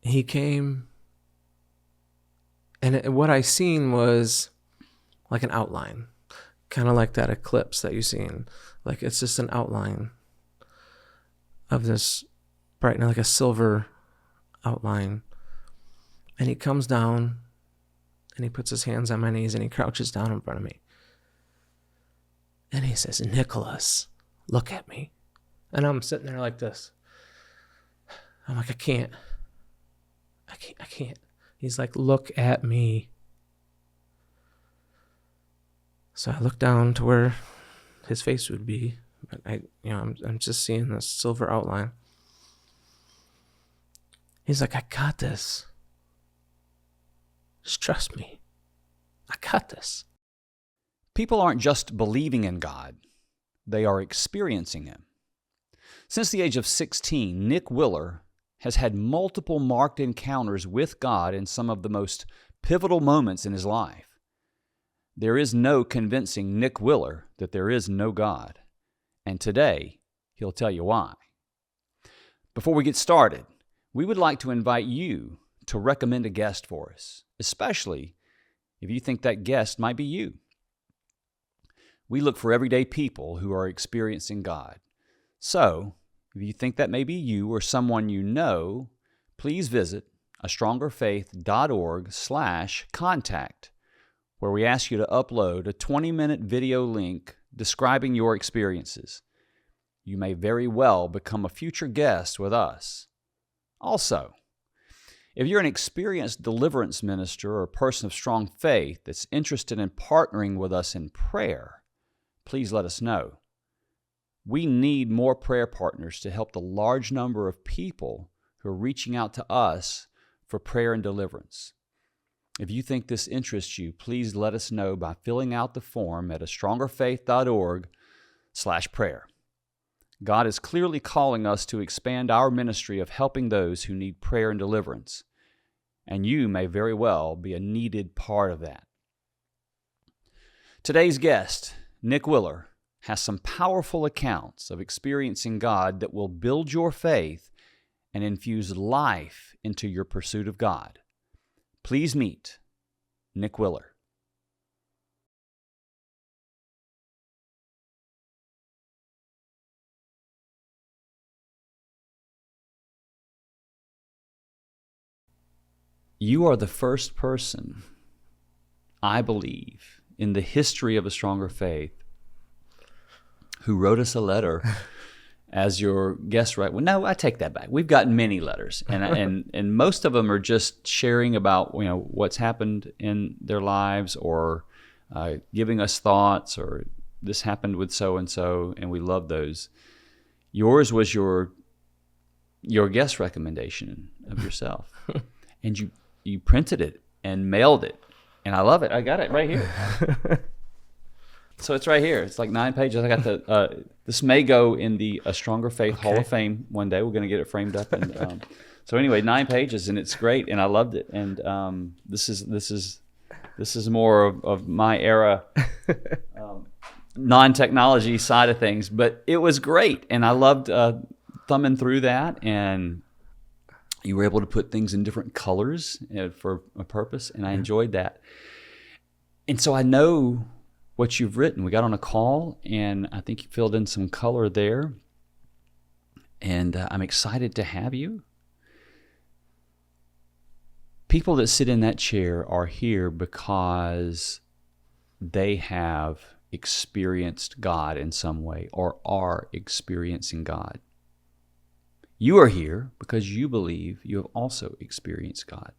he came, and what I seen was like an outline, kind of like that eclipse that you've seen. Like it's just an outline of this bright, like a silver outline. And he comes down and he puts his hands on my knees and he crouches down in front of me. And he says, Nicholas, look at me. And I'm sitting there like this. I'm like, I can't. He's like, look at me. So I look down to where his face would be, but I'm just seeing this silver outline. He's like, I got this. Just trust me. I got this. People aren't just believing in God, they are experiencing Him. Since the age of 16, Nic Willer has had multiple marked encounters with God in some of the most pivotal moments in his life. There is no convincing Nic Willer that there is no God, and today he'll tell you why. Before we get started, we would like to invite you to recommend a guest for us, especially if you think that guest might be you. We look for everyday people who are experiencing God. So, if you think that may be you or someone you know, please visit astrongerfaith.org/contact, where we ask you to upload a 20-minute video link describing your experiences. You may very well become a future guest with us. Also, if you're an experienced deliverance minister or a person of strong faith that's interested in partnering with us in prayer, please let us know. We need more prayer partners to help the large number of people who are reaching out to us for prayer and deliverance. If you think this interests you, please let us know by filling out the form at astrongerfaith.org/prayer. God is clearly calling us to expand our ministry of helping those who need prayer and deliverance, and you may very well be a needed part of that. Today's guest, Nic Willer, has some powerful accounts of experiencing God that will build your faith and infuse life into your pursuit of God. Please meet Nic Willer. You are the first person, I believe, in the history of A Stronger Faith who wrote us a letter as your guest. Right? Well, no, I take that back. We've gotten many letters, and most of them are just sharing about what's happened in their lives, or giving us thoughts, or this happened with so and so, and we love those. Yours was your guest recommendation of yourself, and you printed it and mailed it, and I love it. I got it right here. So it's right here. It's like 9 pages. I got this may go in the A Stronger Faith Hall of Fame one day. We're going to get it framed up. And so anyway, 9 pages, and it's great, and I loved it. And this is more of my era, non-technology side of things. But it was great, and I loved thumbing through that. And you were able to put things in different colors for a purpose, and I enjoyed that. And so I know what you've written. We got on a call, and I think you filled in some color there, and I'm excited to have you. People that sit in that chair are here because they have experienced God in some way, or are experiencing God. You are here because you believe you have also experienced God.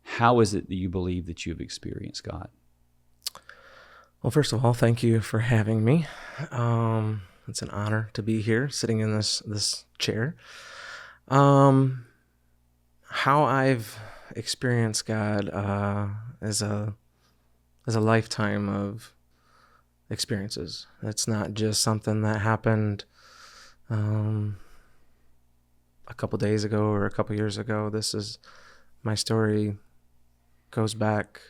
How is it that you believe that you have experienced God? Well, first of all, thank you for having me. It's an honor to be here, sitting in this chair. How I've experienced God is a lifetime of experiences. It's not just something that happened a couple days ago or a couple years ago. My story goes back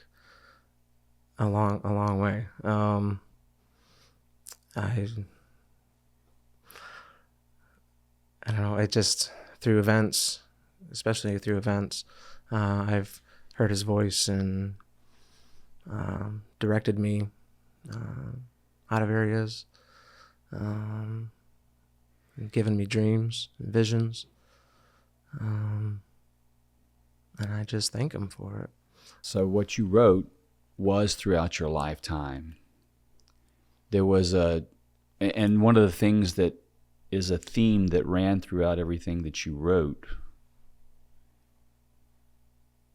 a long way. I don't know, it just, through events, especially through events. I've heard his voice and directed me out of areas, and given me dreams and visions. And I just thank him for it. So what you wrote was throughout your lifetime. There was and one of the things that is a theme that ran throughout everything that you wrote,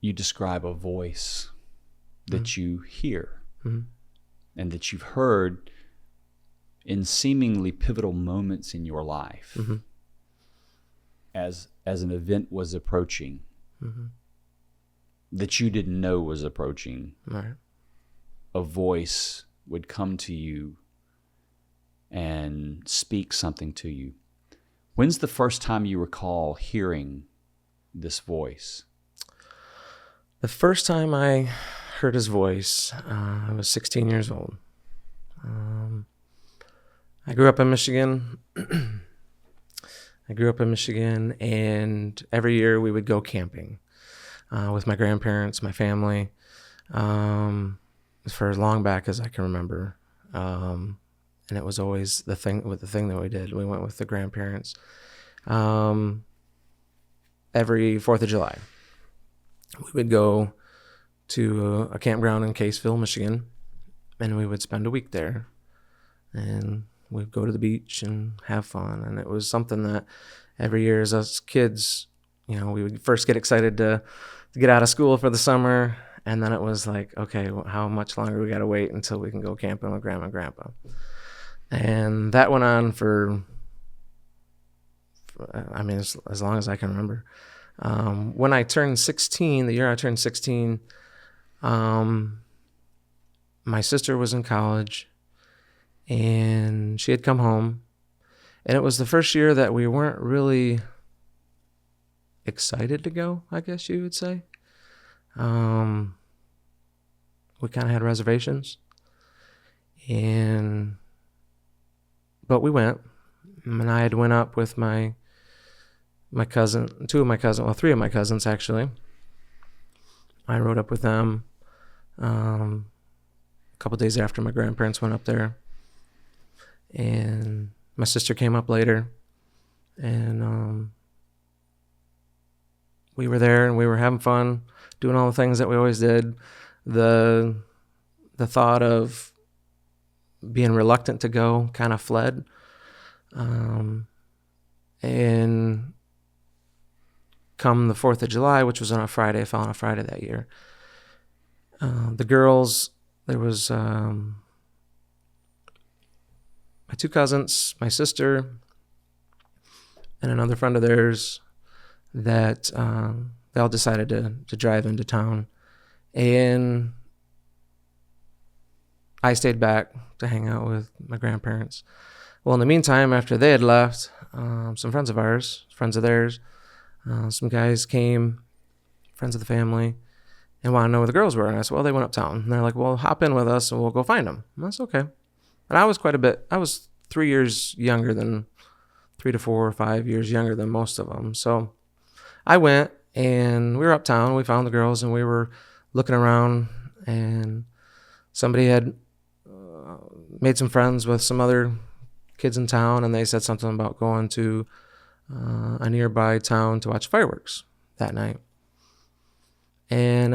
you describe a voice that you hear and that you've heard in seemingly pivotal moments in your life as an event was approaching that you didn't know was approaching. Right. A voice would come to you and speak something to you. When's the first time you recall hearing this voice? The first time I heard his voice, I was 16 years old. I grew up in Michigan. And every year we would go camping with my grandparents, my family, for as long back as I can remember. And it was always the thing that we did. We went with the grandparents every 4th of July. We would go to a campground in Caseville, Michigan, and we would spend a week there. And we'd go to the beach and have fun. And it was something that every year as us kids, we would first get excited to get out of school for the summer. And then it was like, okay, well, how much longer we got to wait until we can go camping with Grandma and Grandpa? And that went on for as long as I can remember. When I turned 16, the year I turned 16, my sister was in college, and she had come home. And it was the first year that we weren't really excited to go, I guess you would say. We kind of had reservations. But we went, and I had went up with my cousin, three of my cousins actually. I rode up with them a couple days after my grandparents went up there, and my sister came up later, and we were there and we were having fun, doing all the things that we always did. The thought of being reluctant to go kind of fled. And come the 4th of July, which was on a Friday, fell on a Friday that year. The girls, there was my 2 cousins, my sister, and another friend of theirs that they all decided to drive into town. And I stayed back to hang out with my grandparents. Well, in the meantime, after they had left, some friends of ours, friends of theirs, some guys came, friends of the family, and wanted to know where the girls were. And I said, well, they went uptown. And they're like, well, hop in with us and we'll go find them. And that's okay. And I was 3 years younger than, 3 to 4 or 5 years younger than most of them. So I went, and we were uptown. We found the girls, and we were looking around, and somebody had made some friends with some other kids in town, and they said something about going to a nearby town to watch fireworks that night. And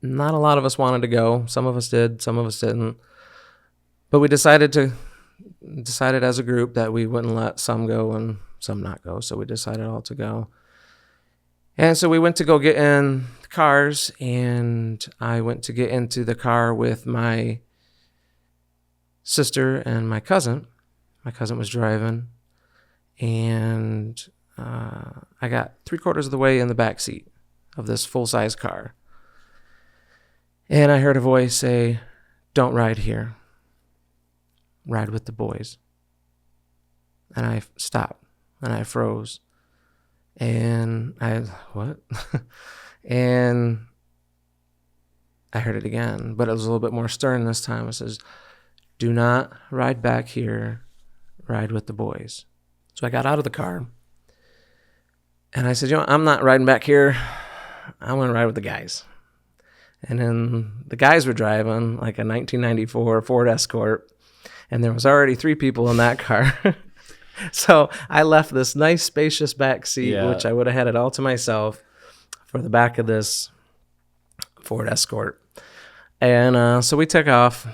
not a lot of us wanted to go. Some of us did, some of us didn't. But we decided as a group that we wouldn't let some go and some not go. So we decided all to go. And so we went to go get in the cars, and I went to get into the car with my sister and my cousin. My cousin was driving, and I got 3/4 of the way in the back seat of this full-size car. And I heard a voice say, "Don't ride here. Ride with the boys." And I stopped, and I froze. And what? And I heard it again, but it was a little bit more stern this time. It says, "Do not ride back here. Ride with the boys." So I got out of the car, And I said, I'm not riding back here. I'm going to ride with the guys. And then the guys were driving like a 1994 Ford Escort, and there was already 3 people in that car. So I left this nice spacious back seat, which I would have had it all to myself, for the back of this Ford Escort. And so we took off,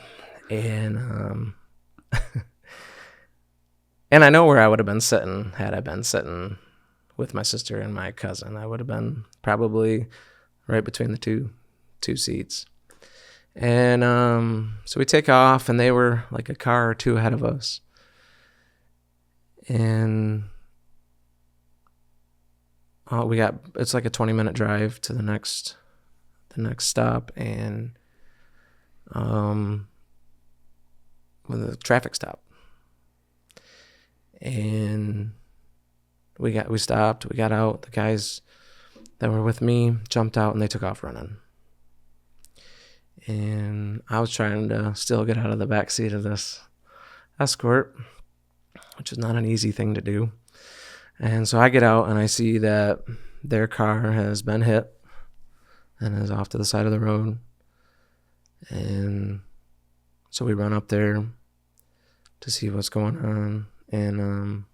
and and I know where I would have been sitting had I been sitting with my sister and my cousin. I would have been probably right between the two seats. And so we take off, and they were like a car or 2 ahead of us. And it's like a 20-minute drive to the next stop, and with a traffic stop. And we stopped, we got out. The guys that were with me jumped out, and they took off running. And I was trying to still get out of the back seat of this Escort, which is not an easy thing to do. And so I get out, and I see that their car has been hit and is off to the side of the road. And so we run up there to see what's going on. And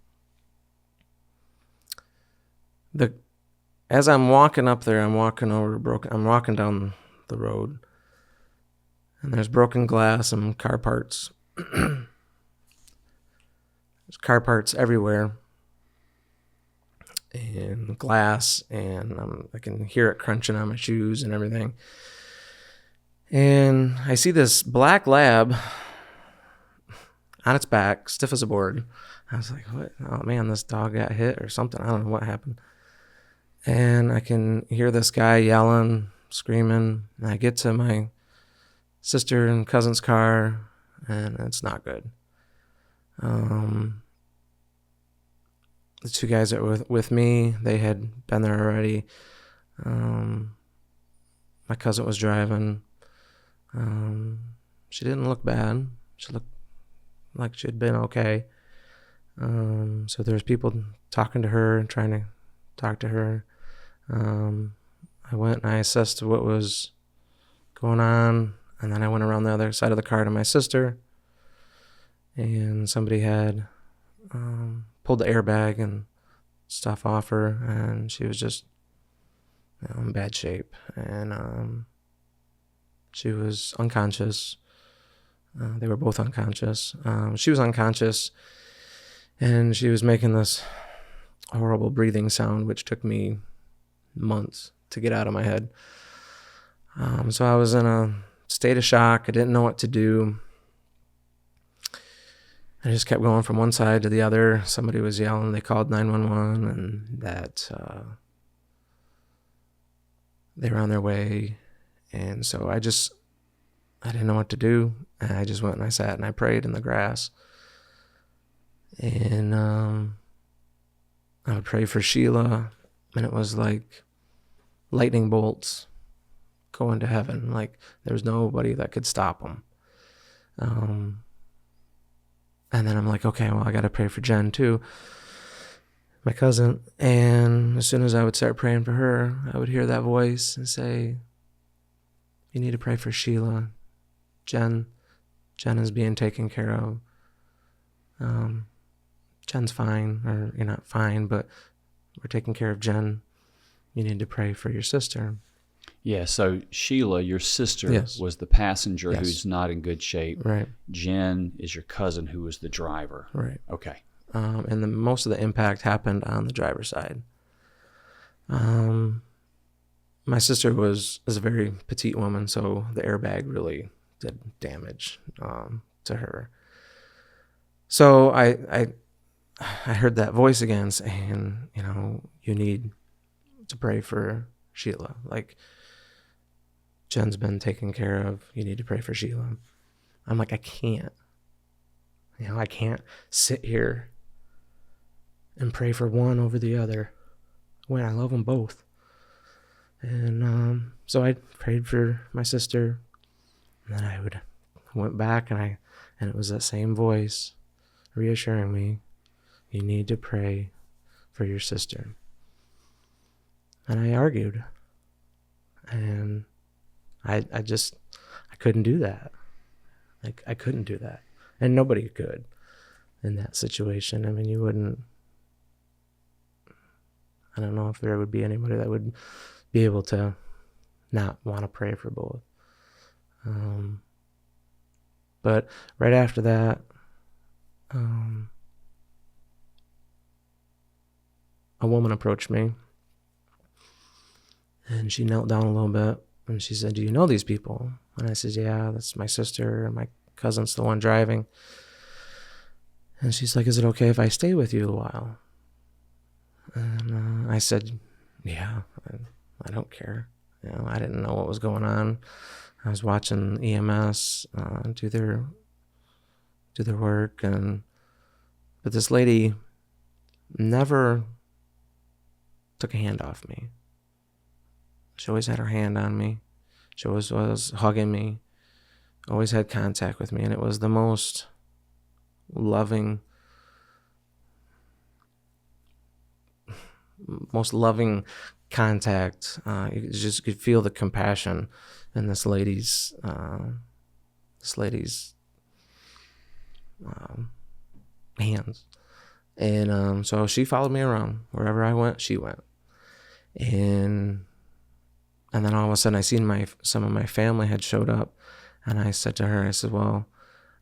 as I'm walking up there, I'm walking down the road, and there's broken glass and car parts. There's car parts everywhere, and glass, and I can hear it crunching on my shoes and everything. And I see this black lab on its back, stiff as a board. I was like, what? Oh man, this dog got hit or something. I don't know what happened. And I can hear this guy yelling, screaming. And I get to my sister and cousin's car, and it's not good. The 2 guys that were with me, they had been there already. My cousin was driving. She didn't look bad. She looked like she had been okay. So there's people talking to her and trying to talk to her. I went and I assessed what was going on, and then I went around the other side of the car to my sister, and somebody had pulled the airbag and stuff off her, and she was just in bad shape, and she was unconscious. They were both unconscious. She was unconscious, and she was making this horrible breathing sound, which took me months to get out of my head. So I was in a state of shock. I didn't know what to do. I just kept going from one side to the other. Somebody was yelling. They called 911, and that they were on their way. And so I didn't know what to do. And I just went and I sat and I prayed in the grass. And I would pray for Sheila, and it was like lightning bolts going to heaven. Like there was nobody that could stop them. And then I'm like, okay, well, I got to pray for Jen too, my cousin. And as soon as I would start praying for her, I would hear that voice and say, you need to pray for Sheila. Jen is being taken care of. Jen's fine, or you're not fine, but we're taking care of Jen. You need to pray for your sister. Yeah, so Sheila, your sister, Yes. was the passenger Yes. who's not in good shape. Right. Jen is your cousin who was the driver. Right. Okay. And most of the impact happened on the driver's side. My sister was a very petite woman, so the airbag really did damage to her. So I heard that voice again saying, you need to pray for Sheila. Like, Jen's been taken care of. You need to pray for Sheila. I'm like, I can't. I can't sit here and pray for one over the other when I love them both. And so I prayed for my sister, and then I went back, and it was that same voice reassuring me, you need to pray for your sister. and I argued, and I couldn't do that. Like, I couldn't do that, and nobody could in that situation. I mean, you wouldn't. I don't know if there would be anybody that would be able to not want to pray for both. But right after that, a woman approached me, and she knelt down a little bit, and she said, "Do you know these people?" And I said, "Yeah, that's my sister, and my cousin's the one driving." And she's like, "Is it okay if I stay with you a while?" And I said, "Yeah, I don't care." I didn't know what was going on. I was watching EMS do their work, but this lady never took a hand off me. She always had her hand on me. She always was hugging me, always had contact with me, and it was the most loving contact. You just could feel the compassion in this lady's hands. And so she followed me around. Wherever I went, she went. And then all of a sudden, I seen some of my family had showed up, and I said to her, I said, "Well,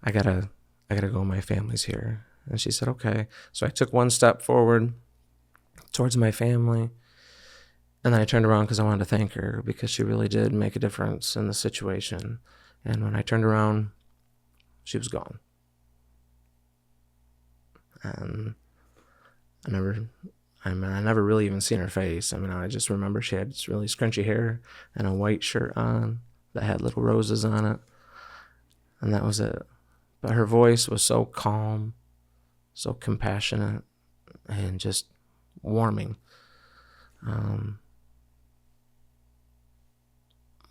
I gotta go. My family's here." And she said, "Okay." So I took one step forward towards my family, and then I turned around because I wanted to thank her, because she really did make a difference in the situation. And when I turned around, she was gone. And I never really even seen her face. I mean, I just remember she had this really scrunchy hair and a white shirt on that had little roses on it. And that was it. But her voice was so calm, so compassionate, and just warming.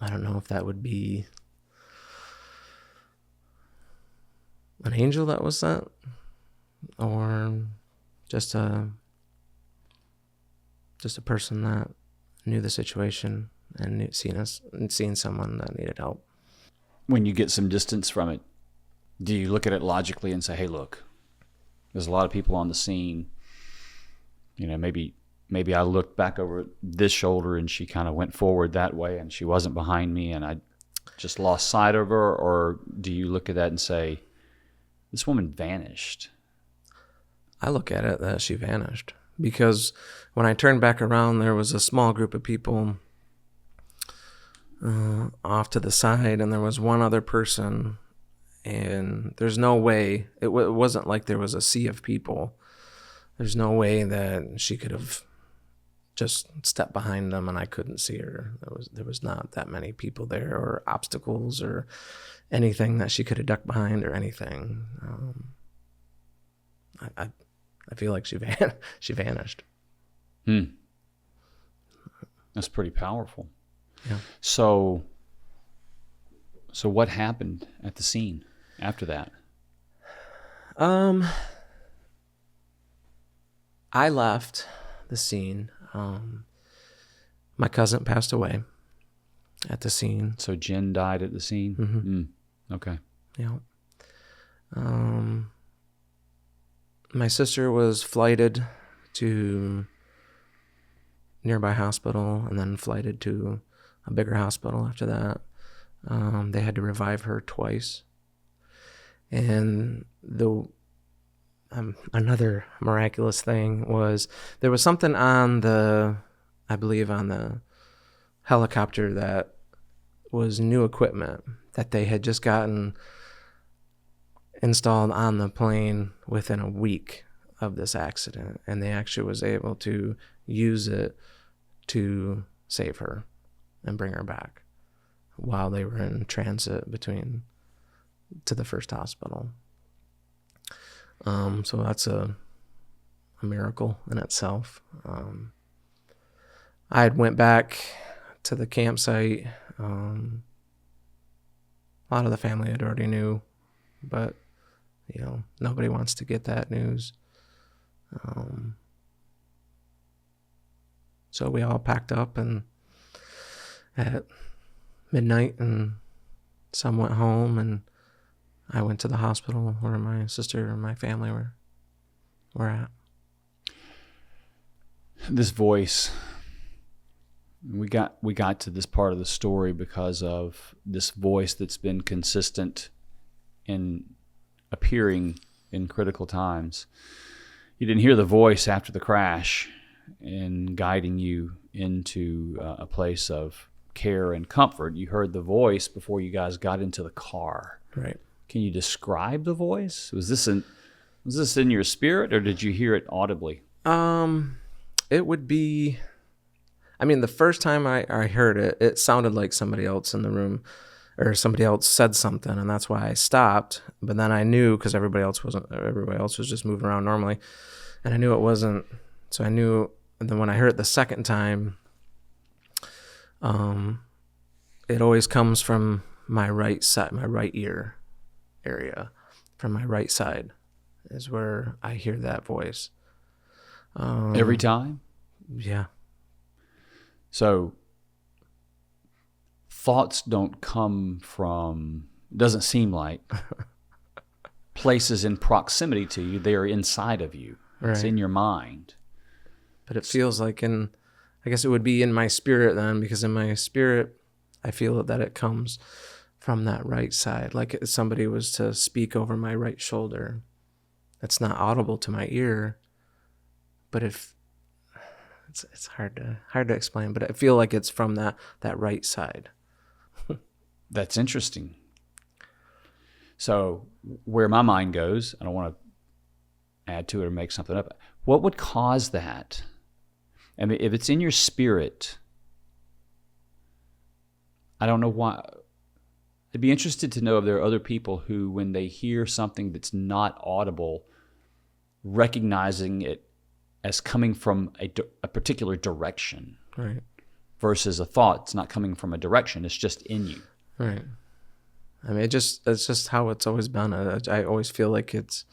I don't know if that would be an angel that was sent, or just a person that knew the situation and seen someone that needed help. When you get some distance from it, do you look at it logically and say, "Hey, look, there's a lot of people on the scene. Maybe I looked back over this shoulder and she kind of went forward that way and she wasn't behind me and I just lost sight of her"? Or do you look at that and say, "This woman vanished"? I look at it that she vanished, because when I turned back around, there was a small group of people off to the side, and there was one other person, and there's no way, it wasn't like there was a sea of people. There's no way that she could have just stepped behind them and I couldn't see her. There was not that many people there, or obstacles, or anything that she could have ducked behind, or anything. I feel like she vanished. That's pretty powerful. Yeah. So what happened at the scene after that? I left the scene. My cousin passed away at the scene. So Jen died at the scene? Mm-hmm. Okay. Yeah. My sister was flighted to nearby hospital, and then flighted to a bigger hospital after that. They had to revive her twice. And another miraculous thing was, there was something on the helicopter that was new equipment that they had just gotten installed on the plane within a week of this accident, and they actually was able to use it to save her and bring her back while they were in transit to the first hospital. So that's a miracle in itself. I had went back to the campsite. A lot of the family had already knew, but nobody wants to get that news. So we all packed up and at midnight, and some went home, and I went to the hospital where my sister and my family were at. This voice, we got to this part of the story because of this voice that's been consistent in appearing in critical times. You didn't hear the voice after the crash and guiding you into a place of care and comfort. You heard the voice before you guys got into the car. Right. Can you describe the voice? Was this in your spirit, or did you hear it audibly? It would be, I mean, the first time I heard it, it sounded like somebody else in the room, or somebody else said something, and that's why I stopped. But then I knew, because everybody else was just moving around normally, and I knew it wasn't. So I knew. And then when I heard it the second time, it always comes from my right side, my right ear area. From my right side is where I hear that voice. Every time? Yeah. So thoughts don't come from, doesn't seem like, places in proximity to you. They are inside of you. Right. It's in your mind. But it feels like I guess it would be in my spirit then, because in my spirit, I feel that it comes from that right side. Like if somebody was to speak over my right shoulder. It's not audible to my ear, but if it's hard to explain, but I feel like it's from that right side. That's interesting. So where my mind goes, I don't want to add to it or make something up. What would cause that? I mean, if it's in your spirit, I don't know why. I'd be interested to know if there are other people who, when they hear something that's not audible, recognizing it as coming from a particular direction, right? Versus a thought. It's not coming from a direction. It's just in you. Right. I mean, it's just how it's always been. I always feel like it's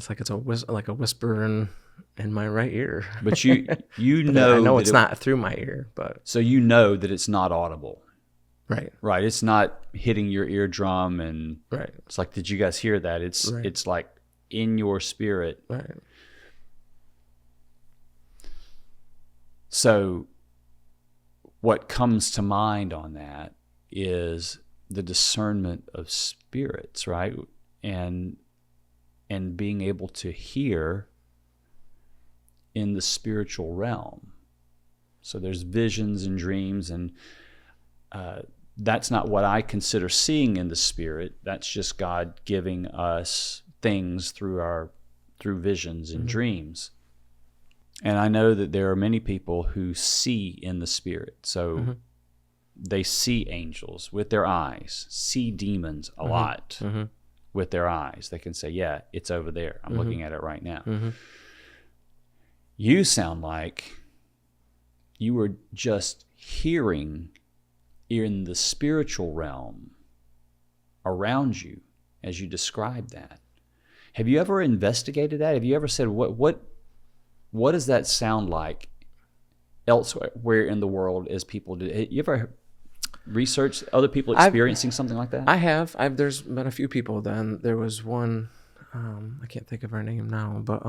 like it's like a whisper in my right ear. But you know, I know it's not through my ear, but so you know that it's not audible. Right. Right. It's not hitting your eardrum and right. It's like, did you guys hear that? It's like in your spirit. Right. So what comes to mind on that is the discernment of spirits, right? And being able to hear in the spiritual realm. So there's visions and dreams, and that's not what I consider seeing in the spirit. That's just God giving us things through visions and dreams. And I know that there are many people who see in the spirit. So they see angels with their eyes, see demons a lot with their eyes. They can say, yeah, it's over there. I'm looking at it right now. You sound like you were just hearing in the spiritual realm around you as you described that. Have you ever investigated that? Have you ever said, what does that sound like elsewhere in the world as people do? Have you ever researched other people experiencing something like that? I have. There's been a few people then. There was one, I can't think of her name now, but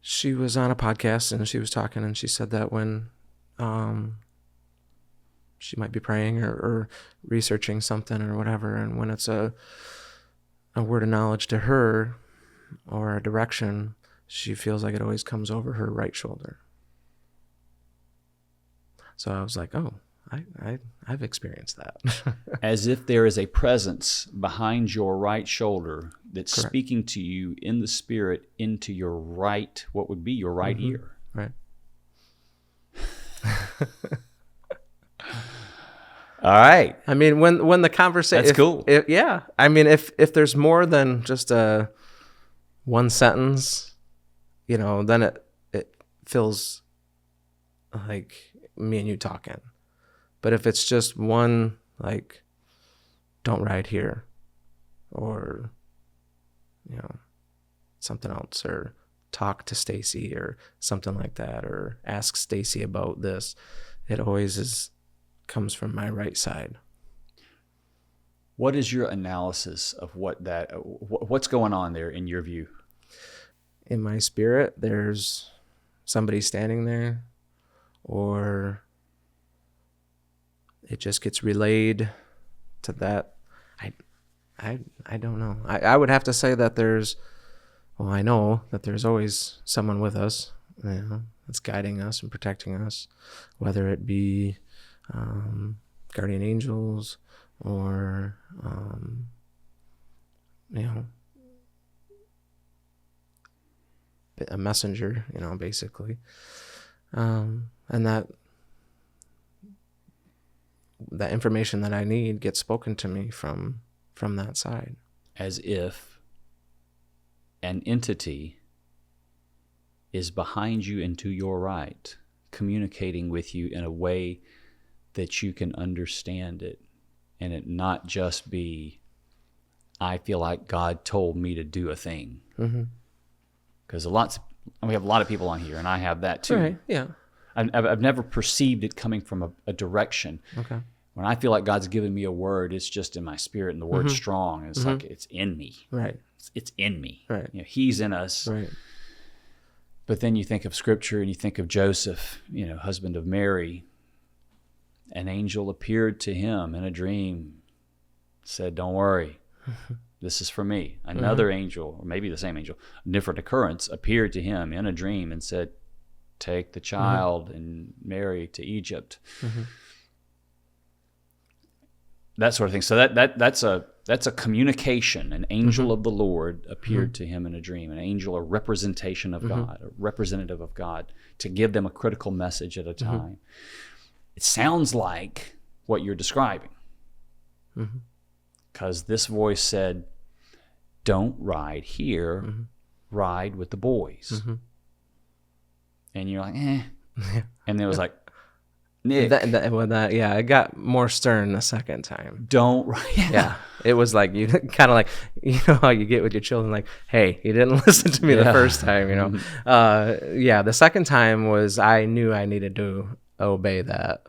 she was on a podcast and she was talking, and she said that when she might be praying or researching something or whatever, and when it's a word of knowledge to her or a direction, she feels like it always comes over her right shoulder. So I was like, oh, I've experienced that. As if there is a presence behind your right shoulder that's Correct. Speaking to you in the spirit into your right, what would be your right ear. Right. All right. I mean, when the conversation, that's cool. Yeah. I mean, if there's more than just one sentence, then it feels like me and you talking. But if it's just one, like, don't ride here, or something else, or talk to Stacy or something like that, or ask Stacy about this, it always comes from my right side. What is your analysis of what's going on there in your view? In my spirit, there's somebody standing there, or it just gets relayed to that. I don't know. I would have to say that I know that there's always someone with us, that's guiding us and protecting us, whether it be guardian angels or, a messenger, basically. And that information that I need gets spoken to me from that side. As if an entity is behind you and to your right, communicating with you in a way that you can understand it, and it not just be, I feel like God told me to do a thing. Because we have a lot of people on here, and I have that too. Right, yeah. I've never perceived it coming from a direction. Okay. When I feel like God's given me a word, it's just in my spirit, and the word's strong. And it's like it's in me. Right. It's in me. Right. He's in us. Right. But then you think of Scripture, and you think of Joseph, husband of Mary. An angel appeared to him in a dream, said, "Don't worry, this is for me." Another angel, or maybe the same angel, different occurrence, appeared to him in a dream and said, "Take the child and Mary to Egypt." That sort of thing. So that's a communication. An angel of the Lord appeared to him in a dream. An angel, a representation of God, a representative of God, to give them a critical message at a time. It sounds like what you're describing. Because this voice said, "Don't ride here, ride with the boys." And you're like, eh. And it was like, Nick. It got more stern the second time. Don't ride. Yeah. It was like, you kind of like, how you get with your children, like, hey, you didn't listen to me the first time, the second time was, I knew I needed to obey that.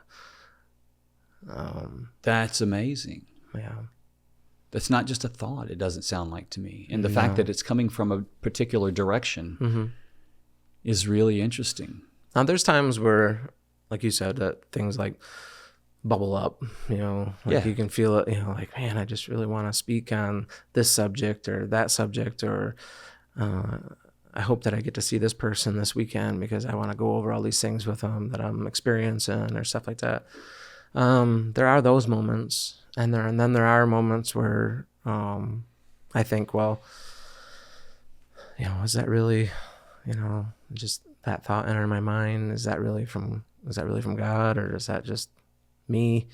That's amazing. Yeah. That's not just a thought, it doesn't sound like to me. And the fact that it's coming from a particular direction is really interesting. Now, there's times where, like you said, that things like bubble up, you can feel it, like, man, I just really want to speak on this subject or that subject, or I hope that I get to see this person this weekend because I want to go over all these things with them that I'm experiencing or stuff like that. There are those moments, and then there are moments where I think, well, is that really, just that thought entered my mind? Is that really from God, or is that just me?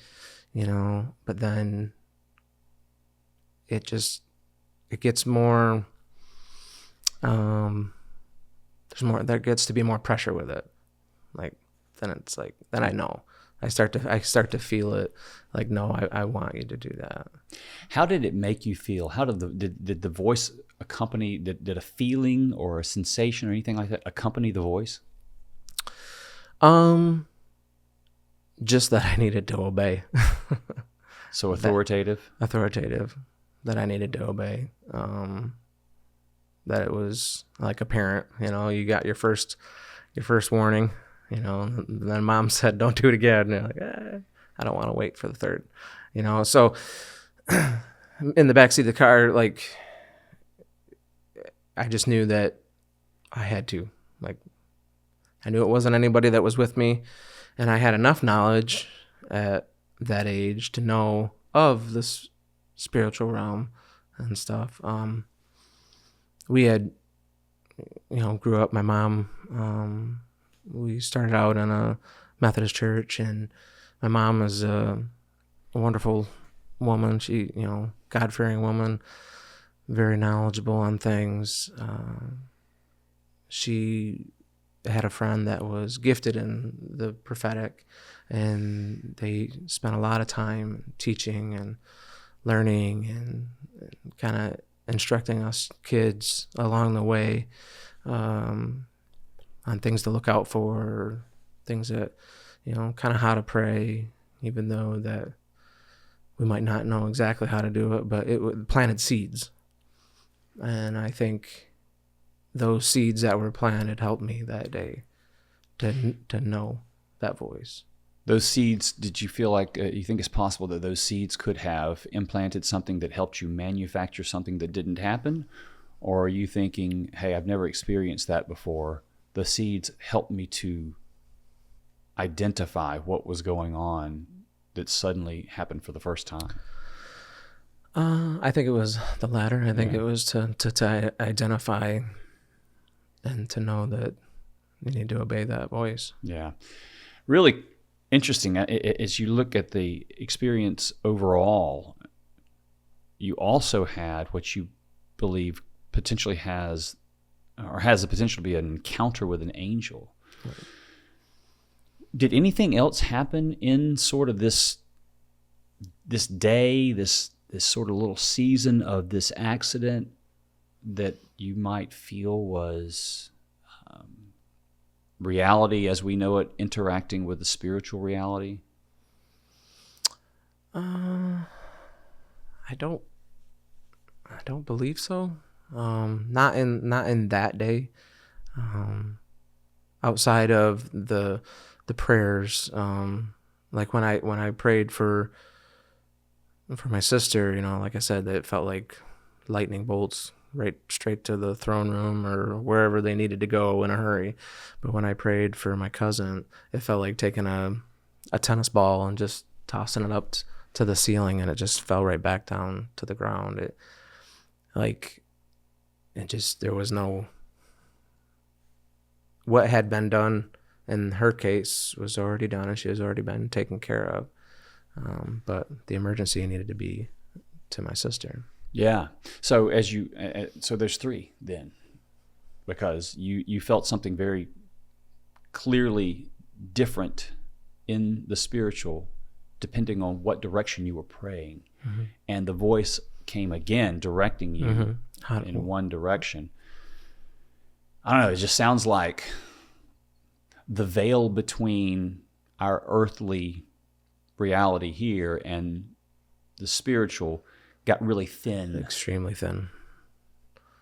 But then it gets more. There gets to be more pressure with it. Then I know. I start to feel it, like, no, I want you to do that. How did it make you feel? How did the voice accompany, did a feeling or a sensation or anything like that accompany the voice? Just that I needed to obey. So authoritative? That I needed to obey. That it was like a parent, you got your first warning, and then mom said, "Don't do it again." And you're like, I don't want to wait for the third, So in the backseat of the car, like, I just knew that I had to, like, I knew it wasn't anybody that was with me, and I had enough knowledge at that age to know of this spiritual realm and stuff. We had, grew up, my mom, we started out in a Methodist church, and my mom is a wonderful woman. She, God-fearing woman, very knowledgeable on things. She had a friend that was gifted in the prophetic, and they spent a lot of time teaching and learning and kind of instructing us kids along the way on things to look out for, things that, kind of how to pray, even though that we might not know exactly how to do it, but it planted seeds. And I think those seeds that were planted helped me that day to know that voice. Those seeds, did you feel like you think it's possible that those seeds could have implanted something that helped you manufacture something that didn't happen? Or are you thinking, hey, I've never experienced that before. The seeds helped me to identify what was going on that suddenly happened for the first time? I think it was the latter. I think it was to identify and to know that you need to obey that voice. Yeah. Really interesting. As you look at the experience overall, you also had what you believe potentially has the potential to be an encounter with an angel. Right. Did anything else happen in sort of this day, this sort of little season of this accident that you might feel was reality as we know it interacting with the spiritual reality? I don't believe so. Not in that day. Outside of the prayers, like when I prayed for my sister, like I said, it felt like lightning bolts right straight to the throne room or wherever they needed to go in a hurry. But when I prayed for my cousin, it felt like taking a tennis ball and just tossing it up to the ceiling, and it just fell right back down to the ground. There was no, what had been done in her case was already done, and she has already been taken care of. But the emergency needed to be to my sister. Yeah. So so there's three then, because you felt something very clearly different in the spiritual, depending on what direction you were praying, and the voice came again directing you in one direction. I don't know. It just sounds like the veil between our earthly reality here and the spiritual got really thin. Extremely thin.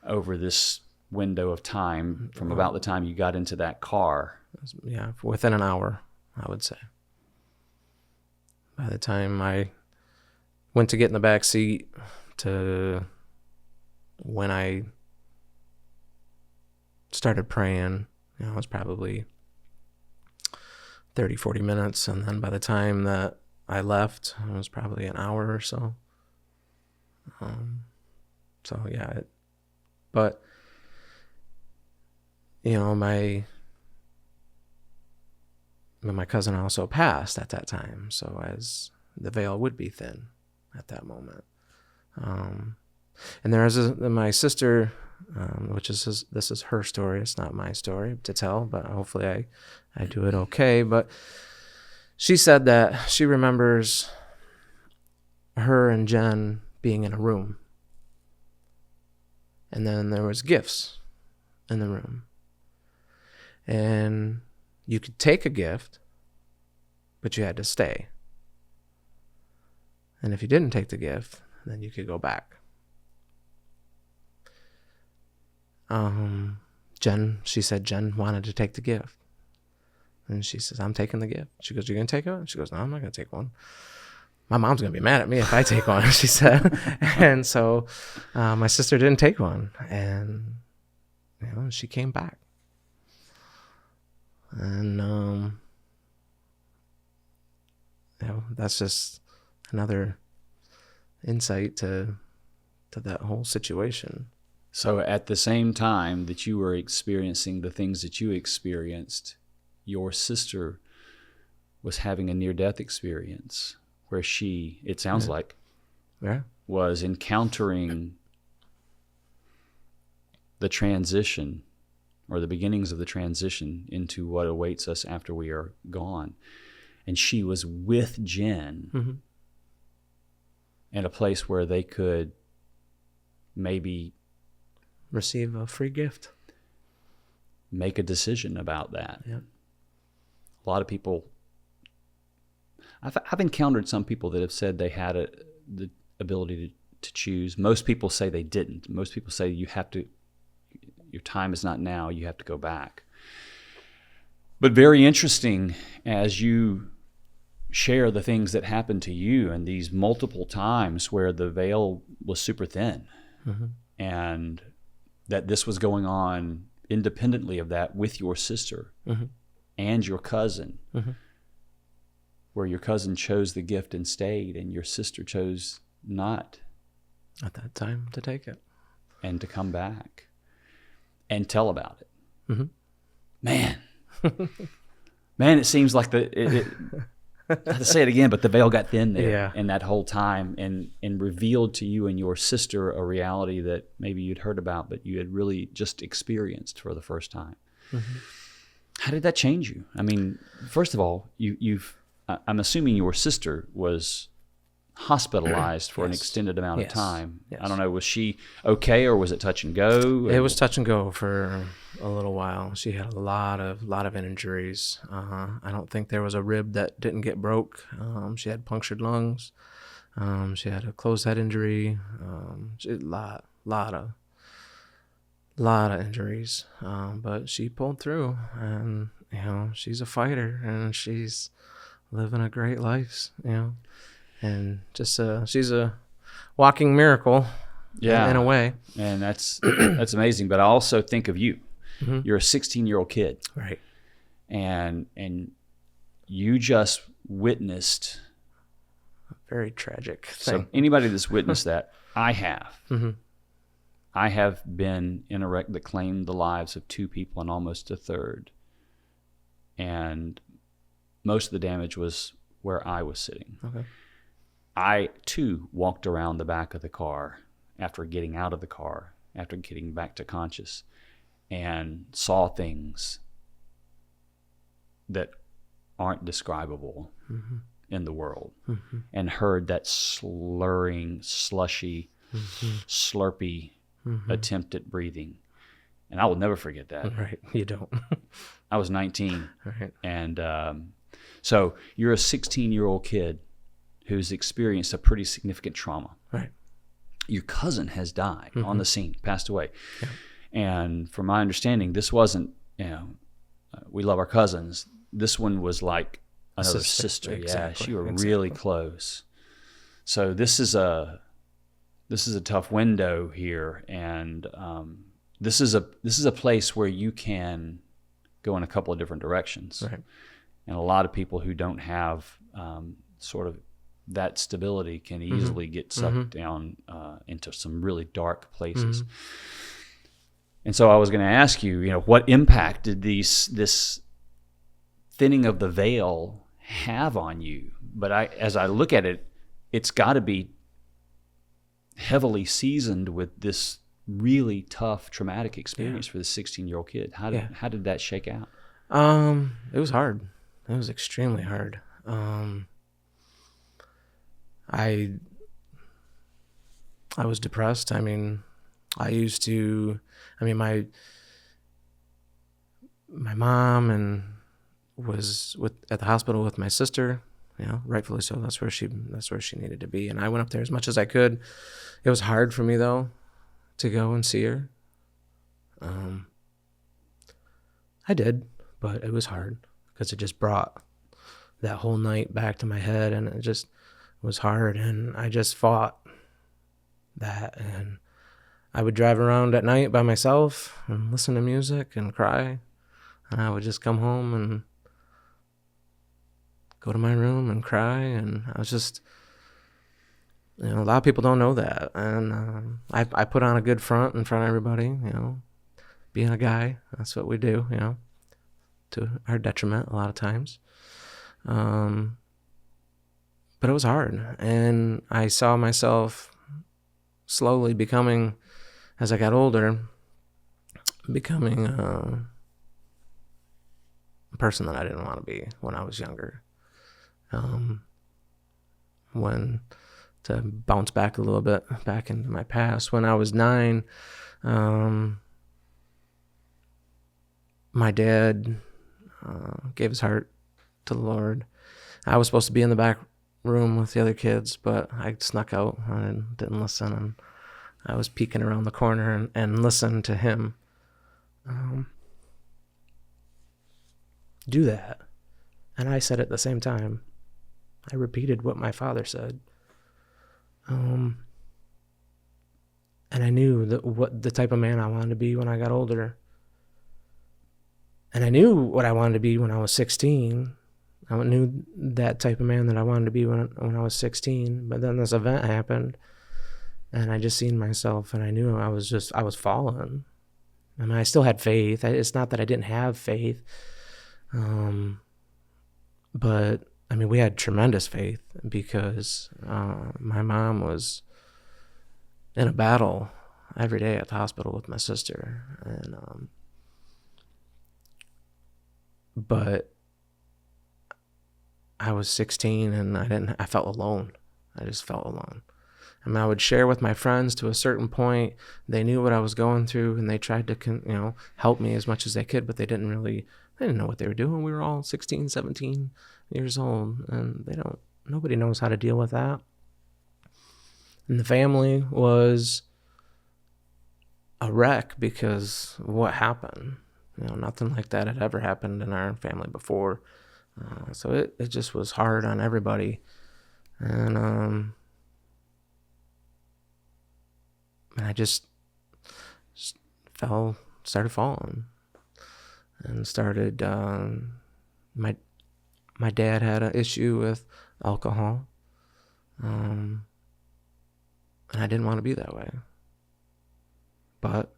Over this window of time from about the time you got into that car. Yeah, within an hour, I would say. By the time I went to get in the back seat to when I started praying, it was probably 30, 40 minutes. And then by the time that I left, it was probably an hour or so. But my cousin also passed at that time, so as the veil would be thin at that moment. And there is my sister, this is her story. It's not my story to tell, but hopefully I do it okay. But she said that she remembers her and Jen being in a room, and then there was gifts in the room, and you could take a gift, but you had to stay. And if you didn't take the gift, then you could go back. She said Jen wanted to take the gift. And she says, I'm taking the gift. She goes, you're going to take it? She goes, no, I'm not going to take one. My mom's going to be mad at me if I take one, she said. And so my sister didn't take one. And, she came back. And, that's just another insight to that whole situation. So at the same time that you were experiencing the things that you experienced, your sister was having a near-death experience where she, it sounds like, was encountering the transition or the beginnings of the transition into what awaits us after we are gone. And she was with Jen in a place where they could maybe receive a free gift. make a decision about that. Yeah. A lot of people, I've encountered some people that have said they had the ability to choose. Most people say they didn't. Most people say your time is not now, you have to go back. But very interesting as you share the things that happened to you and these multiple times where the veil was super thin, and that this was going on independently of that with your sister and your cousin, where your cousin chose the gift and stayed, and your sister chose not at that time to take it and to come back and tell about it. Man, it seems like I have to say it again, but the veil got thin there in that whole time, and revealed to you and your sister a reality that maybe you'd heard about, but you had really just experienced for the first time. How did that change you? I mean, first of all, I'm assuming your sister was hospitalized for an extended amount of time. I don't know, was she okay, or was it touch and go? It was touch and go for a little while. She had a lot of injuries. I don't think there was a rib that didn't get broke. She had punctured lungs. She had a closed head injury. A lot of injuries. But she pulled through, and she's a fighter, and she's living a great life. And just she's a walking miracle, in a way. And that's amazing. But I also think of you. You're a 16-year-old kid, right? And you just witnessed a very tragic thing. So anybody that's witnessed that, I have. I have been in a wreck that claimed the lives of 2 people and almost a third. And most of the damage was where I was sitting. Okay. I, too, walked around the back of the car after getting out of the car, after getting back to conscious, and saw things that aren't describable in the world, and heard that slurring, slushy, slurpy attempt at breathing. And I will never forget that. Right, you don't. I was 19. Right. And so you're a 16-year-old kid who's experienced a pretty significant trauma. Right. Your cousin has died on the scene, passed away. Yeah. And from my understanding, this wasn't, we love our cousins. This one was like another sister. Exactly. Yeah, she were really close. So this is a tough window here, and this is a place where you can go in a couple of different directions. Right. And a lot of people who don't have sort of that stability can easily get sucked down into some really dark places. And so I was going to ask you, what impact did this thinning of the veil have on you? But as I look at it, it's got to be heavily seasoned with this really tough, traumatic experience for the 16-year-old kid. How did that shake out? It was hard. It was extremely hard. I was depressed. I mean, my mom was at the hospital with my sister, rightfully so. That's where she needed to be. And I went up there as much as I could. It was hard for me though to go and see her. I did, but it was hard because it just brought that whole night back to my head, and it just was hard. And I just fought that, and I would drive around at night by myself and listen to music and cry. And I would just come home and go to my room and cry. And I was just, a lot of people don't know that. And I put on a good front in front of everybody, being a guy. That's what we do, to our detriment a lot of times. But it was hard. And I saw myself slowly becoming, as I got older, becoming a person that I didn't want to be when I was younger. To bounce back a little bit, back into my past, when I was 9, my dad gave his heart to the Lord. I was supposed to be in the back room with the other kids, but I snuck out and didn't listen, and I was peeking around the corner and listened to him do that. And I said at the same time, I repeated what my father said. And I knew that what the type of man I wanted to be when I got older. And I knew what I wanted to be when I was 16. I knew that type of man that I wanted to be when I was 16. But then this event happened, and I just seen myself, and I knew I was fallen. I mean, I still had faith. It's not that I didn't have faith. But I mean, we had tremendous faith because my mom was in a battle every day at the hospital with my sister, and but I was 16 and I felt alone. I just felt alone. I mean, I would share with my friends to a certain point. They knew what I was going through, and they tried to, help me as much as they could, but they didn't know what they were doing. We were all 16, 17 years old, and nobody knows how to deal with that. And the family was a wreck because of what happened. Nothing like that had ever happened in our family before. So it just was hard on everybody. And I just started falling, and started, my dad had an issue with alcohol, and I didn't want to be that way. But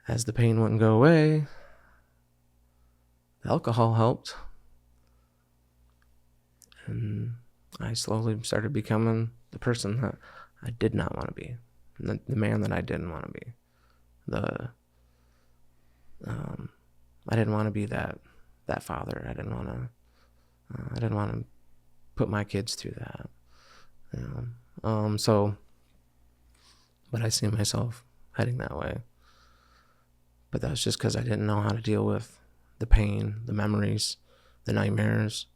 as the pain wouldn't go away, the alcohol helped, and I slowly started becoming the person that I did not want to be, the man that I didn't want to be. I didn't want to be that father. I didn't want to put my kids through that. But I see myself heading that way. But that's just because I didn't know how to deal with the pain, the memories, the nightmares,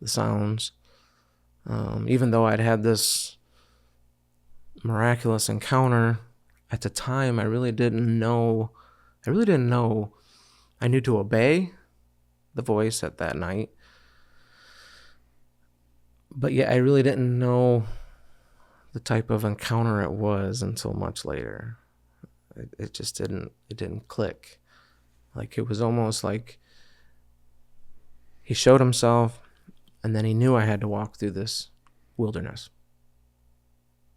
the sounds. Even though I'd had this miraculous encounter, at the time I really didn't know. I knew to obey the voice at that night, but yet I really didn't know the type of encounter it was until much later. It just didn't click. Like, it was almost like he showed himself, and then he knew I had to walk through this wilderness.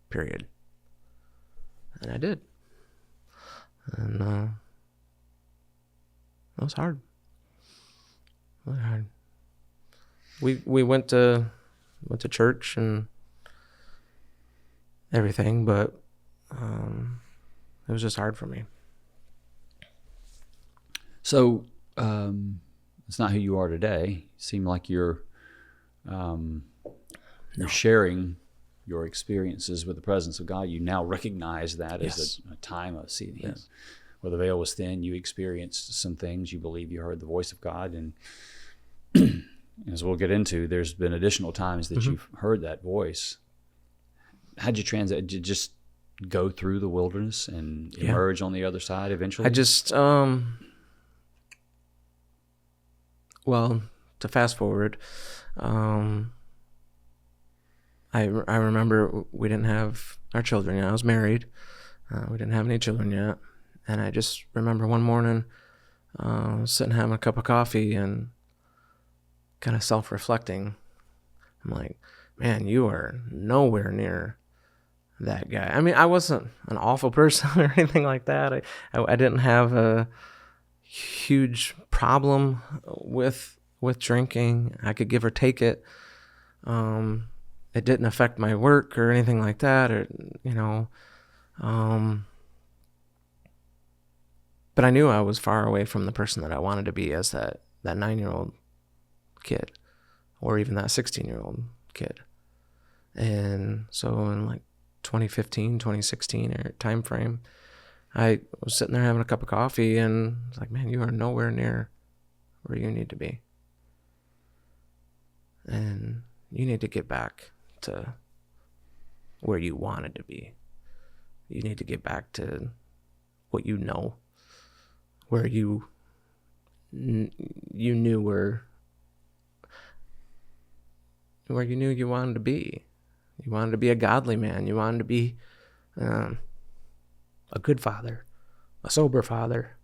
Period. And I did. And it was hard. Really hard. We went to church and everything, but it was just hard for me. So it's not who you are today. You seem like you're sharing your experiences with the presence of God. You now recognize that as a time of seeing Him. Yes. Where the veil was thin, you experienced some things. You believe you heard the voice of God. And as we'll get into, there's been additional times that you've heard that voice. How'd you transit? Did you just go through the wilderness and emerge on the other side eventually? I just, well, to fast forward, I remember we didn't have our children yet. I was married. We didn't have any children yet. And I just remember one morning sitting having a cup of coffee and kind of self-reflecting. I'm like, man, you are nowhere near that guy. I mean, I wasn't an awful person or anything like that. I didn't have a huge problem with drinking. I could give or take it. It didn't affect my work or anything like that, or but I knew I was far away from the person that I wanted to be as that 9-year-old kid, or even that 16-year-old kid. And so in like 2015, 2016 time frame, I was sitting there having a cup of coffee, and it's like, man, you are nowhere near where you need to be. And you need to get back to where you wanted to be. You need to get back to what you know, where you knew where you knew you wanted to be. You wanted to be a godly man. You wanted to be a good father, a sober father,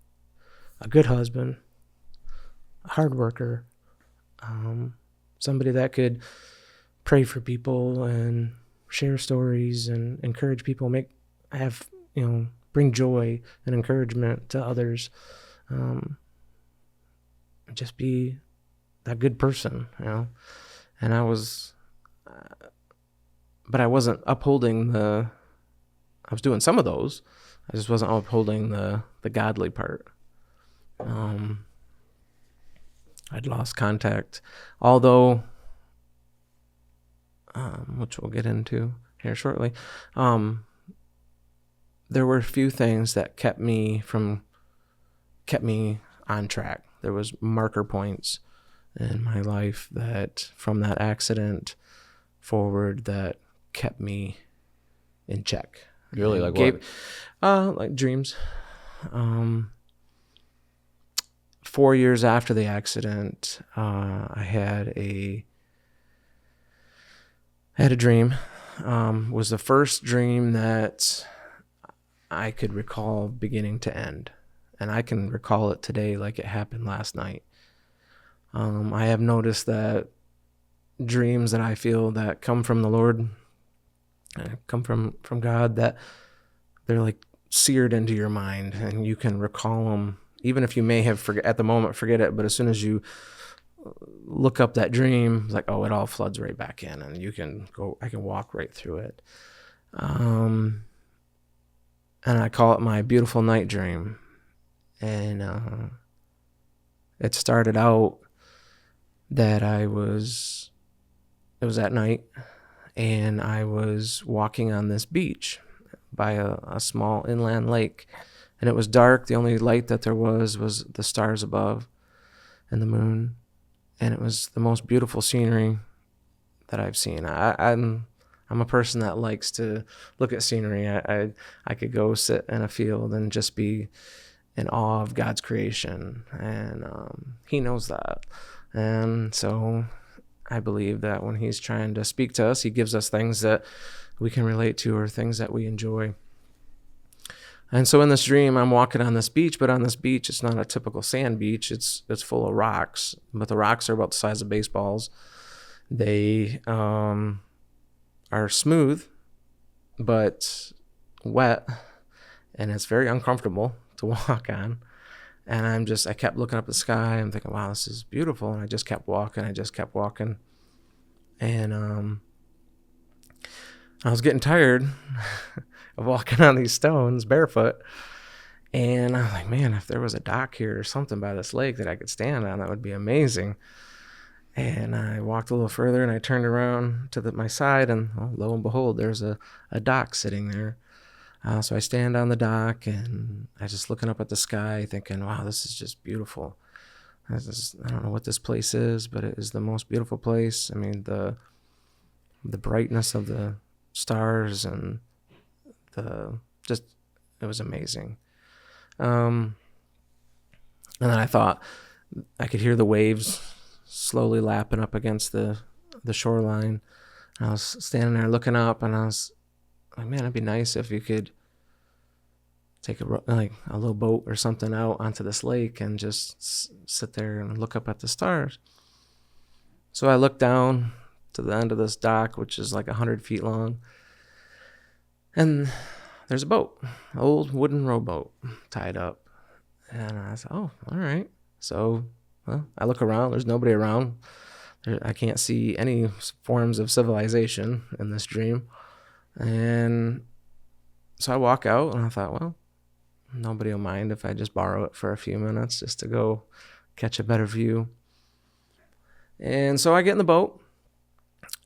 a good husband, a hard worker, somebody that could pray for people and share stories and encourage people, bring joy and encouragement to others. Just be that good person, And I was, but I wasn't upholding I was doing some of those. I just wasn't upholding the godly part. I'd lost contact, although, which we'll get into here shortly. There were a few things that kept me on track. There was marker points in my life that from that accident forward that kept me in check. Really, like what? Like dreams. 4 years after the accident, I had a dream. Was the first dream that I could recall beginning to end. And I can recall it today like it happened last night. I have noticed that dreams that I feel that come from the Lord, come from God, that they're like seared into your mind and you can recall them, even if you may have at the moment forget it, but as soon as you look up that dream, it's like, oh, it all floods right back in and I can walk right through it. And I call it my beautiful night dream. And it started out that it was at night, and I was walking on this beach by a small inland lake, and it was dark. The only light that there was the stars above and the moon, and it was the most beautiful scenery that I've seen. I'm a person that likes to look at scenery. I could go sit in a field and just be in awe of God's creation, and He knows that. And so I believe that when He's trying to speak to us, He gives us things that we can relate to or things that we enjoy. And so in this dream, I'm walking on this beach, but on this beach, it's not a typical sand beach. It's full of rocks, but the rocks are about the size of baseballs. They are smooth, but wet, and it's very uncomfortable to walk on. And I kept looking up at the sky. I'm thinking, wow, this is beautiful. And I just kept walking. And I was getting tired of walking on these stones barefoot. And I'm like, man, if there was a dock here or something by this lake that I could stand on, that would be amazing. And I walked a little further and I turned around to my side, and lo and behold, there's a dock sitting there. So I stand on the dock and I just looking up at the sky thinking, wow, this is just beautiful. I don't know what this place is, but it is the most beautiful place. I mean, the brightness of the stars and it was amazing. And then I thought I could hear the waves slowly lapping up against the shoreline. And I was standing there looking up, and I was like, man, it'd be nice if you could take a little boat or something out onto this lake and just sit there and look up at the stars. So I looked down to the end of this dock, which is like 100 feet long, and there's a boat, an old wooden rowboat tied up. And I said, oh, all right. So I look around. There's nobody around. I can't see any forms of civilization in this dream. And so I walk out, and I thought, well, nobody will mind if I just borrow it for a few minutes just to go catch a better view. And so I get in the boat,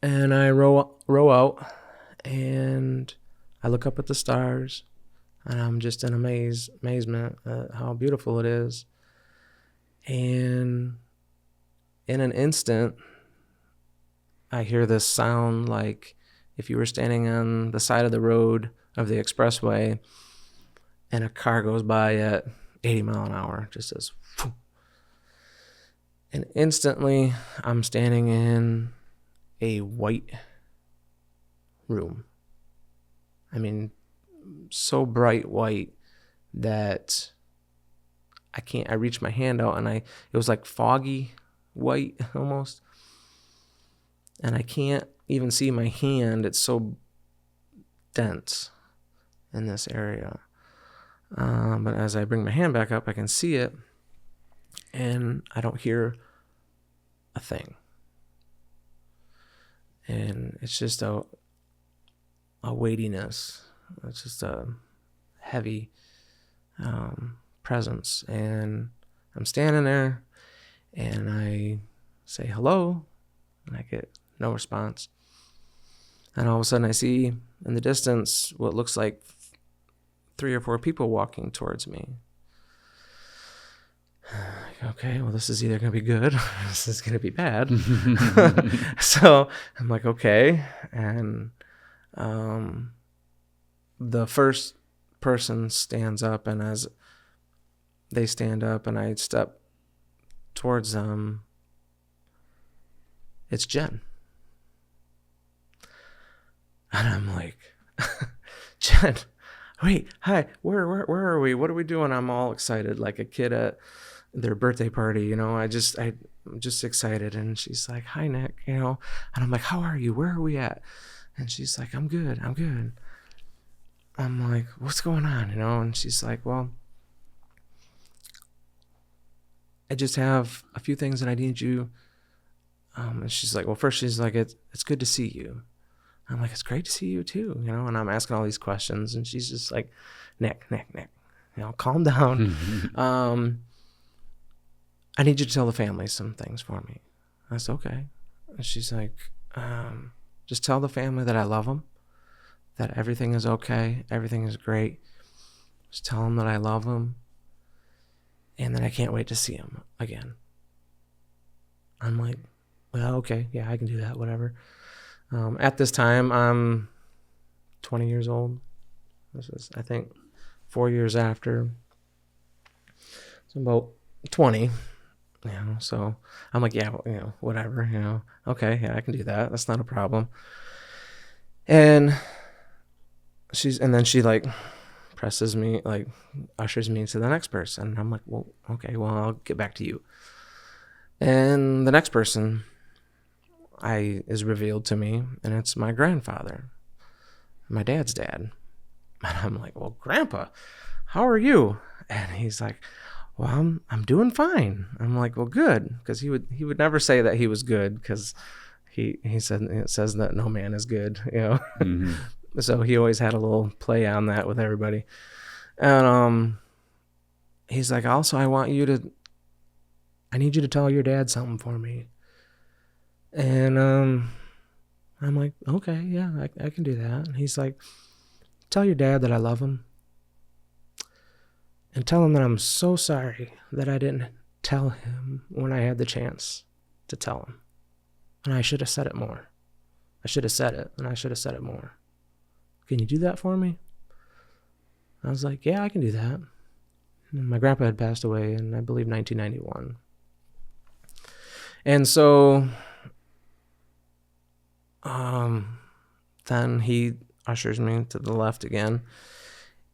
and I row out, and I look up at the stars, And I'm just in amazement at how beautiful it is. And in an instant, I hear this sound like if you were standing on the side of the road of the expressway and a car goes by at 80 mile an hour, just as, phew. And instantly I'm standing in a white room. I mean, so bright white that I reached my hand out and it was like foggy white almost. And I can't even see my hand. It's so dense in this area. But as I bring my hand back up, I can see it, and I don't hear a thing. And it's just a weightiness. It's just a heavy presence. And I'm standing there, and I say hello, and I get no response. And all of a sudden I see in the distance what looks like 3 or 4 people walking towards me. Okay, well, this is either going to be good or this is going to be bad. So I'm like, okay. And the first person stands up, and as they stand up and I step towards them, it's Jen. And I'm like, Jen, wait, hi, where are we? What are we doing? I'm all excited, like a kid at their birthday party, you know. I'm just excited. And she's like, hi, Nick, you know. And I'm like, how are you? Where are we at? And she's like, I'm good. I'm like, what's going on, you know? And she's like, well, I just have a few things that I need you. And she's like, well, first she's like, it's good to see you. I'm like, it's great to see you too, you know. And I'm asking all these questions, and she's just like, Nick, you know, calm down. I need you to tell the family some things for me. I said, okay. And she's like, just tell the family that I love them, that everything is okay, everything is great. Just tell them that I love them, and that I can't wait to see them again. I'm like, well, okay, yeah, I can do that, whatever. At this time, I'm 20 years old. This is, I think, 4 years after. So about 20, you know. So I'm like, yeah, you know, whatever, you know. Okay, yeah, I can do that. That's not a problem. And then she like presses me, like ushers me to the next person. And I'm like, well, okay, well, I'll get back to you. And the next person is revealed to me, and it's my grandfather, my dad's dad. And I'm like, well, Grandpa, how are you? And he's like, well, I'm doing fine. I'm like, well, good, because he would never say that he was good, because he said, it says that no man is good, you know. Mm-hmm. So he always had a little play on that with everybody. And he's like, also, I need you to tell your dad something for me. And I'm like, okay, yeah, I can do that. And he's like, tell your dad that I love him, and tell him that I'm so sorry that I didn't tell him when I had the chance to tell him. And I should have said it more. I should have said it, and I should have said it more. Can you do that for me? I was like, yeah, I can do that. And my grandpa had passed away in, I believe, 1991. And so then he ushers me to the left again,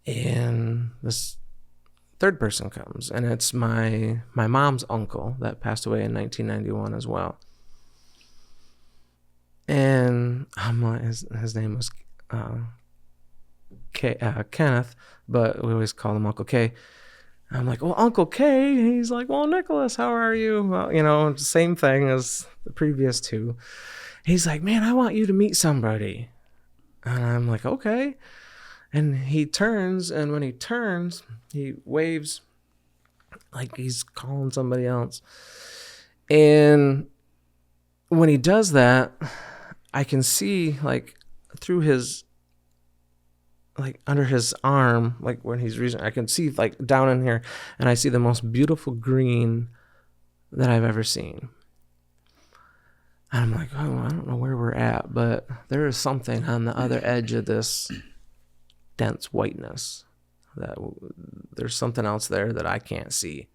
and this third person comes, and it's my mom's uncle that passed away in 1991 as well. And his name was Kenneth, but we always call him Uncle K. I'm like, well, Uncle K. He's like, well, Nicholas, how are you? Well, you know, same thing as the previous two. He's like, man, I want you to meet somebody. And I'm like, okay. And he turns, and when he turns, he waves like he's calling somebody else. And when he does that, I can see, like, through his like under his arm, like when he's reaching, I can see like down in here, and I see the most beautiful green that I've ever seen. And I'm like, oh, I don't know where we're at, but there is something on the other edge of this dense whiteness. That there's something else there that I can't see.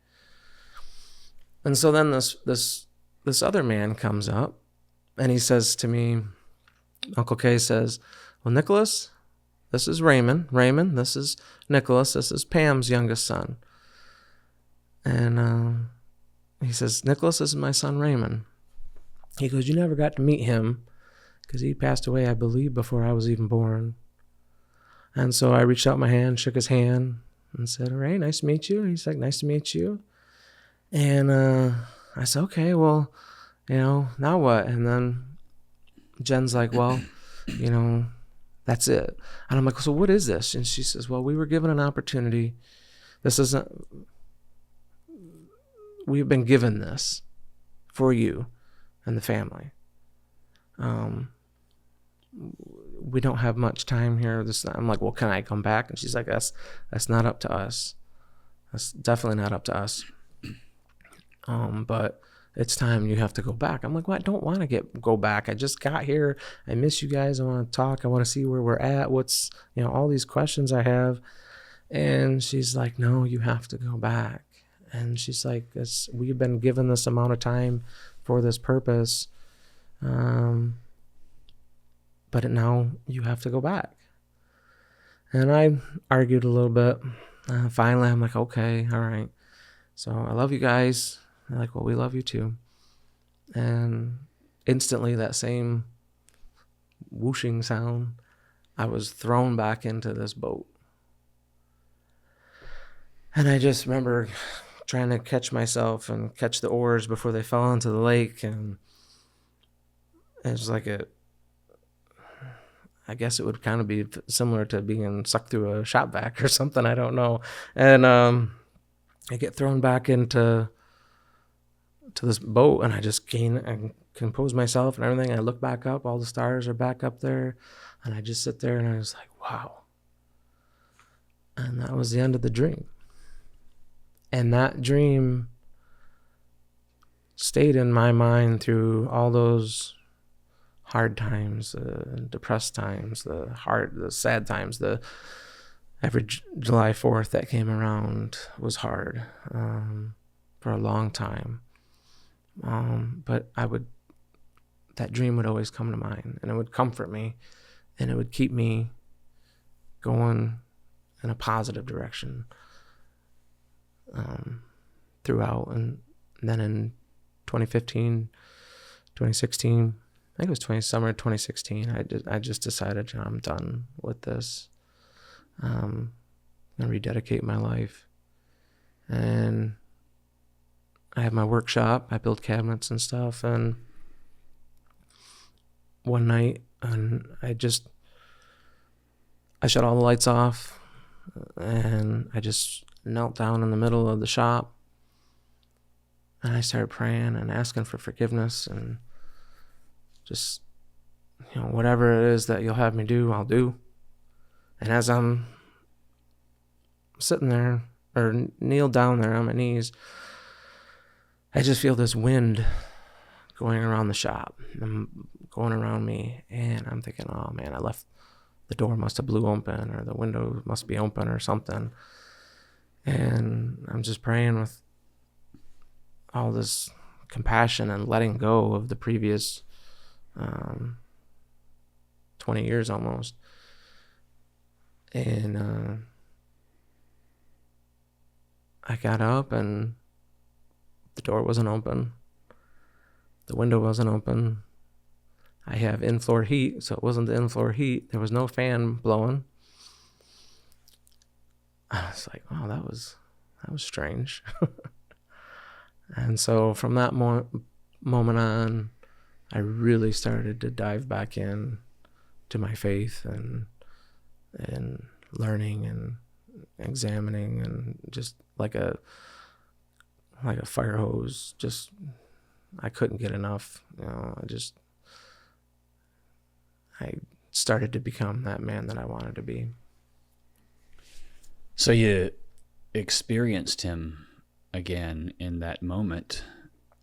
And so then this other man comes up, and he says to me, Uncle Kay says, well, Nicholas, this is Raymond. Raymond, this is Nicholas. This is Pam's youngest son. And he says, Nicholas, this is my son Raymond. He goes, you never got to meet him because he passed away, I believe, before I was even born. And so I reached out my hand, shook his hand, and said, all right, nice to meet you. He's like, nice to meet you. And I said, okay, well, now what? And then Jen's like, well, that's it. And I'm like, so what is this? And she says, well, we were given an opportunity. We've been given this for you and the family. We don't have much time here. I'm like, well, can I come back? And she's like, that's not up to us. That's definitely not up to us. But it's time you have to go back. I'm like, well, I don't want to go back. I just got here. I miss you guys. I want to talk. I want to see where we're at. What's, all these questions I have. And she's like, no, you have to go back. And she's like, we've been given this amount of time for this purpose. But now you have to go back. And I argued a little bit. Finally, I'm like, okay, all right. So I love you guys. They're like, well, we love you too. And instantly that same whooshing sound, I was thrown back into this boat. And I just remember trying to catch myself and catch the oars before they fell into the lake. And it was like I guess it would kind of be similar to being sucked through a shop vac or something. I don't know. And I get thrown back into this boat, and I just compose myself and everything. I look back up, all the stars are back up there, and I just sit there and I was like, wow. And that was the end of the dream. And that dream stayed in my mind through all those hard times, depressed times, the sad times. Every July 4th that came around was hard for a long time. But that dream would always come to mind, and it would comfort me, and it would keep me going in a positive direction throughout. And then in 2015, 2016, I think it was summer 2016, I just decided, I'm done with this. I'm going to rededicate my life. And I have my workshop. I build cabinets and stuff. And one night, I shut all the lights off, and I just knelt down in the middle of the shop, and I started praying and asking for forgiveness, and just, whatever it is that you'll have me do, I'll do. And as I'm sitting there, or kneeled down there on my knees, I just feel this wind going around the shop and going around me. And I'm thinking, oh man, the door must have blew open, or the window must be open or something. And I'm just praying with all this compassion and letting go of the previous 20 years almost. And I got up, and the door wasn't open. The window wasn't open. I have in-floor heat, so it wasn't the in-floor heat. There was no fan blowing. I was like, wow, that was strange. And so from that moment on, I really started to dive back in to my faith and learning and examining, and just like a fire hose. Just, I couldn't get enough. I started to become that man that I wanted to be. So you experienced him again in that moment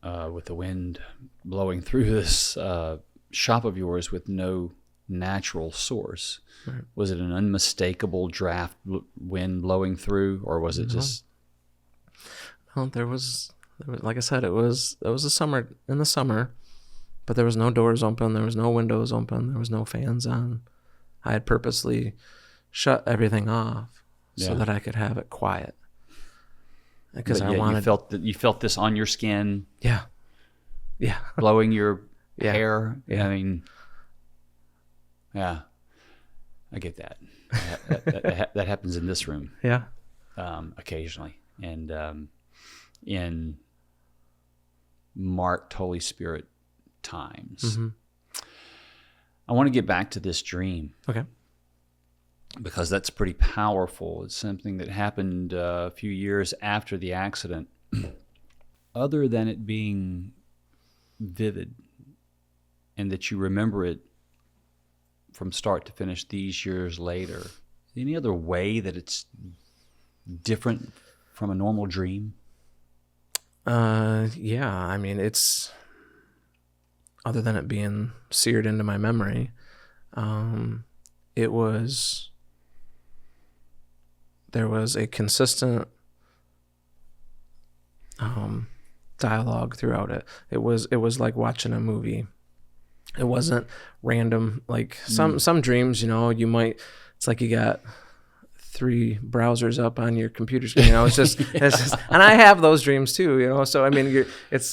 with the wind blowing through this shop of yours with no natural source. Right. Was it an unmistakable draft wind blowing through, or was it just... No, there was, like I said, it was a summer, in the summer, but there was no doors open, there was no windows open, there was no fans on. I had purposely shut everything off so that I could have it quiet. Because I wanted... You felt this on your skin. Yeah. Blowing your hair. Yeah. I mean, yeah, I get that. That happens in this room. Yeah. Occasionally. And in marked Holy Spirit times. Mm-hmm. I want to get back to this dream. Okay. Because that's pretty powerful. It's something that happened a few years after the accident. Other than it being vivid and that you remember it from start to finish these years later, any other way that it's different from a normal dream? Yeah. I mean, it's, other than it being seared into my memory, there was a consistent dialogue throughout it. It was like watching a movie. It wasn't random. Like some dreams, it's like you got 3 browsers up on your computer screen. It's just, and I have those dreams too, So I mean,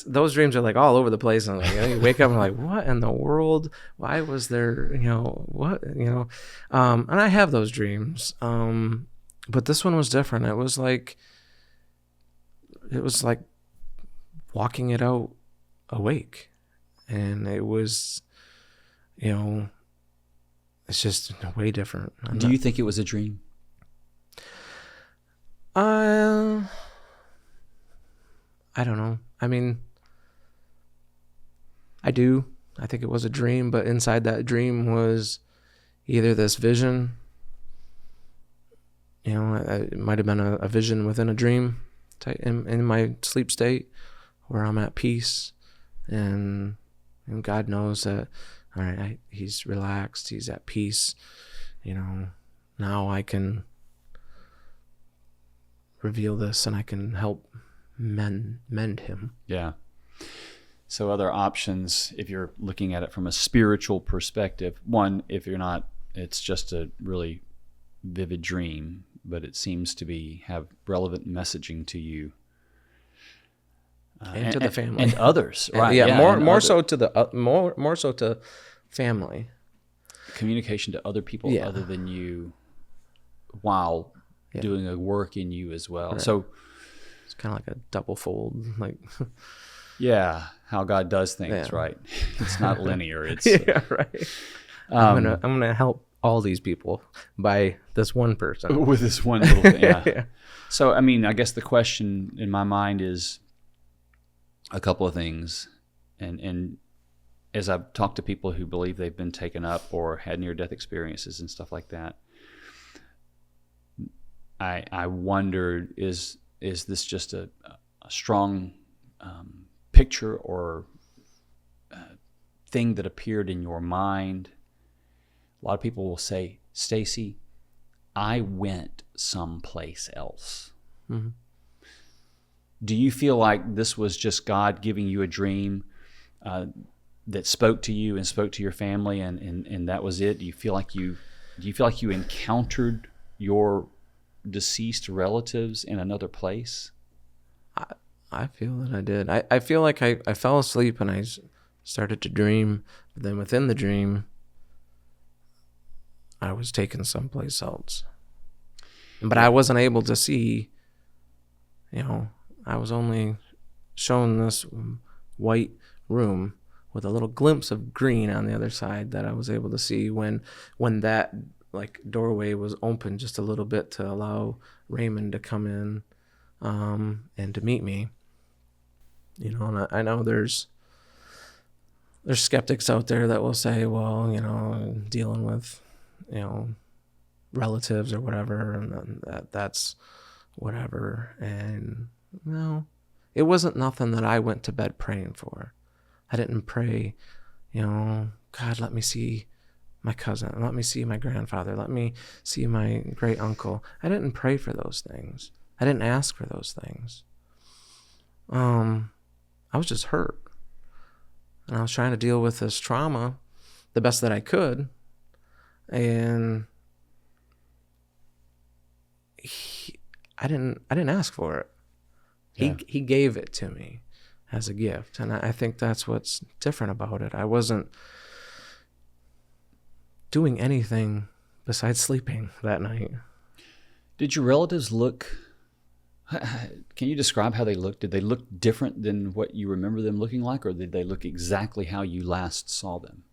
those dreams are like all over the place, and you wake up and like, what in the world? Why was there, what, and I have those dreams. But this one was different. It was like walking it out awake, and it was, it's just way different. Do you think it was a dream? I don't know. I mean, I do. I think it was a dream, but inside that dream was either this vision. It might have been a vision within a dream in my sleep state where I'm at peace, and God knows that, all right, he's relaxed, he's at peace. Now I can reveal this and I can help mend him. Yeah. So other options, if you're looking at it from a spiritual perspective, one, if you're not, it's just a really vivid dream, but it seems to have relevant messaging to you and to the family and others, right? More so to family. Communication to other people other than you, while doing a work in you as well. Right. So it's kind of like a double fold, like how God does things, right? It's not linear. It's right. I'm gonna help all these people by this one person with this one little thing. Yeah. So I mean, I guess the question in my mind is a couple of things, and as I've talked to people who believe they've been taken up or had near-death experiences and stuff like that, I wondered, is this just a strong picture or thing that appeared in your mind? A lot of people will say, Stacy, I went someplace else. Mm-hmm. Do you feel like this was just God giving you a dream that spoke to you and spoke to your family, and that was it? Do you feel like you encountered your deceased relatives in another place? I feel that I did. I feel like I fell asleep and I started to dream, but then within the dream, I was taken someplace else. But I wasn't able to see, I was only shown this white room with a little glimpse of green on the other side that I was able to see when that doorway was open just a little bit to allow Raymond to come in and to meet me. And I know there's skeptics out there that will say, well, dealing with, relatives or whatever, and then that's whatever. And no, it wasn't nothing that I went to bed praying for. I didn't pray, God, let me see my cousin, let me see my grandfather, let me see my great uncle. I didn't pray for those things. I didn't ask for those things. I was just hurt, and I was trying to deal with this trauma the best that I could, and I didn't ask for it. He gave it to me as a gift, and I think that's what's different about it. I wasn't doing anything besides sleeping that night. Did your relatives look? Can you describe how they looked? Did they look different than what you remember them looking like, or did they look exactly how you last saw them?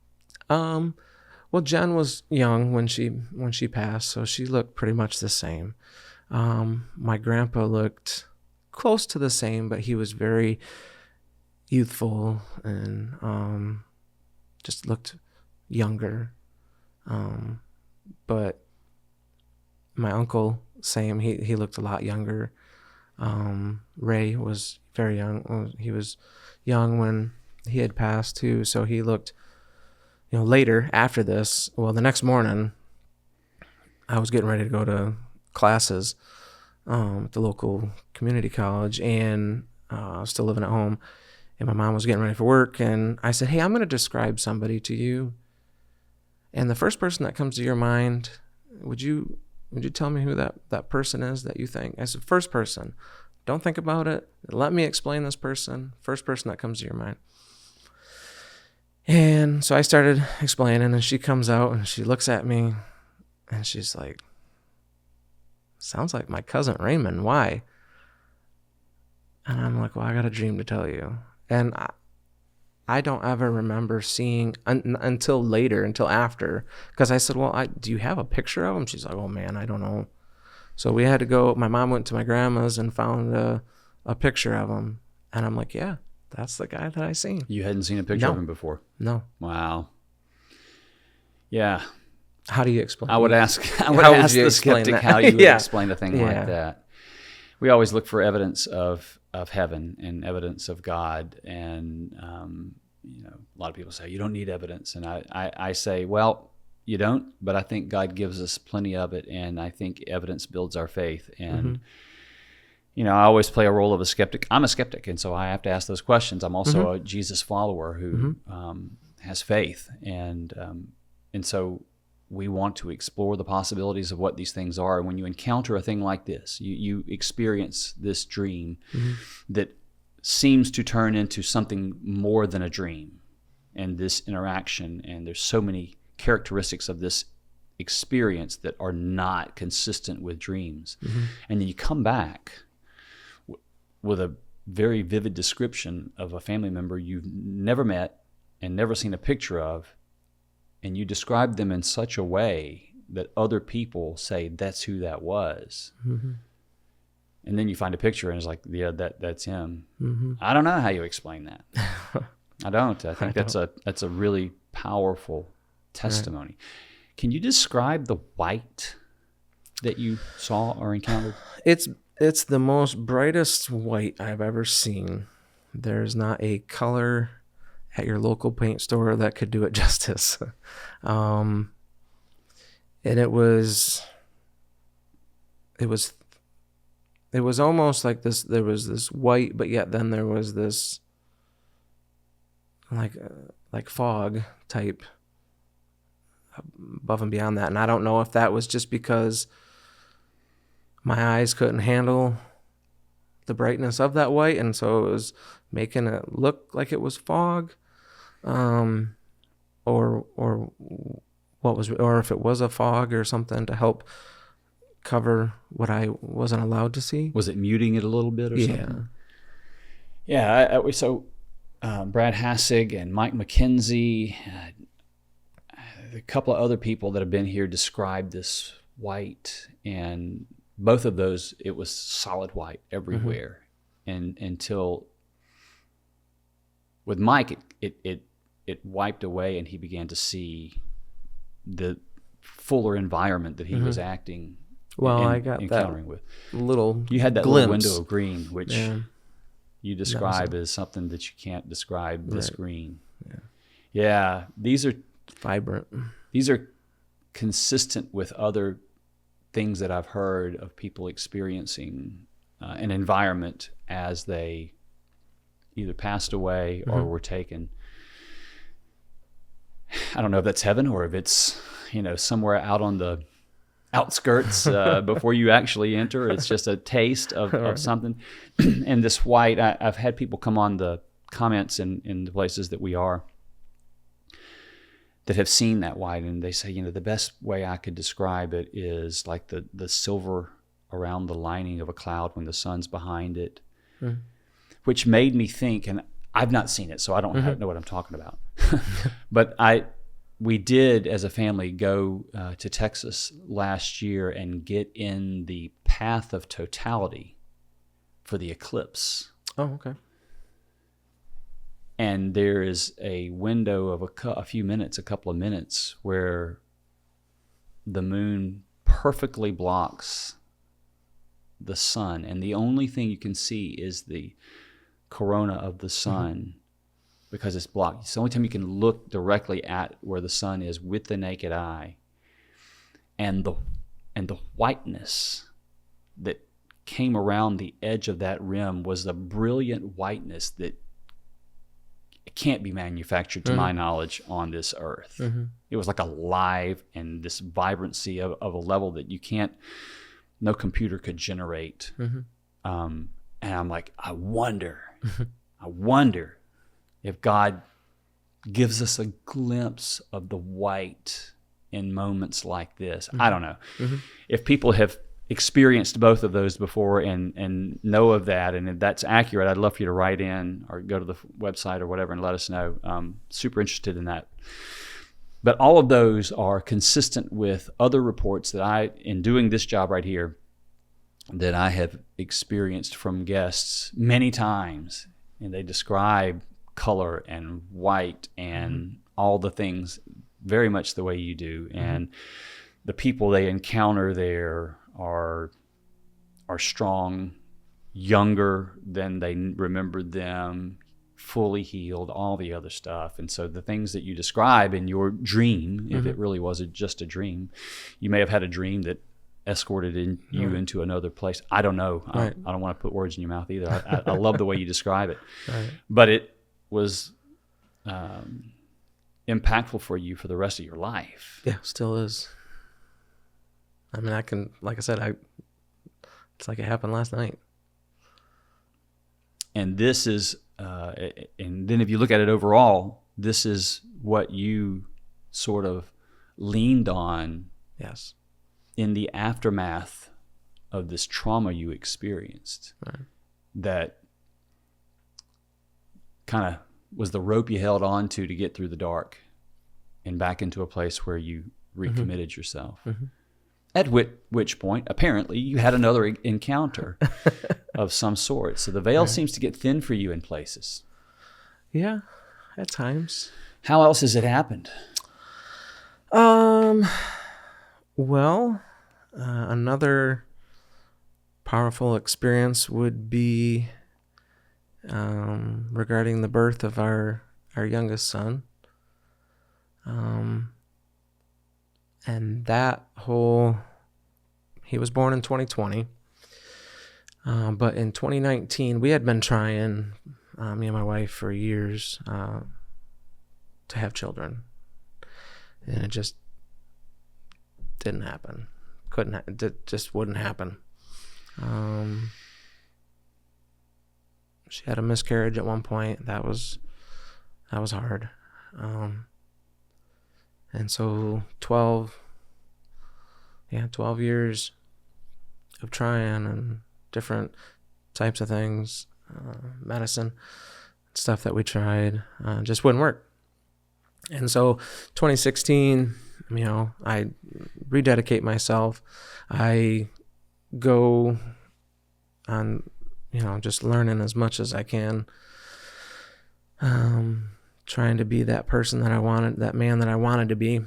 Well, Jen was young when she passed, so she looked pretty much the same. My grandpa looked close to the same, but he was very youthful and just looked younger. But my uncle, same. He looked a lot younger. Ray was very young. He was young when he had passed too, so he looked, later after this. Well, the next morning, I was getting ready to go to classes at the local community college, and I was still living at home, and my mom was getting ready for work, and I said, hey, I'm going to describe somebody to you, and the first person that comes to your mind, would you tell me who that person is that you think? I said, first person. Don't think about it. Let me explain this person. First person that comes to your mind. And so I started explaining, and she comes out and she looks at me and she's like, sounds like my cousin Raymond. Why? And I'm like, well, I got a dream to tell you. And I don't ever remember seeing until later, until after, because I said, well, do you have a picture of him? She's like, oh man, I don't know. So we had to go, my mom went to my grandma's and found a picture of him. And I'm like, yeah, that's the guy that I seen. You hadn't seen a picture of him before? No. Wow. Yeah. How do you explain? I would ask the skeptic how you would explain a thing like that. We always look for evidence of heaven and evidence of God, and a lot of people say you don't need evidence, and I say, well, you don't, but I think God gives us plenty of it, and I think evidence builds our faith. And I always play a role of a skeptic. I'm a skeptic, and so I have to ask those questions. I'm also a Jesus follower who has faith, and so we want to explore the possibilities of what these things are. And when you encounter a thing like this, you experience this dream that seems to turn into something more than a dream, and this interaction, and there's so many characteristics of this experience that are not consistent with dreams. And then you come back with a very vivid description of a family member you've never met and never seen a picture of, and you describe them in such a way that other people say that's who that was. And then you find a picture and it's like, yeah, that's him. I don't know how you explain that. I don't. I think that's a really powerful testimony. Right. Can you describe the white that you saw or encountered? It's the most brightest white I've ever seen. There's not a color at your local paint store that could do it justice. And it was almost like this. There was this white, but yet then there was this like fog type above and beyond that. And I don't know if that was just because my eyes couldn't handle the brightness of that white, and so it was making it look like it was fog, or if it was a fog or something to help cover what I wasn't allowed to see. Was it muting it a little bit or something? Yeah. Brad Hassig and Mike McKenzie, a couple of other people that have been here described this white, and both of those, it was solid white everywhere. And until with Mike, it wiped away, and he began to see the fuller environment that he was acting. Well, and I got encountering that with. little You had that glimpse. little window of green, which you describe it. as something that you can't describe this Right. green. Yeah. Yeah, these are Vibrant. these are consistent with other things that I've heard of people experiencing an environment as they either passed away or were taken. I don't know if that's heaven or if it's, somewhere out on the outskirts before you actually enter. It's just a taste of something. And this white, I've had people come on the comments in the places that we are that have seen that white, and they say, the best way I could describe it is like the silver around the lining of a cloud when the sun's behind it, which made me think, and I've not seen it, so I don't know what I'm talking about. But we did, as a family, go to Texas last year and get in the path of totality for the eclipse. Oh, okay. And there is a window of a few minutes, a couple of minutes, where the moon perfectly blocks the sun, and the only thing you can see is the corona of the sun. Because it's blocked. It's the only time you can look directly at where the sun is with the naked eye. And the whiteness that came around the edge of that rim was a brilliant whiteness that it can't be manufactured, to my knowledge, on this earth. It was like alive, and this vibrancy of a level that no computer could generate. And I'm like, I wonder if God gives us a glimpse of the white in moments like this. I don't know. If people have experienced both of those before and know of that, and if that's accurate, I'd love for you to write in or go to the website or whatever and let us know. Super interested in that. But all of those are consistent with other reports that in doing this job right here, that I have experienced from guests many times, and they describe color and white and all the things very much the way you do. And the people they encounter there are strong, younger than they remembered them, fully healed, all the other stuff. And so the things that you describe in your dream, if it really was just a dream, you may have had a dream that escorted you into another place. I don't know. Right. I don't want to put words in your mouth either. I love the way you describe it. Right. But it was impactful for you for the rest of your life. Yeah, still is. I mean, like I said, it's like it happened last night. And this is, and then if you look at it overall, this is what you sort of leaned on. Yes. In the aftermath of this trauma you experienced. Right. That kind of was the rope you held on to get through the dark and back into a place where you recommitted yourself. At which point, apparently, you had another encounter of some sort. So the veil seems to get thin for you in places. Yeah, at times. How else has it happened? Well, another powerful experience would be regarding the birth of our youngest son. And that he was born in 2020. But in 2019, we had been trying, me and my wife, for years to have children. And it just didn't happen. It just wouldn't happen. She had a miscarriage at one point. That was hard. And so 12 years of trying and different types of things, medicine, stuff that we tried, just wouldn't work. And so 2016, I rededicate myself. I go on, just learning as much as I can, trying to be that person that I wanted, that man that I wanted to be.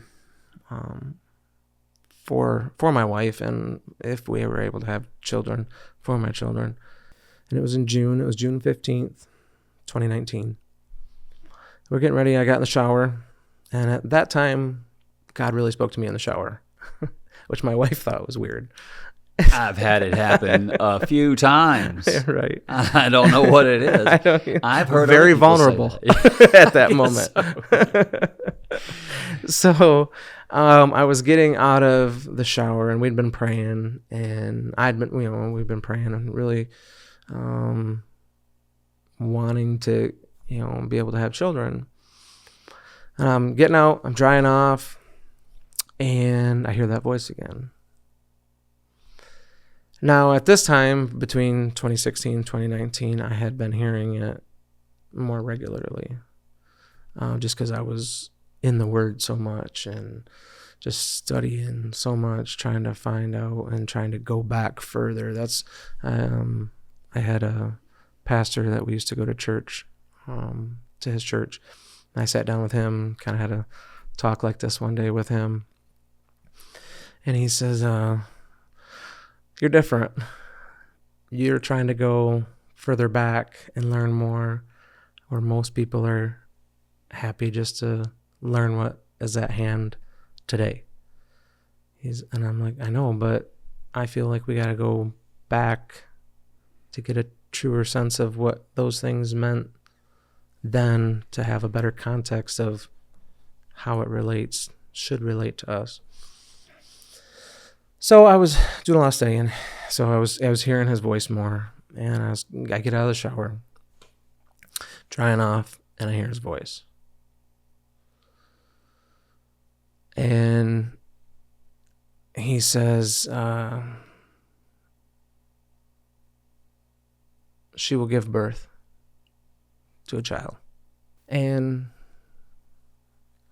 for my wife, and if we were able to have children, for my children. And it was in June. It was June 15th, 2019. We're getting ready. I got in the shower, and at that time, God really spoke to me in the shower, which my wife thought was weird. I've had it happen a few times. Yeah, right. I don't know what it is. I've heard very other people say vulnerable that. at that moment. So I was getting out of the shower, and we'd been praying, and we've been praying and really wanting to, be able to have children. And I'm getting out, I'm drying off, and I hear that voice again. Now, at this time, between 2016 and 2019, I had been hearing it more regularly, just because I was in the Word so much and just studying so much, trying to find out and trying to go back further. That's I had a pastor that we used to go to church, to his church. And I sat down with him, kind of had a talk like this one day with him. And he says, you're different. You're trying to go further back and learn more, where most people are happy just to learn what is at hand today. And I'm like, I know, but I feel like we got to go back to get a truer sense of what those things meant then, to have a better context of how it should relate to us. So I was doing a lot of studying. So I was hearing his voice more, and I get out of the shower, drying off, and I hear his voice. And he says, she will give birth to a child. And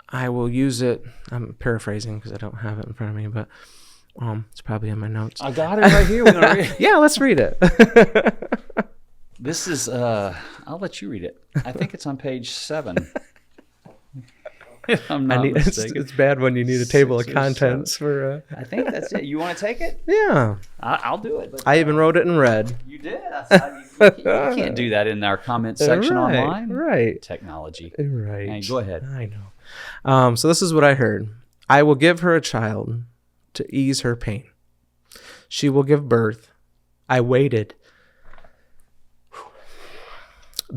I will use it, I'm paraphrasing because I don't have it in front of me, but it's probably in my notes. I got it right here. We're gonna read it. Yeah, let's read it. This is, I'll let you read it. I think it's on page 7. If I'm not mistaken. It's bad when you need a table of 6 or contents 7. for... I think that's it. You want to take it? Yeah. I'll do it. But, I even wrote it in red. You did? You can't do that in our comment section online. Right. Technology. Right. And go ahead. I know. So this is what I heard. I will give her a child to ease her pain. She will give birth. I waited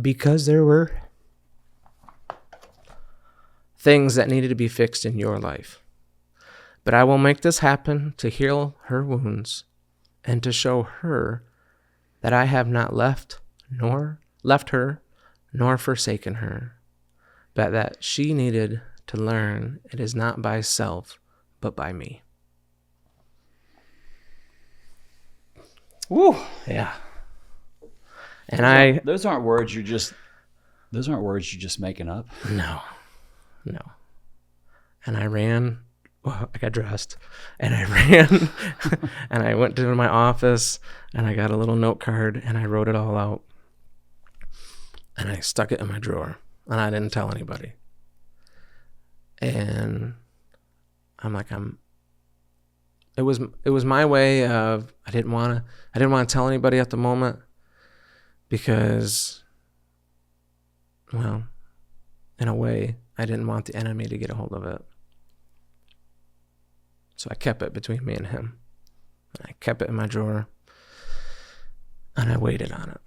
because there were things that needed to be fixed in your life. But I will make this happen to heal her wounds and to show her that I have not left her nor forsaken her, but that she needed to learn it is not by self, but by me. Woo. Yeah. And those aren't words you're just making up. No. And I ran. Well, I got dressed, and I ran, and I went to my office, and I got a little note card, and I wrote it all out, and I stuck it in my drawer, and I didn't tell anybody. And I'm like, it was my way of, I didn't want to tell anybody at the moment, because, well, in a way, I didn't want the enemy to get a hold of it. So I kept it between me and him. And I kept it in my drawer. And I waited on it.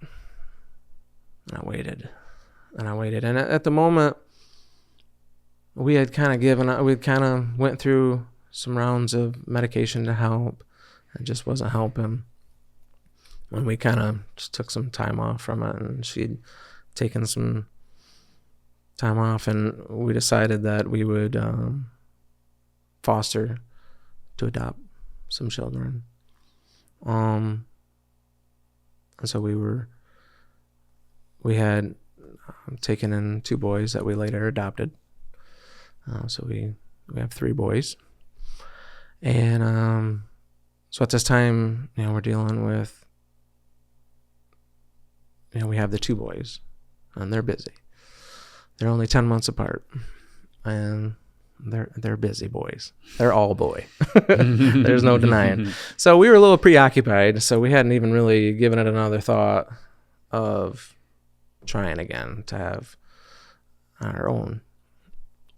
And I waited. And at the moment, we had kind of given up. We kind of went through some rounds of medication to help. It just wasn't helping. And we kind of just took some time off from it. And she'd taken some time off, and we decided that we would foster to adopt some children. And so we had taken in 2 boys that we later adopted. So we have 3 boys. And so at this time, we're dealing with, we have the 2 boys, and they're busy. They're only 10 months apart. And they're busy boys. They're all boy. There's no denying. So we were a little preoccupied, so we hadn't even really given it another thought of trying again to have our own.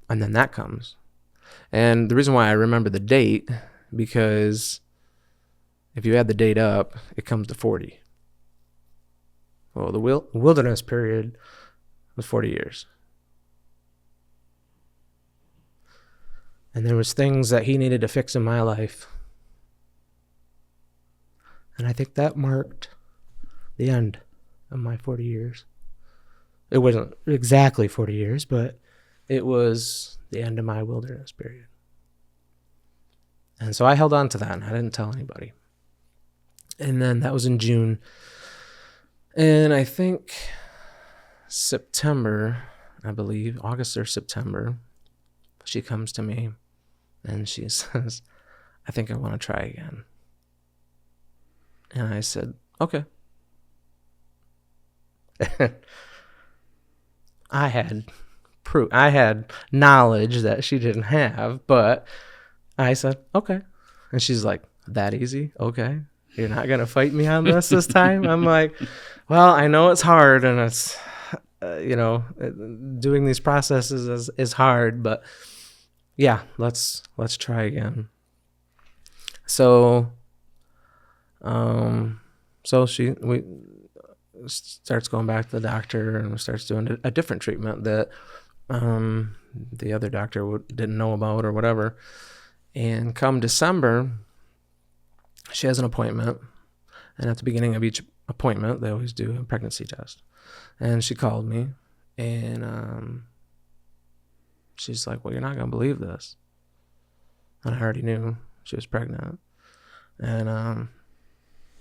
And then that comes. And the reason why I remember the date, because if you add the date up, it comes to 40. Well, the wilderness period was 40 years. And there was things that he needed to fix in my life. And I think that marked the end of my 40 years. It wasn't exactly 40 years, but it was the end of my wilderness period. And so I held on to that, and I didn't tell anybody. And then that was in June. And I think September, I believe, August or September, she comes to me and she says, I think I want to try again. And I said, okay. I had knowledge that she didn't have, but I said, okay. And she's like, that easy? Okay. You're not going to fight me on this time? I'm like, well, I know it's hard, and it's, doing these processes is hard, but yeah, let's try again. So, we starts going back to the doctor and starts doing a different treatment that the other doctor didn't know about or whatever. And come December, she has an appointment, and at the beginning of each appointment, they always do a pregnancy test. And she called me, and she's like, well, you're not going to believe this. And I already knew she was pregnant. And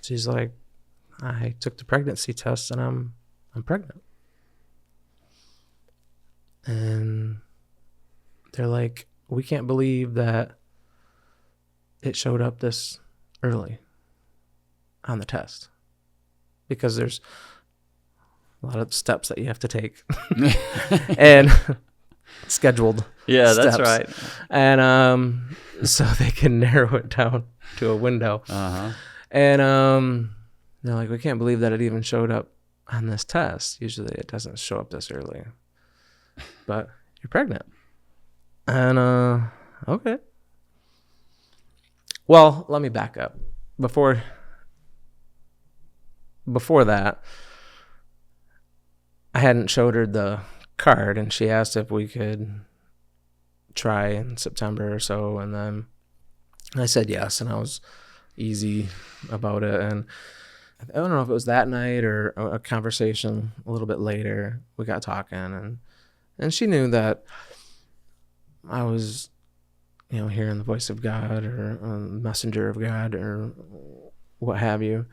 she's like, I took the pregnancy test, and I'm pregnant. And they're like, we can't believe that it showed up this early on the test, because there's a lot of steps that you have to take and scheduled steps. That's right. And so they can narrow it down to a window. And they're like, we can't believe that it even showed up on this test. Usually it doesn't show up this early, but you're pregnant. And okay. Well, let me back up. Before that, I hadn't showed her the card, and she asked if we could try in September or so, and then I said yes, and I was easy about it. And I don't know if it was that night or a conversation a little bit later, we got talking, and she knew that I was, hearing the voice of God, or a messenger of God, or what have you.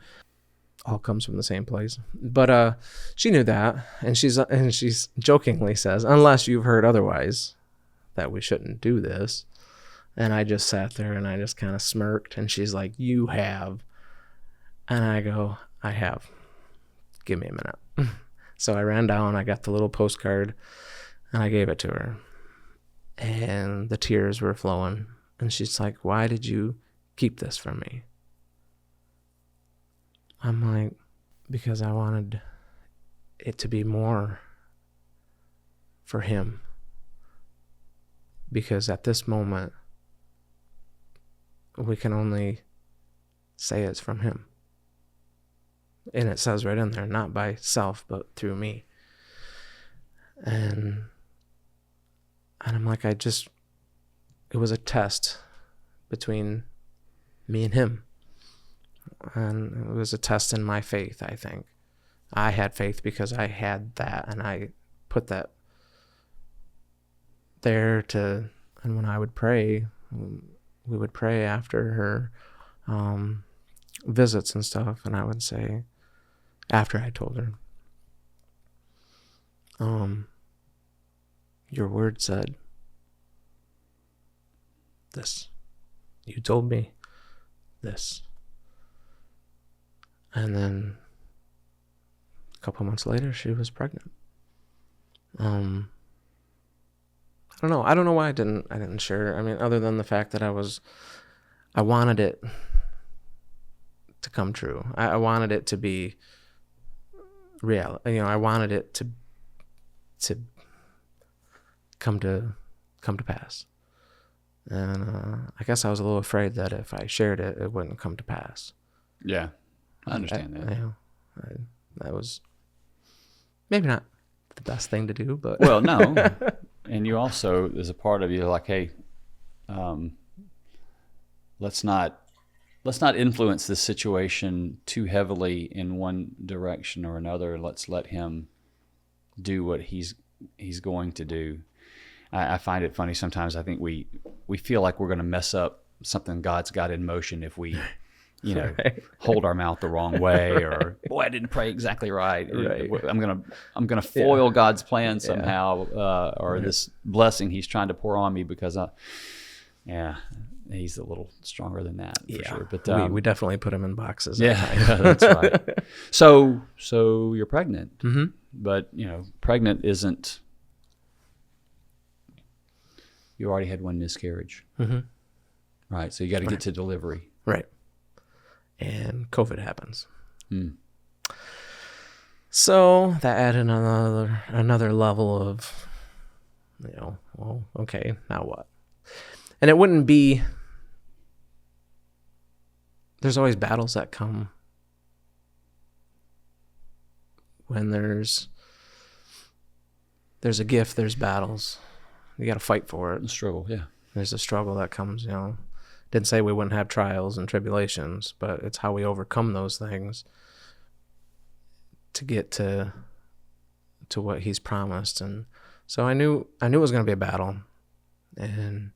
All comes from the same place. But she knew that, and she's jokingly says, unless you've heard otherwise, that we shouldn't do this. And I just sat there and I just kind of smirked, and she's like, you have. And I go, I have. Give me a minute. So I ran down, I got the little postcard, and I gave it to her. And the tears were flowing. And she's like, why did you keep this from me? I'm like, because I wanted it to be more for him. Because at this moment, we can only say it's from him. And it says right in there, not by self, but through me. And I'm like, it was a test between me and him. And it was a test in my faith, I think. I had faith because I had that, and I put that there and when I would pray, we would pray after her visits and stuff, and I would say, after I told her, your word said this. You told me this. And then a couple months later, she was pregnant. don't know. I don't know why I didn't share. I mean, other than the fact that I wanted it to come true. I wanted it to be real. You know, I wanted it to come to pass. And I guess I was a little afraid that if I shared it, it wouldn't come to pass. Yeah, I understand that. You know, that was maybe not the best thing to do, but well, no. And you also, there's a part of you like, hey, let's not influence this situation too heavily in one direction or another. Let's let him do what he's going to do. I find it funny sometimes. I think we feel like we're going to mess up something God's got in motion if we, you know, right. hold our mouth the wrong way, Right. or boy, I didn't pray exactly right. Right. I'm gonna foil God's plan somehow, or this blessing He's trying to pour on me because He's a little stronger than that for sure. But we definitely put him in boxes. Yeah, that's right. So you're pregnant, Mm-hmm. but you know, pregnant isn't. You already had one miscarriage, Mm-hmm. right? So you got to get to delivery, right? And COVID happens. So that added another level of, you know, well, okay, now what? And it wouldn't be. There's always battles that come when there's a gift. There's battles. You got to fight for it. The struggle, yeah. There's a struggle that comes, you know. Didn't say we wouldn't have trials and tribulations, but it's how we overcome those things to get to what He's promised. And so I knew it was going to be a battle, and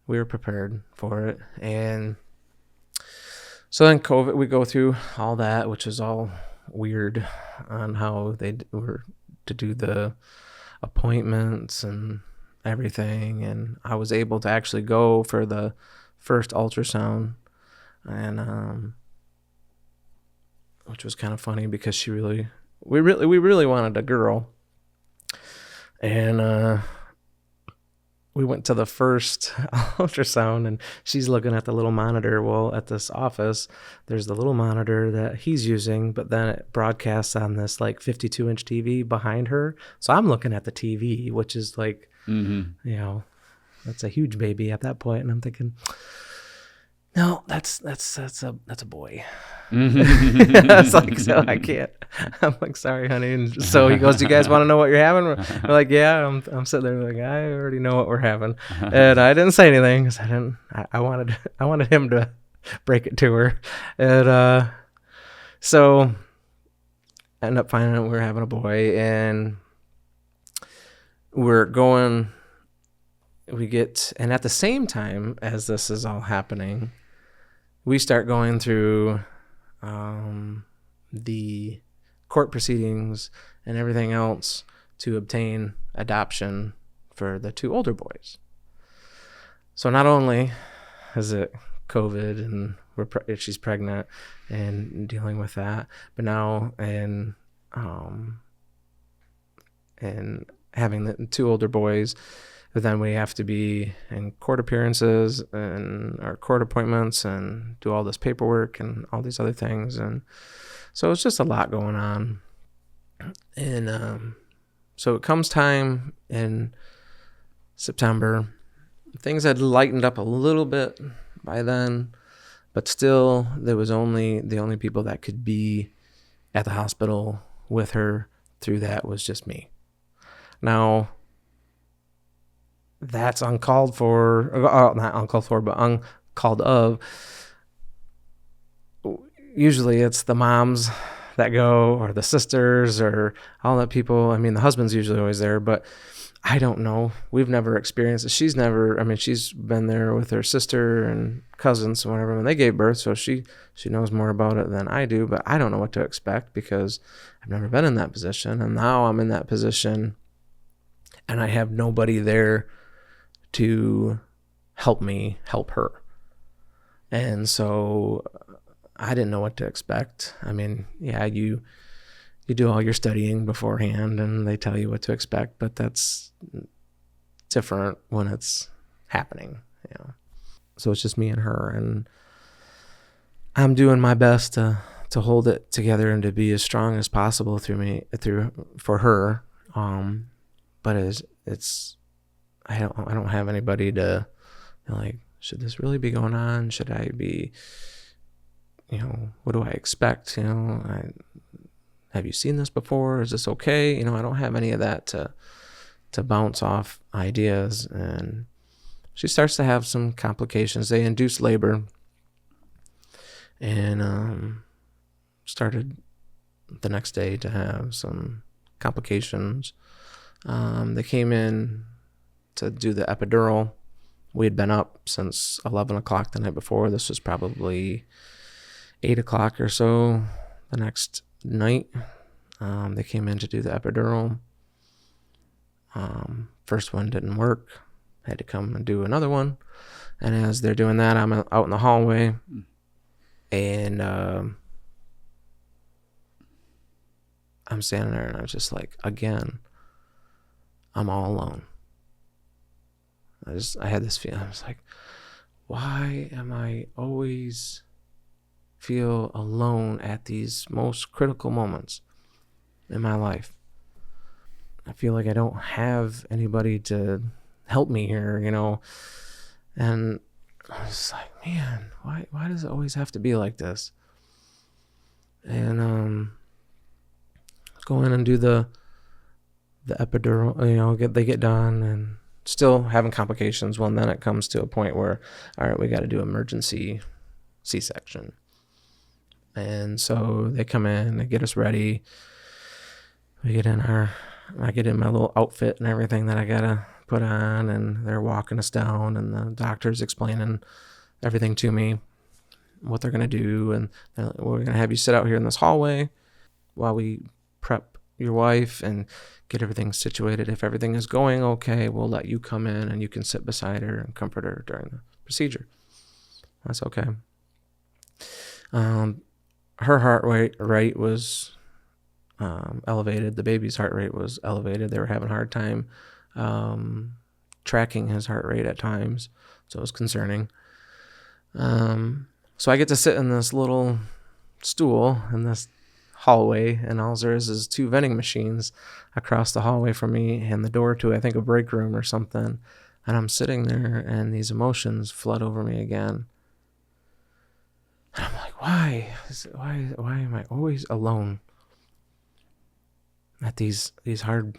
we were prepared for it. And so then COVID, we go through all that, which is all weird on how they were to do the appointments and everything. And I was able to actually go for the first ultrasound, and which was kind of funny because we really wanted a girl. And we went to the first ultrasound, and she's looking at the little monitor. Well, at this office, there's the little monitor that he's using, but then it broadcasts on this like 52-inch TV behind her. So I'm looking at the TV, which is like, you know, that's a huge baby at that point. And I'm thinking, no, that's a boy. It's like, so I can't. I'm like, sorry, honey. And so he goes, do you guys want to know what you're having? We're like, yeah. I'm sitting there like, I already know what we're having. And I didn't say anything because I wanted him to break it to her. And so I ended up finding out we were having a boy, and we're going. And at the same time as this is all happening, we start going through the court proceedings and everything else to obtain adoption for the two older boys. So not only is it COVID and she's pregnant and dealing with that, but now and having the two older boys. But then we have to be in court appearances and our court appointments and do all this paperwork and all these other things. And so it's just a lot going on. And so it comes time in September. Things had lightened up a little bit by then, but still there was the only people that could be at the hospital with her through that was just me. Now, that's uncalled for, not uncalled for, but uncalled of. Usually it's the moms that go, or the sisters, or all the people. I mean, the husband's usually always there, but I don't know. We've never experienced it. She's been there with her sister and cousins and whatever when they gave birth, so she knows more about it than I do, but I don't know what to expect because I've never been in that position, and now I'm in that position, and I have nobody there to help me help her. And so I didn't know what to expect. I mean, yeah, you do all your studying beforehand and they tell you what to expect, but that's different when it's happening, So it's just me and her, and I'm doing my best to hold it together and to be as strong as possible for her. But it's I don't have anybody to, like, should this really be going on? Should I be, what do I expect? Have you seen this before? Is this okay? I don't have any of that to bounce off ideas. And she starts to have some complications. They induced labor, and started the next day to have some complications. They came in to do the epidural. We had been up since 11 o'clock the night before. This was probably 8 o'clock or so the next night. They came in to do the epidural. First one didn't work. I had to come and do another one. And as they're doing that, I'm out in the hallway, and I'm standing there, and I was just like, again, I'm all alone. I had this feeling. I was like, why am I always feel alone at these most critical moments in my life? I feel like I don't have anybody to help me here, And I was like, man, why does it always have to be like this? And go in and do the epidural, they get done, and still having complications. Well, and then it comes to a point where, all right, we got to do emergency C-section. And so they come in, they get us ready. I get in my little outfit and everything that I gotta put on, and they're walking us down, and the doctor's explaining everything to me, what they're gonna do, and we're gonna have you sit out here in this hallway while we prep your wife and get everything situated. If everything is going okay, we'll let you come in and you can sit beside her and comfort her during the procedure. That's okay. Her heart rate was elevated. The baby's heart rate was elevated. They were having a hard time tracking his heart rate at times, so it was concerning. So I get to sit in this little stool in this hallway, and all there is 2 vending machines across the hallway from me and the door to, I think, a break room or something. And I'm sitting there, and these emotions flood over me again. And I'm like, why am I always alone at these hard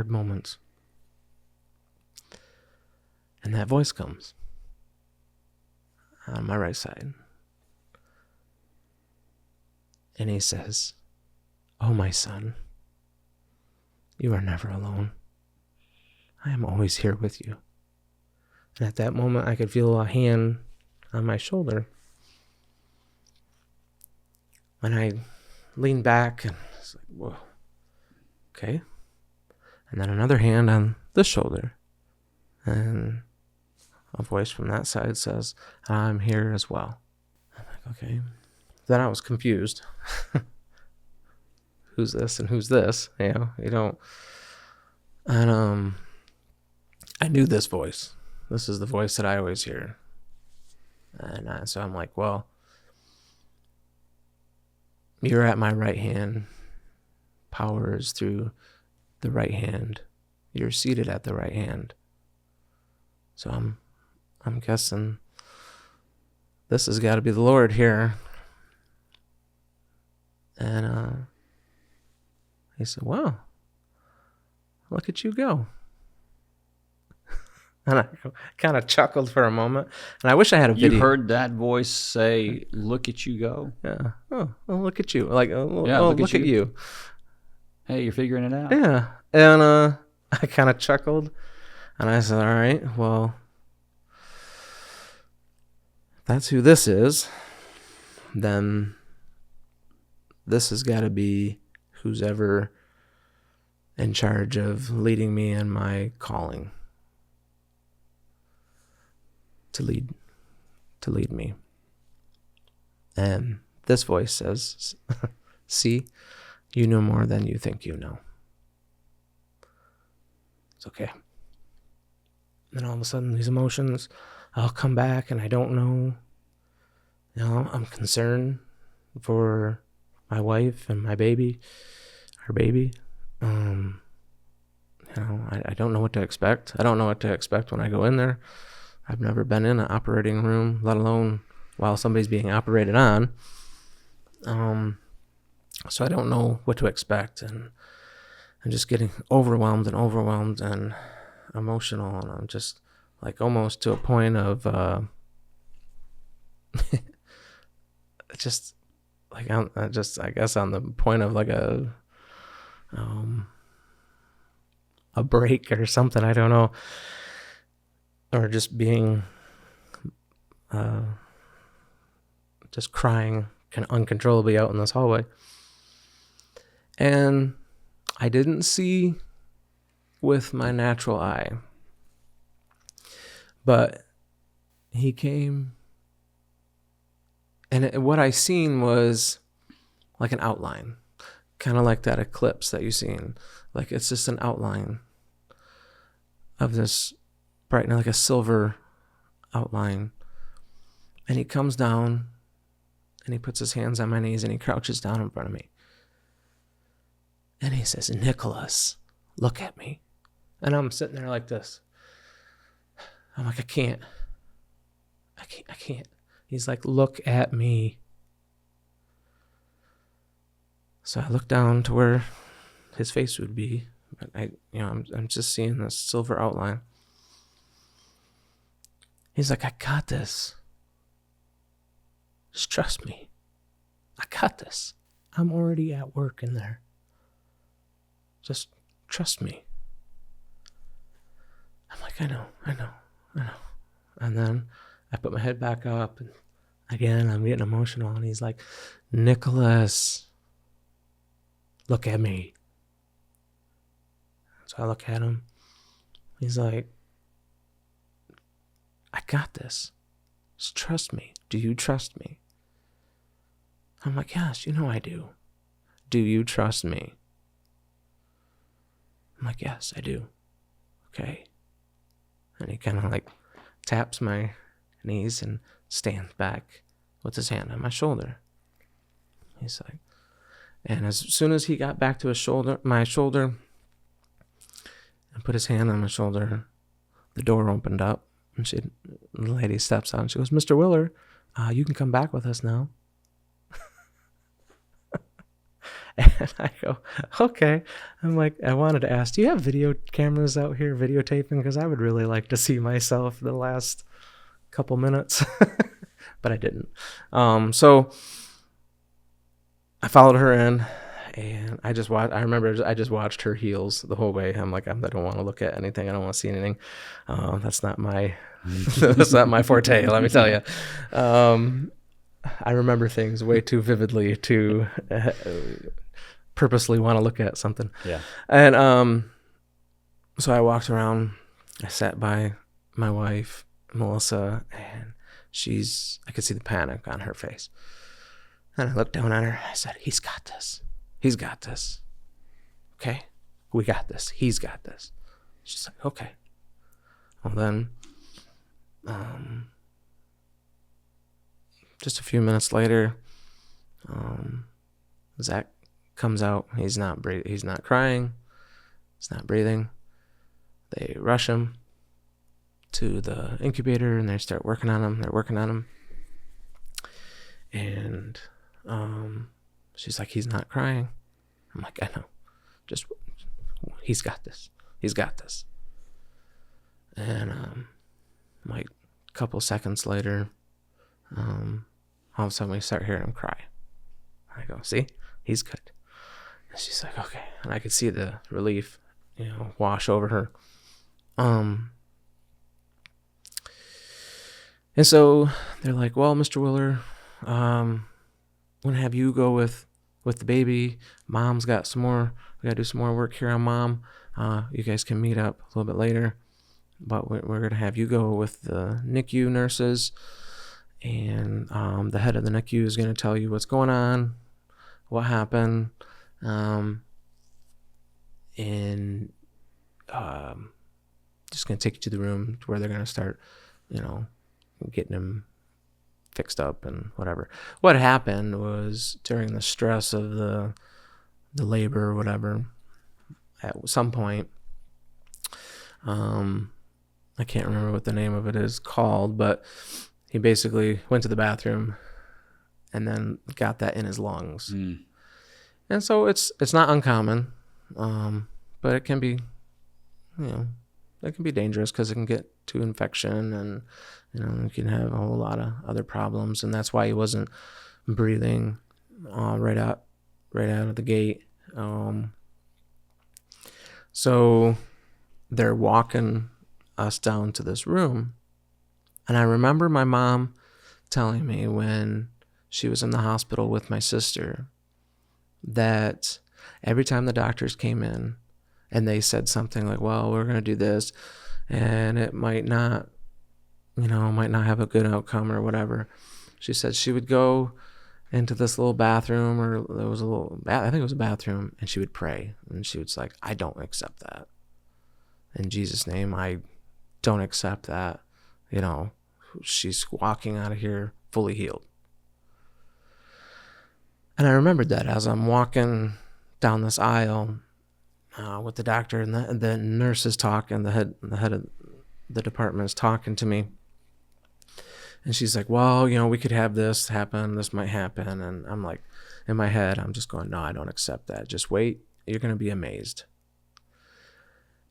moments? And that voice comes on my right side. And he says, "Oh, my son, you are never alone. I am always here with you." And at that moment, I could feel a hand on my shoulder. And I leaned back, and I was like, whoa, okay. And then another hand on this shoulder. And a voice from that side says, "I'm here as well." I'm like, okay. Then I was confused. Who's this and who's this? You don't. And I knew this voice. This is the voice that I always hear. And so I'm like, well, you're at my right hand. Power is through the right hand. You're seated at the right hand. So I'm guessing this has got to be the Lord here. And he said, "Wow, look at you go." And I kind of chuckled for a moment. And I wish I had a video. You heard that voice say, "Look at you go"? Yeah. Oh, look at you. Like, yeah, look at you. Hey, you're figuring it out. Yeah. And I kind of chuckled. And I said, all right, well, if that's who this is, then this has got to be who's ever in charge of leading me in my calling to lead me. And this voice says, "See, you know more than you think you know. It's okay. then all of a sudden these emotions, I'll come back and I don't know. I'm concerned for my wife and my baby, her baby. I don't know what to expect. I don't know what to expect when I go in there. I've never been in an operating room, let alone while somebody's being operated on. So I don't know what to expect, and I'm just getting overwhelmed and emotional, and I'm just like almost to a point of just like I guess on the point of like a break or something. I don't know, or just being just crying uncontrollably out in this hallway. And I didn't see with my natural eye, but he came, and what I seen was like an outline, kind of like that eclipse that you've seen. Like it's just an outline of this bright, like a silver outline. And he comes down and he puts his hands on my knees and he crouches down in front of me. And he says, "Nicholas, look at me." And I'm sitting there like this. I'm like, I can't. He's like, "Look at me." So I look down to where his face would be, but I'm just seeing this silver outline. He's like, "I got this. Just trust me. I got this. I'm already at work in there. Just trust me." I'm like, I know. And then I put my head back up, and again, I'm getting emotional, and he's like, "Nicholas, look at me." So I look at him. He's like, "I got this. Just trust me. Do you trust me?" I'm like, "Yes, I do. Do you trust me?" I'm like, "Yes, I do." "Okay." And he kind of like taps my knees and stands back with his hand on my shoulder. He's like, and as soon as he got back to my shoulder, and put his hand on my shoulder, the door opened up, and the lady steps out, and she goes, "Mr. Willer, you can come back with us now." And I go, "Okay." I'm like, I wanted to ask, do you have video cameras out here videotaping? Because I would really like to see myself the last couple minutes. But I didn't. So I followed her in, and I remember I just watched her heels the whole way. I'm like, I don't want to look at anything. I don't want to see anything. That's not my forte, let me tell you. I remember things way too vividly to purposely want to look at something. Yeah. And so I walked around. I sat by my wife, Melissa, and I could see the panic on her face. And I looked down at her. I said, "He's got this. He's got this. Okay? We got this. He's got this." She's like, "Okay." Well, then, just a few minutes later, Zach comes out. He's not crying. He's not breathing. They rush him to the incubator, and they start working on him. They're working on him. And she's like, "He's not crying." I'm like, "I know. Just, he's got this. He's got this." And like a couple seconds later, all of a sudden we start hearing him cry. I go, "See? He's good." And she's like, "Okay." And I could see the relief, wash over her. And so they're like, "Well, Mr. Willer, I'm gonna have you go with the baby. Mom's got we gotta do some more work here on Mom. You guys can meet up a little bit later, but we're gonna have you go with the NICU nurses, and the head of the NICU is gonna tell you what's going on, what happened, and just going to take you to the room where they're going to start, getting him fixed up and whatever. What happened was during the stress of the labor or whatever, at some point, I can't remember what the name of it is called, but he basically went to the bathroom and then got that in his lungs. And so it's not uncommon, but it can be, it can be dangerous because it can get to infection, and you can have a whole lot of other problems, and that's why he wasn't breathing right out of the gate. So they're walking us down to this room, and I remember my mom telling me when she was in the hospital with my sister that every time the doctors came in and they said something like, well, we're going to do this and it might not have a good outcome or whatever, she said she would go into this little bathroom, or there was I think it was a bathroom, and she would pray, and she was like, I don't accept that. In Jesus' name, I don't accept that. She's walking out of here fully healed. And I remembered that as I'm walking down this aisle with the doctor, and the nurse is talking, the head of the department is talking to me. And she's like, well, we could have this happen. This might happen. And I'm like, in my head, I'm just going, no, I don't accept that. Just wait. You're going to be amazed.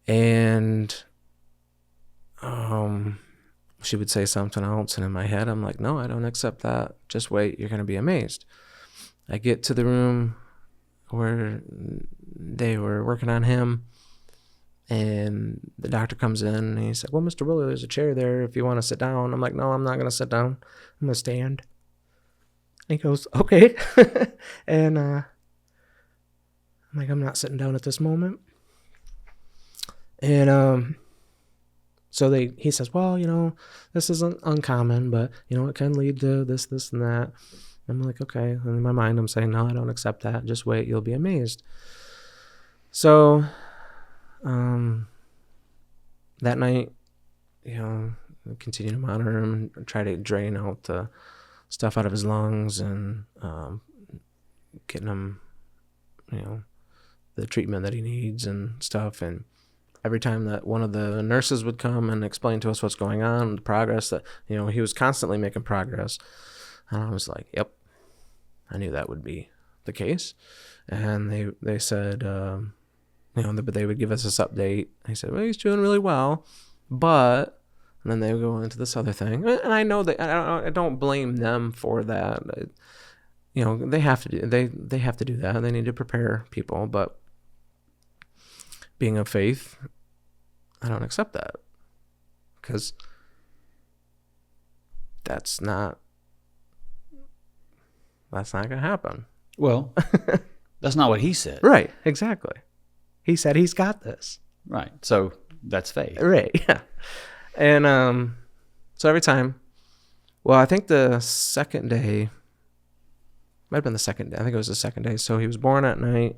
And she would say something else. And in my head, I'm like, no, I don't accept that. Just wait. You're going to be amazed. I get to the room where they were working on him. And the doctor comes in and he's like, well, Mr. Willer, there's a chair there if you want to sit down. I'm like, no, I'm not going to sit down. I'm going to stand. And he goes, okay. And I'm like, I'm not sitting down at this moment. And so he says, well, this isn't uncommon, but, it can lead to this, and that. I'm like, okay. And in my mind, I'm saying, no, I don't accept that. Just wait. You'll be amazed. So that night, continue to monitor him and try to drain out the stuff out of his lungs, and getting him, the treatment that he needs and stuff. And every time that one of the nurses would come and explain to us what's going on, the progress that, he was constantly making progress. And I was like, yep, I knew that would be the case. And they said, but they would give us this update. He said, well, he's doing really well, but, and then they would go into this other thing. And I know that I don't blame them for that. They have to do, they have to do that. They need to prepare people, but being of faith, I don't accept that, because that's not going to happen. Well, that's not what he said. Right, exactly. He said he's got this. Right. So that's faith. Right, yeah. And so every time, well, I think the second day, might have been the second day. I think it was the second day. So he was born at night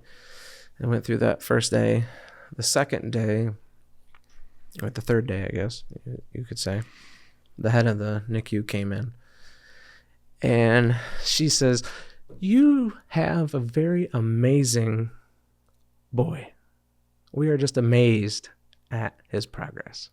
and went through that first day. The second day, or the third day, I guess you could say, the head of the NICU came in. And she says, you have a very amazing boy. We are just amazed at his progress.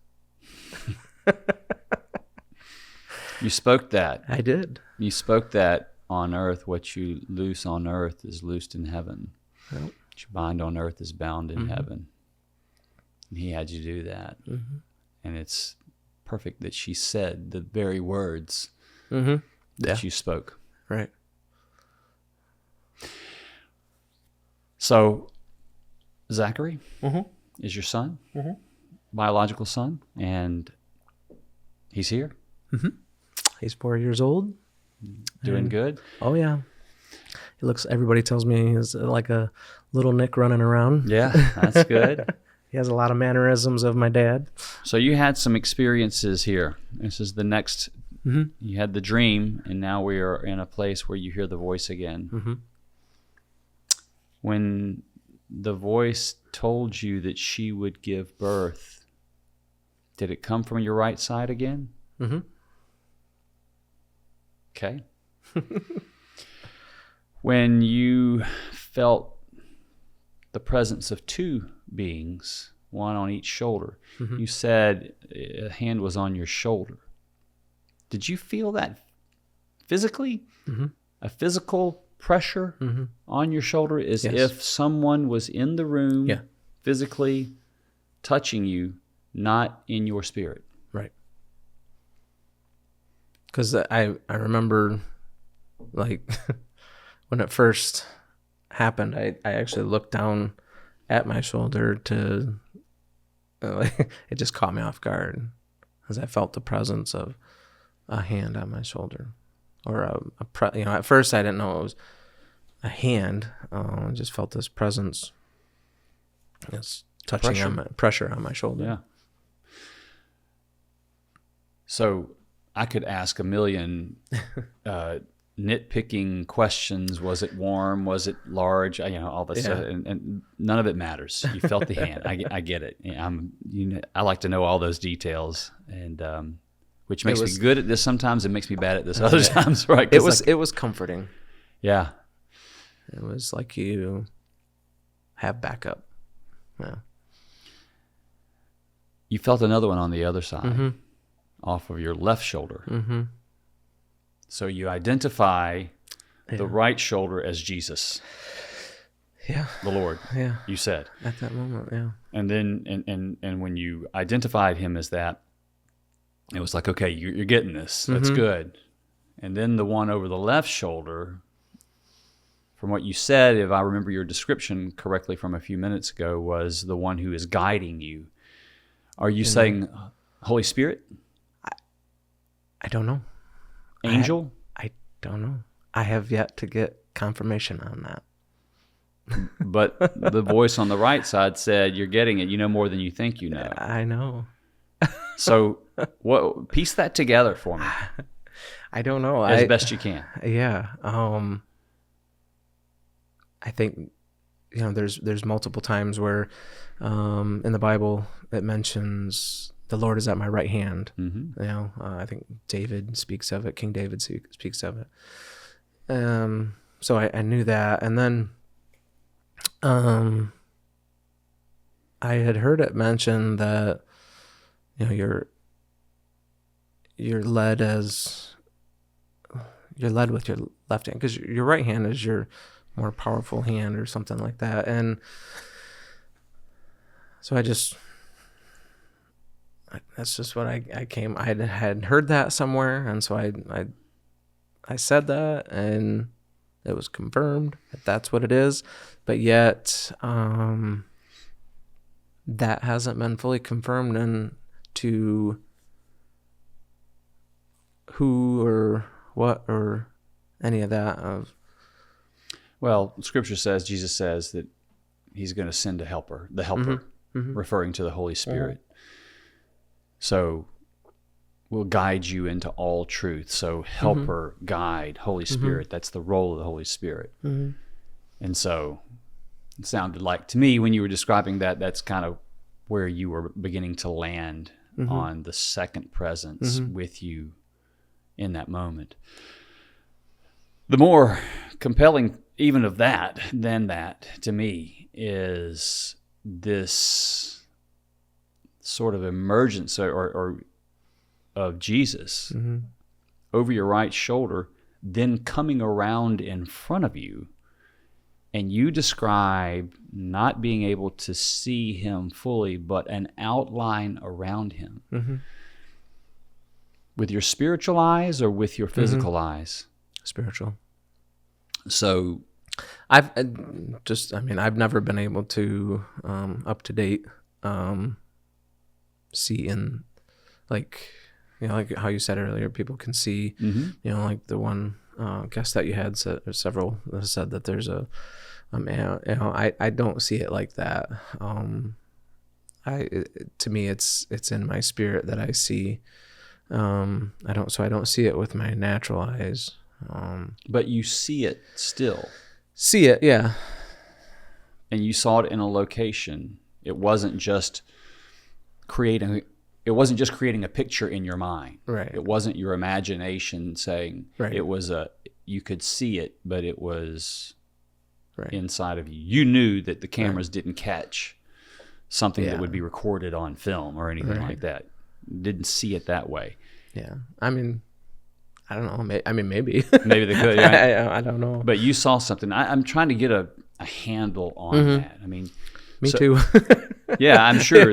You spoke that. I did. You spoke that on earth. What you loose on earth is loosed in heaven. Yep. What you bind on earth is bound in Mm-hmm. heaven. And he had you do that. Mm-hmm. And it's perfect that she said the very words Mm-hmm. that you spoke. Right. So, Zachary Mm-hmm. is your son, Mm-hmm. biological son, and he's here. Mm-hmm. He's 4 years old. Doing good. Oh, yeah. Everybody tells me he's like a little Nick running around. Yeah, that's good. He has a lot of mannerisms of my dad. So you had some experiences here. This is the next, Mm-hmm. you had the dream, and now we are in a place where you hear the voice again. Mm-hmm. When the voice told you that she would give birth, Did it come from your right side again? Mm-hmm. Okay. When you felt the presence of two beings, one on each shoulder, Mm-hmm. you said a hand was on your shoulder. Did you feel that physically? Mm-hmm. A physical pressure Mm-hmm. on your shoulder, as Yes. if someone was in the room, Yeah. physically touching you, not in your spirit. Right. Because I remember, like, when it first happened, I actually looked down at my shoulder to, it just caught me off guard, as I felt the presence of a hand on my shoulder, or at first I didn't know it was a hand. I just felt this presence, this touching pressure on my shoulder. Yeah. So I could ask a million nitpicking questions. Was it warm? Was it large? All this stuff, and none of it matters. You felt the hand. I get it. I like to know all those details, and which makes me good at this sometimes, and makes me bad at this other times. Right? It was comforting. Yeah. It was like you have backup. Yeah. You felt another one on the other side, Mm-hmm. off of your left shoulder. Mm-hmm. So you identify the right shoulder as Jesus. Yeah. The Lord. Yeah. You said. At that moment, yeah. And then and when you identified him as that, it was like, okay, you're getting this. That's Mm-hmm. good. And then the one over the left shoulder, from what you said, if I remember your description correctly from a few minutes ago, was the one who is guiding you. Are you saying Holy Spirit? I don't know. Angel? I don't know. I have yet to get confirmation on that. But the voice on the right side said, you're getting it. You know more than you think you know. I know. So piece that together for me I don't know. as best you can. Yeah. I think, there's multiple times where in the Bible it mentions the Lord is at my right hand. Mm-hmm. I think David speaks of it. King David speaks of it. So I knew that. And then I had heard it mentioned that, you're led with your left hand, because your right hand is your more powerful hand or something like that. And so that's just what I had heard that somewhere. And so I said that, and it was confirmed that that's what it is. But yet, that hasn't been fully confirmed into who or what or any of that of. Well, Scripture says, Jesus says that he's going to send the helper, Mm-hmm. referring to the Holy Spirit. So we'll guide you into all truth. So helper, guide, Holy Spirit, that's the role of the Holy Spirit. Mm-hmm. And so it sounded like to me when you were describing that, that's kind of where you were beginning to land on the second presence with you in that moment. The more compelling even of that than that to me is this sort of emergence or of Jesus over your right shoulder, then coming around in front of you. And you describe not being able to see him fully, but an outline around him. Mm-hmm. With your spiritual eyes or with your physical eyes? Spiritual. So I've never been able to up to date see in, like how you said earlier, people can see, like the one guest that you had said, or several said that there's a man. I don't see it like that. To me it's in my spirit that I see. I don't see it with my natural eyes. But you see it still. See it, yeah. And you saw it in a location. It wasn't just creating it wasn't just creating a picture in your mind. Right. It wasn't your imagination saying Right. it was you could see it, but it was Right. inside of you. You knew that the cameras didn't catch something that would be recorded on film or anything like that. Didn't see it that way. Yeah. I mean, I don't know. Maybe. Maybe they could. Right? I don't know. But you saw something. I'm trying to get a handle on that. I mean, Me too. yeah, I'm sure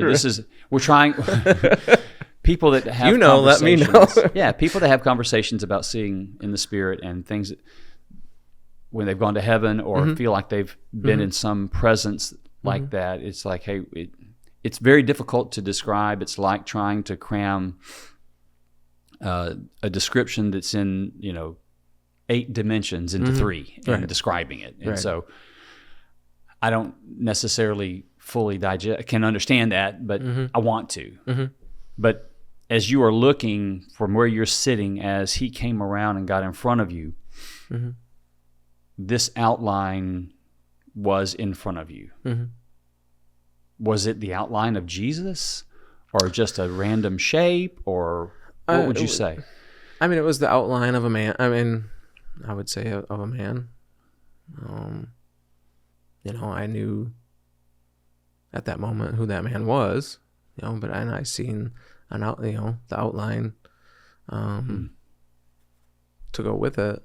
we're trying. People that have let me know. Yeah, people that have conversations about seeing in the spirit and things that, when they've gone to heaven or feel like they've been in some presence like that, it's like, hey, it's very difficult to describe. It's like trying to cram a description that's in 8 dimensions into 3 and describing it. And so I don't necessarily fully can understand that, but I want to. But as you are looking from where you're sitting, as he came around and got in front of you, this outline was in front of you. Was it the outline of Jesus, or just a random shape, or what would you say? I mean, it was the outline of a man. I mean, I would say of a man. I knew at that moment who that man was, but I seen the outline to go with it.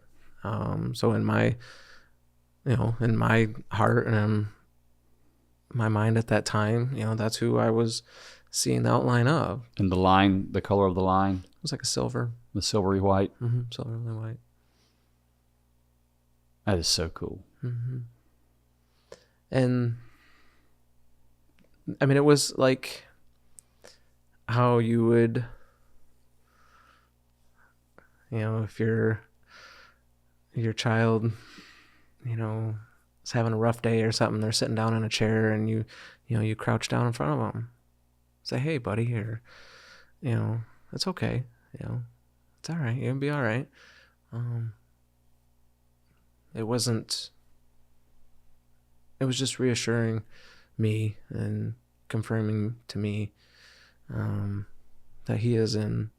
So in my heart and my mind at that time, that's who I was seeing the outline of. And the color of the line? It was like a silver. The silvery white? Silvery white. That is so cool. And I mean, it was like how you would, if your child, is having a rough day or something, they're sitting down in a chair and you crouch down in front of them. Say, hey, buddy, here, it's okay. It's all right. You'll be all right. It was just reassuring me and confirming to me that he is in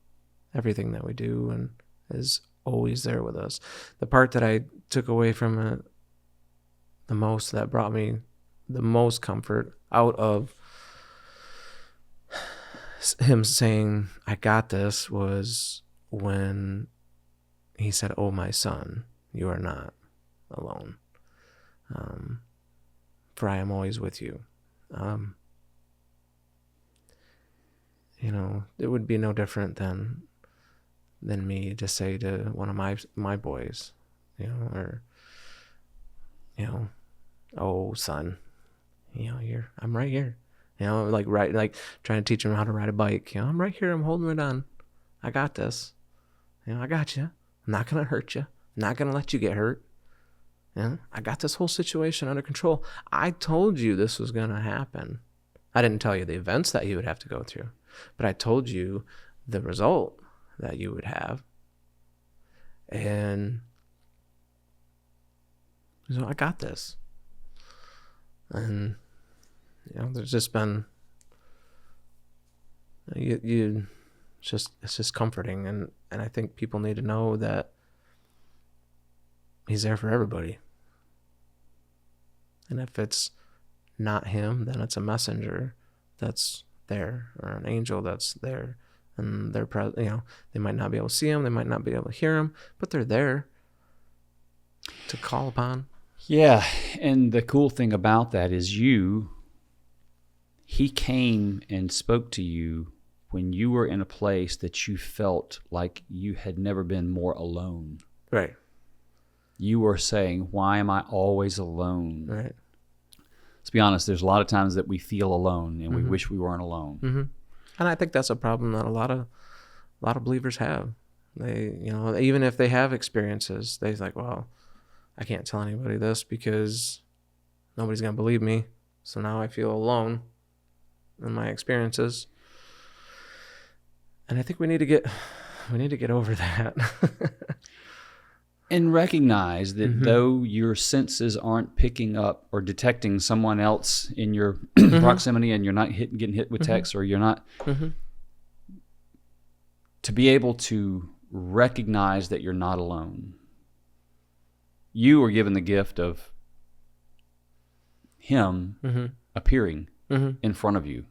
everything that we do and is always there with us. The part that I took away from it the most, that brought me the most comfort out of him saying, I got this, was when he said, oh, my son, you are not alone. For I am always with you. It would be no different than me to say to one of my boys, oh, son, I'm right here. Like trying to teach him how to ride a bike. I'm right here. I'm holding it on. I got this. I got you. I'm not going to hurt you. I'm not going to let you get hurt. I got this whole situation under control. I told you this was going to happen. I didn't tell you the events that you would have to go through, but I told you the result that you would have. And so I got this. And there's just been it's just comforting, and I think people need to know that he's there for everybody. And if it's not him, then it's a messenger that's there, or an angel that's there, and they're they might not be able to see him, they might not be able to hear him, but they're there to call upon. Yeah, and the cool thing about that is he came and spoke to you when you were in a place that you felt like you had never been more alone. Right. You were saying, why am I always alone? Right. Let's be honest, there's a lot of times that we feel alone and we wish we weren't alone. And I think that's a problem that a lot of believers have. They, even if they have experiences, they're like, well, I can't tell anybody this because nobody's going to believe me. So now I feel alone in my experiences. And I think we need to get over that. And recognize that though your senses aren't picking up or detecting someone else in your proximity, and you're not getting hit with text, or you're not, to be able to recognize that you're not alone. You were given the gift of him appearing in front of you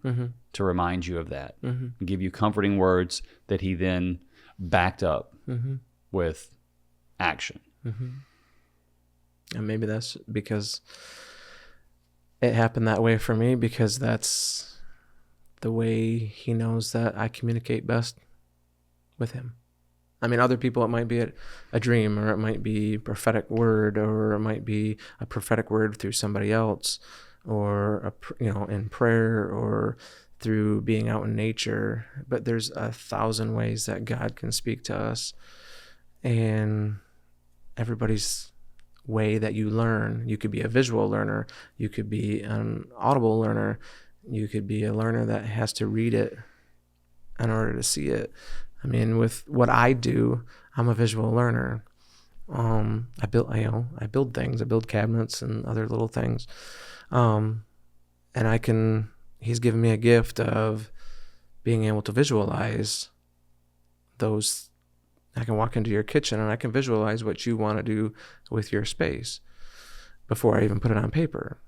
to remind you of that, give you comforting words that he then backed up with action. And maybe that's because it happened that way for me, because that's the way he knows that I communicate best with him. I mean, other people, it might be a dream, or it might be a prophetic word, or it might be a prophetic word through somebody else, or in prayer, or through being out in nature. But there's 1,000 ways that God can speak to us, and everybody's way that you learn. You could be a visual learner, you could be an audible learner, you could be a learner that has to read it in order to see it. I mean, with what I do, I'm a visual learner. I build things. I build cabinets and other little things. And he's given me a gift of being able to visualize those. I can walk into your kitchen and I can visualize what you want to do with your space before I even put it on paper.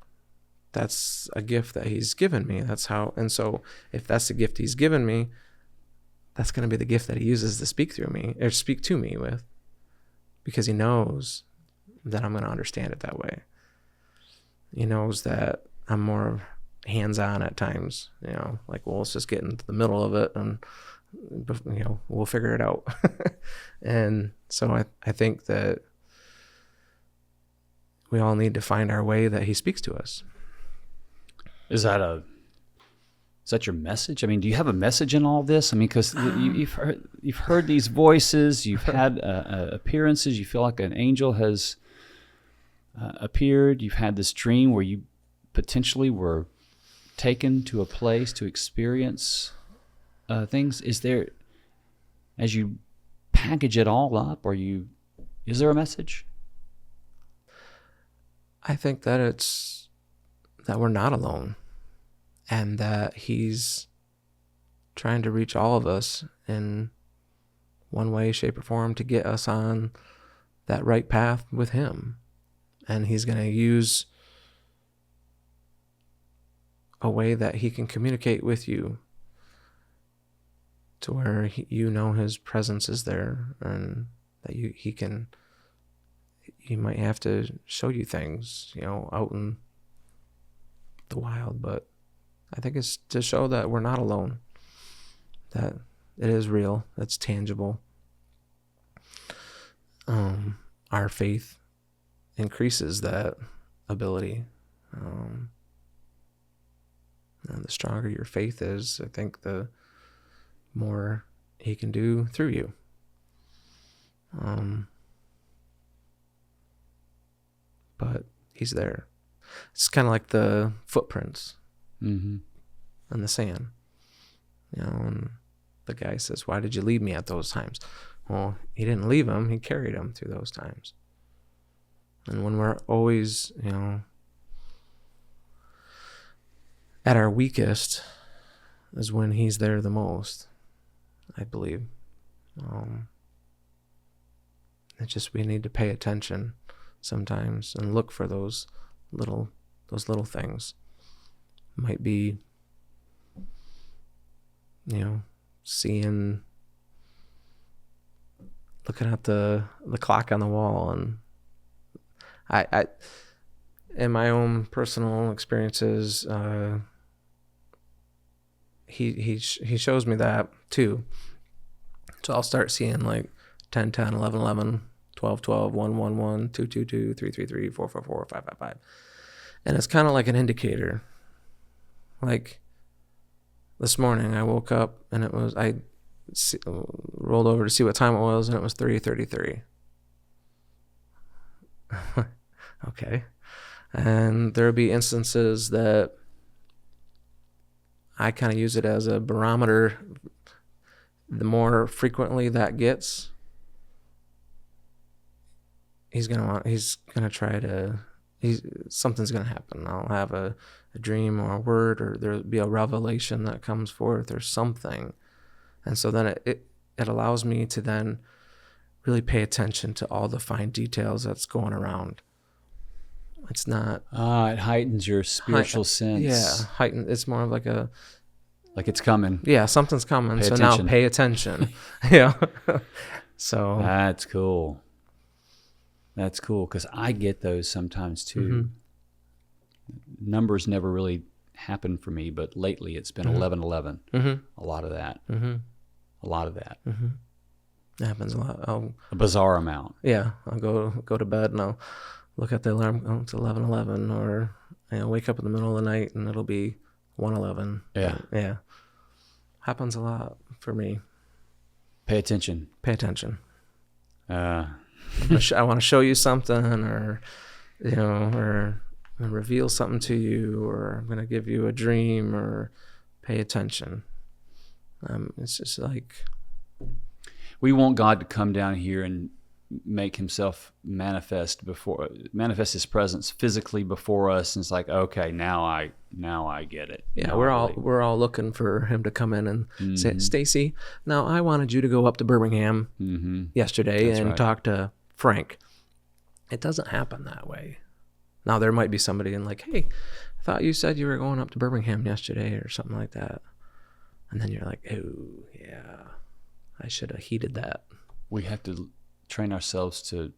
That's a gift that he's given me. And so if that's the gift he's given me, that's going to be the gift that he uses to speak through me, or speak to me with, because he knows that I'm going to understand it that way. He knows that I'm more hands-on at times, like, well, let's just get into the middle of it and, we'll figure it out. And so I think that we all need to find our way that he speaks to us. Is that your message? I mean, do you have a message in all this? I mean, because you've heard these voices, you've had appearances, you feel like an angel has appeared, you've had this dream where you potentially were taken to a place to experience things. Is there, as you package it all up, is there a message? I think that it's that we're not alone, and that he's trying to reach all of us in one way, shape, or form to get us on that right path with him. And he's going to use a way that he can communicate with you to where his presence is there, and that he might have to show you things, out in the wild, but I think it's to show that we're not alone, that it is real, it's tangible. Our faith increases that ability. And the stronger your faith is, I think the more he can do through you. But he's there. It's kind of like the footprints in the sand. And the guy says, "Why did you leave me at those times?" Well, he didn't leave him. He carried him through those times. And when we're always, at our weakest is when he's there the most, I believe. It's just we need to pay attention sometimes and look for those little things. Might be, looking at the clock on the wall. And I in my own personal experiences, he shows me that too. So I'll start seeing like 10, 10, 11, 11, 12, 12, 1, 1, 1, 2, 2, 2, 3, 3, 3, 4, 4, 4, 5, 5, 5. And it's kind of like an indicator. Like this morning I woke up and I rolled over to see what time it was, and it was 3:33. Okay. And there'll be instances that I kind of use it as a barometer. The more frequently that gets, something's gonna happen. I'll have a dream or a word, or there'll be a revelation that comes forth or something. And so then it allows me to then really pay attention to all the fine details that's going around. It's not... it heightens your spiritual sense. Yeah, heightened. It's more of like a... Like it's coming. Yeah, something's coming. Pay so attention. now pay attention. Yeah. So... That's cool. That's cool, because I get those sometimes too. Numbers never really happen for me, but lately it's been 11:11. A lot of that. A lot of that. It happens a lot. A bizarre amount. Yeah, I'll go to bed and I'll look at the alarm. Oh, it's 11:11, or wake up in the middle of the night and it'll be 1:11. Yeah. Happens a lot for me. Pay attention. Pay attention. Uh, I want to show you something, or or reveal something to you, or I'm going to give you a dream, or pay attention. It's just like... We want God to come down here and make himself manifest his presence physically before us. And it's like, okay, now I get it. Yeah, now we're all looking for him to come in and say, Stacy, now I wanted you to go up to Birmingham yesterday and talk to Frank. It doesn't happen that way. Now there might be somebody in like, hey, I thought you said you were going up to Birmingham yesterday or something like that. And then you're like, oh yeah, I should have heeded that. We have to train ourselves to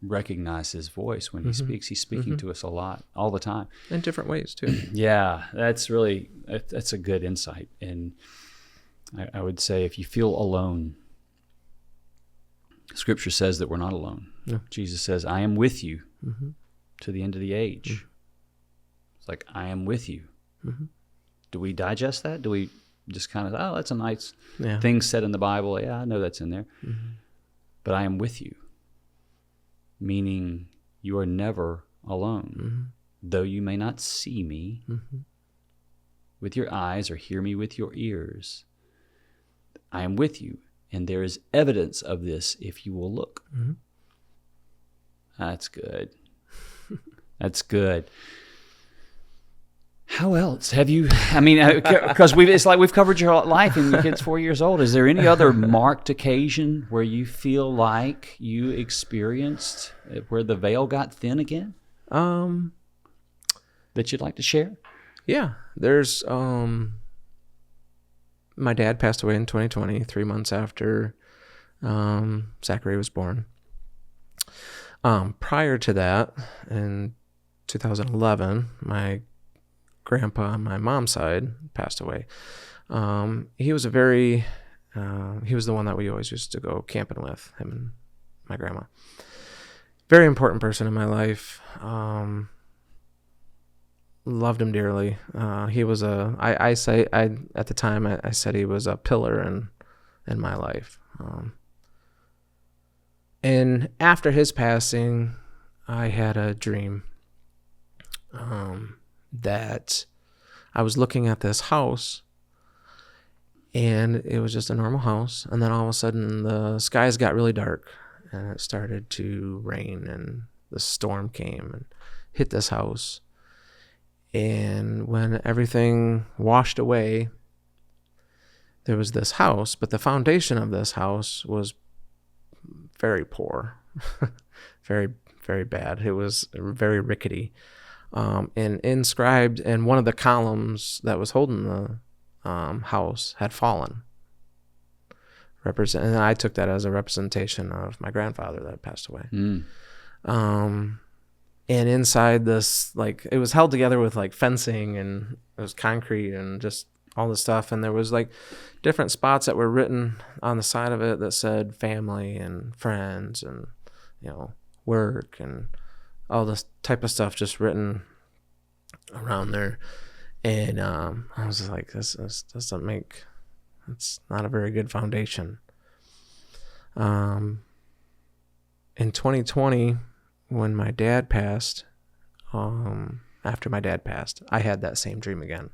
recognize his voice when he speaks. He's speaking to us a lot, all the time. In different ways too. Yeah, that's a good insight. And I would say if you feel alone, Scripture says that we're not alone. Yeah. Jesus says, I am with you to the end of the age. It's like, I am with you. Do we digest that? Do we just kind of, oh, that's a nice thing said in the Bible. Yeah, I know that's in there. But I am with you, meaning you are never alone. Though you may not see me with your eyes or hear me with your ears, I am with you. And there is evidence of this if you will look. That's good. That's good. How else have you, because it's like we've covered your life and your kid's 4 years old. Is there any other marked occasion where you feel like you experienced where the veil got thin again? That you'd like to share? Yeah, there's, my dad passed away in 2020, 3 months after Zachary was born. Prior to that, in 2011, my grandpa on my mom's side passed away. He was he was the one that we always used to go camping with, him and my grandma. Very important person in my life. Loved him dearly. He was at the time I said he was a pillar in my life. And after his passing, I had a dream that I was looking at this house, and it was just a normal house. And then all of a sudden, the skies got really dark, and it started to rain, and the storm came and hit this house. And when everything washed away, there was this house, but the foundation of this house was very poor, very, very bad. It was very rickety. And inscribed in one of the columns that was holding the house had fallen. And I took that as a representation of my grandfather that had passed away. And inside this, like, it was held together with like fencing, and it was concrete and just all this stuff. And there was like different spots that were written on the side of it that said family and friends and, work and all this type of stuff just written around there. And I was just like, this doesn't make, it's not a very good foundation. In 2020, when my dad passed, after my dad passed, I had that same dream again.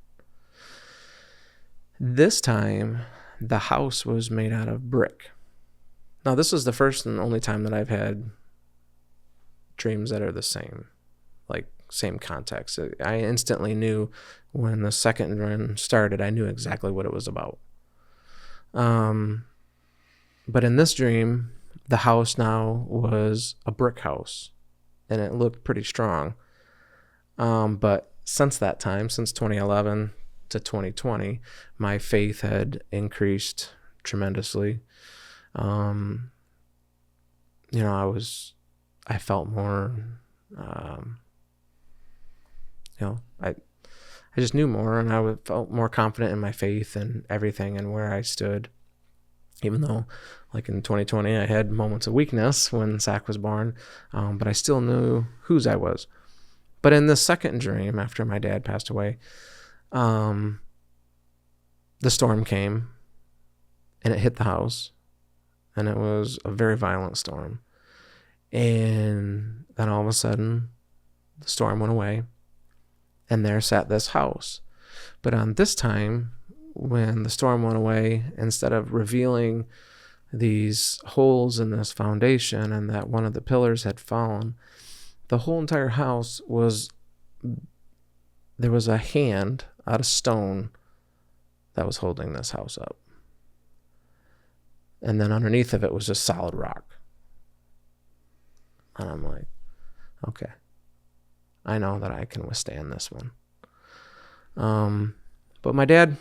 This time, the house was made out of brick. Now, this is the first and only time that I've had dreams that are the same, like same context. I instantly knew when the second run started, I knew exactly what it was about. But in this dream, the house now was a brick house, and it looked pretty strong. But since that time, since 2011 to 2020, my faith had increased tremendously. I felt more, I just knew more, and I felt more confident in my faith and everything and where I stood. Even though, like in 2020, I had moments of weakness when Zach was born, but I still knew whose I was. But in this second dream, after my dad passed away, the storm came, and it hit the house, and it was a very violent storm. And then all of a sudden, the storm went away, and there sat this house. But on this time, when the storm went away, instead of revealing these holes in this foundation and that one of the pillars had fallen, the whole entire house there was a hand out of stone that was holding this house up. And then underneath of it was just solid rock. And I'm like, okay, I know that I can withstand this one. But my dad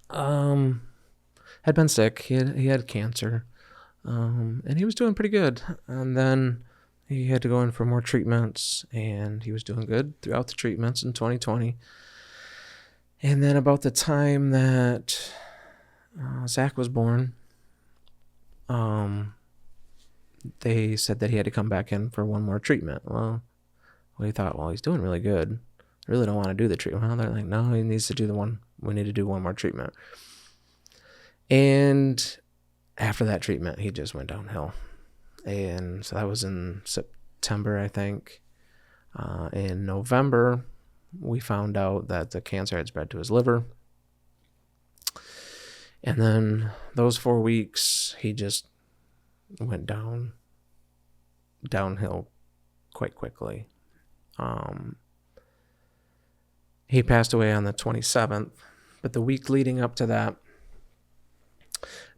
had been sick. He had cancer, and he was doing pretty good. And then he had to go in for more treatments, and he was doing good throughout the treatments in 2020. And then about the time that Zach was born, they said that he had to come back in for one more treatment. Well, we thought, well, he's doing really good. I really don't want to do the treatment. Well, they're like, no, he needs to do we need to do one more treatment. And after that treatment, he just went downhill. And so that was in September, I think. In November, we found out that the cancer had spread to his liver. And then those 4 weeks, he just went downhill quite quickly. He passed away on the 27th, but the week leading up to that,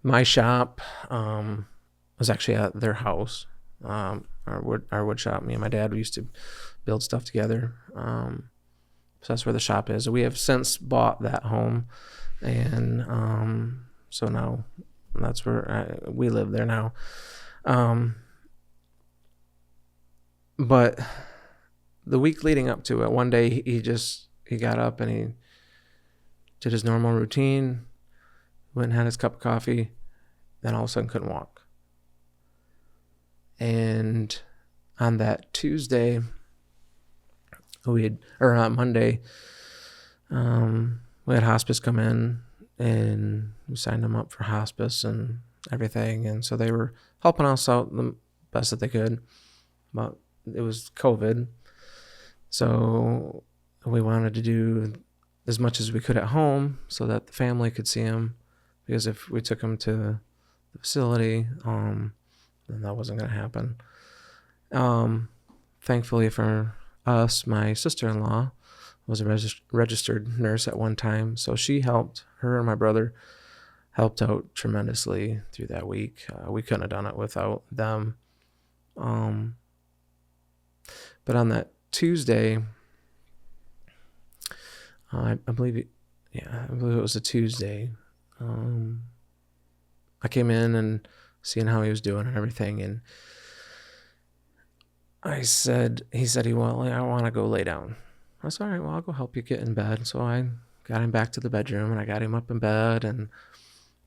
my shop was actually at their house, our wood shop. Me and my dad, we used to build stuff together. So that's where the shop is. We have since bought that home, and so now that's where we live there now. But the week leading up to it, one day he got up and he did his normal routine, went and had his cup of coffee, then all of a sudden couldn't walk. And on that Tuesday, on Monday, we had hospice come in, and we signed him up for hospice and everything. And so they were helping us out the best that they could, but it was COVID. So we wanted to do as much as we could at home so that the family could see him, because if we took him to the facility, then that wasn't going to happen. Thankfully for us, my sister-in-law was a registered nurse at one time, so her and my brother helped out tremendously through that week. We couldn't have done it without them. But on that Tuesday, I believe it was a Tuesday. I came in and seeing how he was doing and everything, and he said, I want to go lay down. I said, all right, well, I'll go help you get in bed. So I got him back to the bedroom, and I got him up in bed and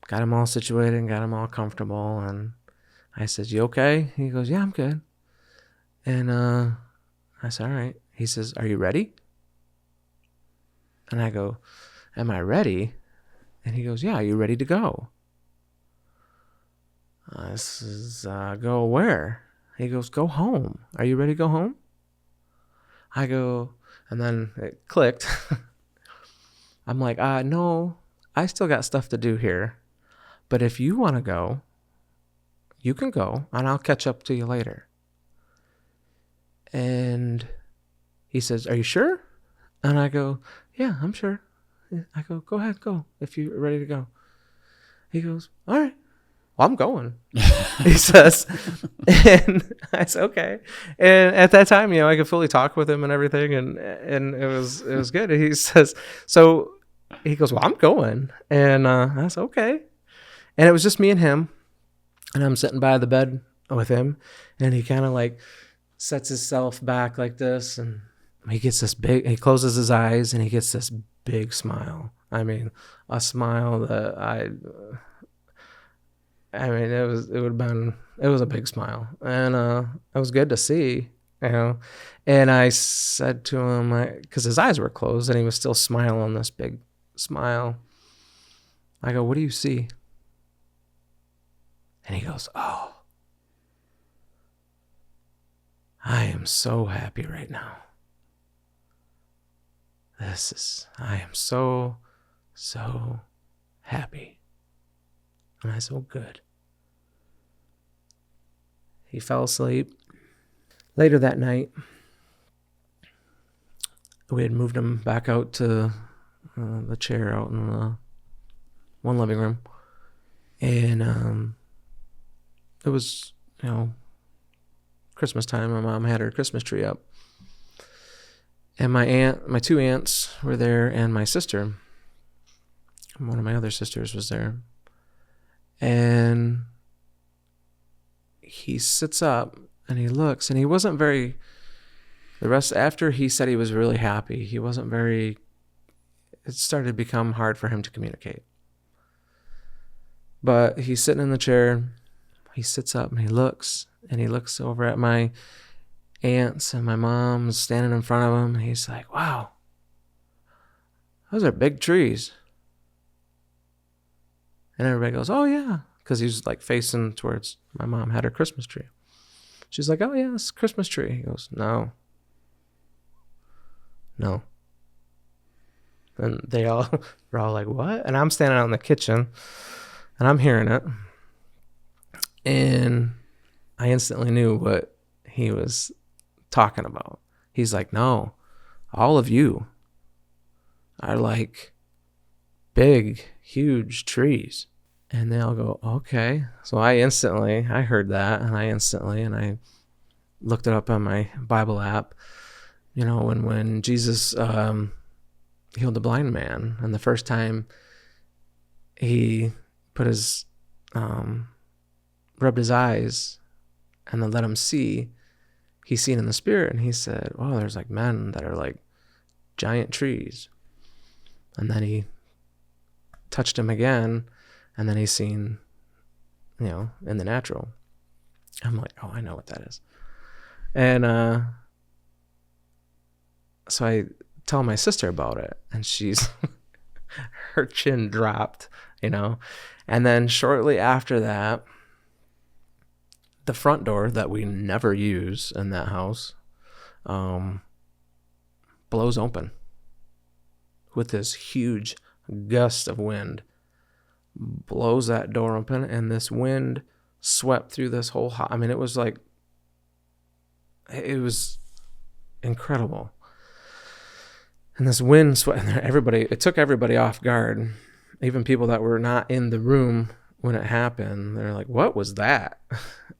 got him all situated and got him all comfortable. And I said, you okay? He goes, yeah, I'm good. And I said, all right. He says, are you ready? And I go, am I ready? And he goes, yeah, are you ready to go? I says, go where? He goes, go home. Are you ready to go home? I go, and then it clicked. I'm like, no, I still got stuff to do here. But if you want to go, you can go, and I'll catch up to you later. And he says, are you sure? And I go, yeah, I'm sure. I go, go ahead, go, if you're ready to go. He goes, all right. well, I'm going. He says, and I said, okay. And at that time, I could fully talk with him and everything. And it was good. And he says, so he goes, well, I'm going. And I said, okay. And it was just me and him. And I'm sitting by the bed with him. And he kind of like sets himself back like this. And he closes his eyes and he gets this big smile. I mean, a smile that it was a big smile, and it was good to see, And I said to him, because his eyes were closed and he was still smiling this big smile. I go, what do you see? And he goes, oh, I am so happy right now. I am so, so happy. And I said, oh, good. He fell asleep. Later that night, we had moved him back out to the chair out in the one living room. And it was, Christmas time. My mom had her Christmas tree up. And my two aunts were there, and my sister, one of my other sisters, was there. And he sits up and he looks, and he wasn't very, after he said he was really happy, he wasn't very, it started to become hard for him to communicate. But he's sitting in the chair, he sits up and he looks over at my aunts, and my mom's standing in front of him, and he's like, wow, those are big trees. And everybody goes, oh yeah, because he's like facing towards, my mom had her Christmas tree. She's like, oh yeah, it's a Christmas tree. He goes, no. And they all were all like, what? And I'm standing out in the kitchen and I'm hearing it. And I instantly knew what he was talking about. He's like, no, all of you are like big, huge trees. And they all go, okay. So I heard that, and I looked it up on my Bible app, when Jesus healed the blind man, and the first time he put his, rubbed his eyes and then let him see, he seen in the spirit, and he said, oh, there's like men that are like giant trees. And then he touched him again, and then he's seen, in the natural. I'm like, oh, I know what that is. And so I tell my sister about it, and she's, her chin dropped, And then shortly after that, the front door that we never use in that house blows open with this huge gust of wind. Blows that door open, and this wind swept through this whole house. I mean, it was incredible. And this wind swept it took everybody off guard. Even people that were not in the room when it happened, they're like, what was that?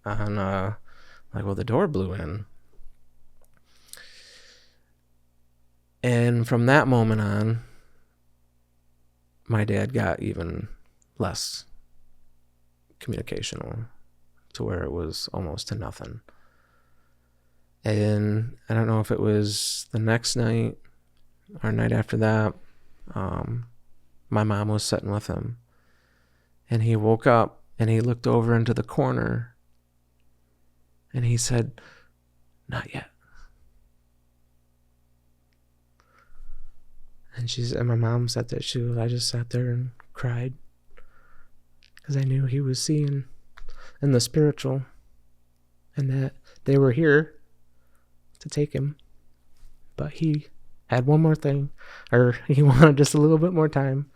And well, the door blew in. And from that moment on, my dad got even less communicational, to where it was almost to nothing. And I don't know if it was the next night or night after that, my mom was sitting with him, and he woke up and he looked over into the corner and he said, not yet. And my mom said that I just sat there and cried, because I knew he was seeing in the spiritual, and that they were here to take him. But he had one more thing, or he wanted just a little bit more time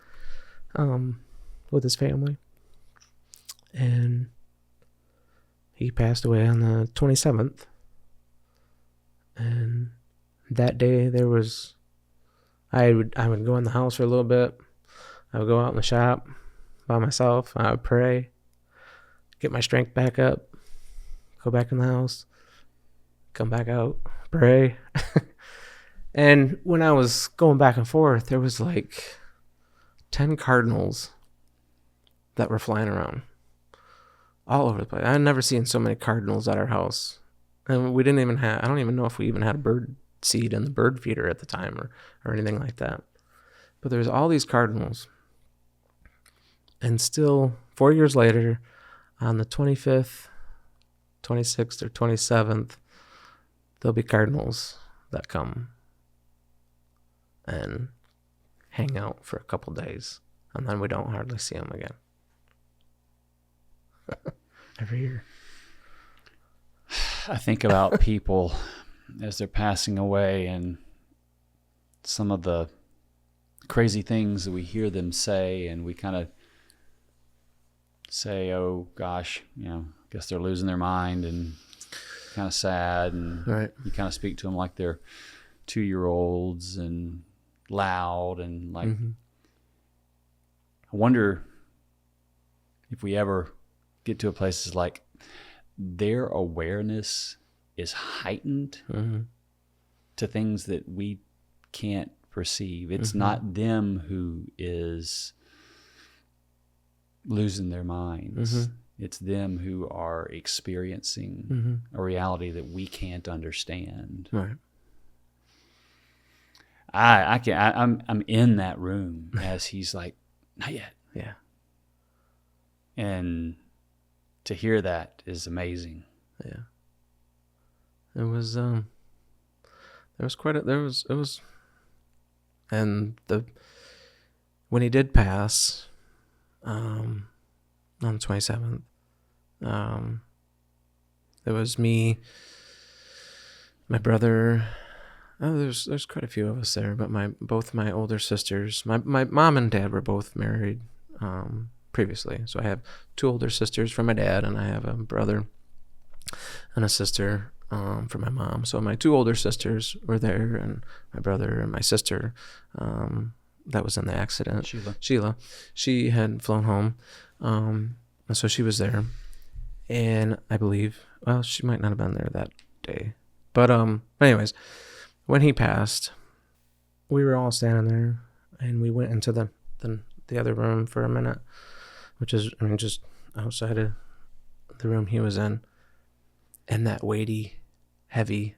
with his family. And he passed away on the 27th. And that day I would go in the house for a little bit. I would go out in the shop by myself. I would pray. get my strength back up, go back in the house, come back out, pray. And when I was going back and forth, there was like 10 cardinals that were flying around all over the place. I'd never seen so many cardinals at our house. And we didn't even have, I don't even know if we even had a bird seed in the bird feeder at the time or anything like that. But there's all these cardinals. And still, 4 years later, on the 25th, 26th, or 27th, there'll be cardinals that come and hang out for a couple days. And then we don't hardly see them again. Every year. I think about people as they're passing away and some of the crazy things that we hear them say, and we kind of say, oh gosh, I guess they're losing their mind, and kind of sad, and right. You kind of speak to them like they're 2-year-olds and loud, and like, I wonder if we ever get to a place that's like their awareness is heightened to things that we can't perceive. It's not them who is losing their minds. It's them who are experiencing a reality that we can't understand. Right. I'm in that room as he's like, not yet. Yeah. And to hear that is amazing. Yeah. It was there was and when he did pass on the 27th, it was me, my brother. Oh, there's quite a few of us there, but both my older sisters, my mom and dad were both married previously. So I have 2 older sisters from my dad, and I have a brother and a sister from my mom. So my 2 older sisters were there, and my brother and my sister that was in the accident, Sheila, she had flown home, and so she was there. And I believe, well, she might not have been there that day, but anyways, when he passed, we were all standing there, and we went into the other room for a minute, which is, just outside of the room he was in. And that weighty, heavy,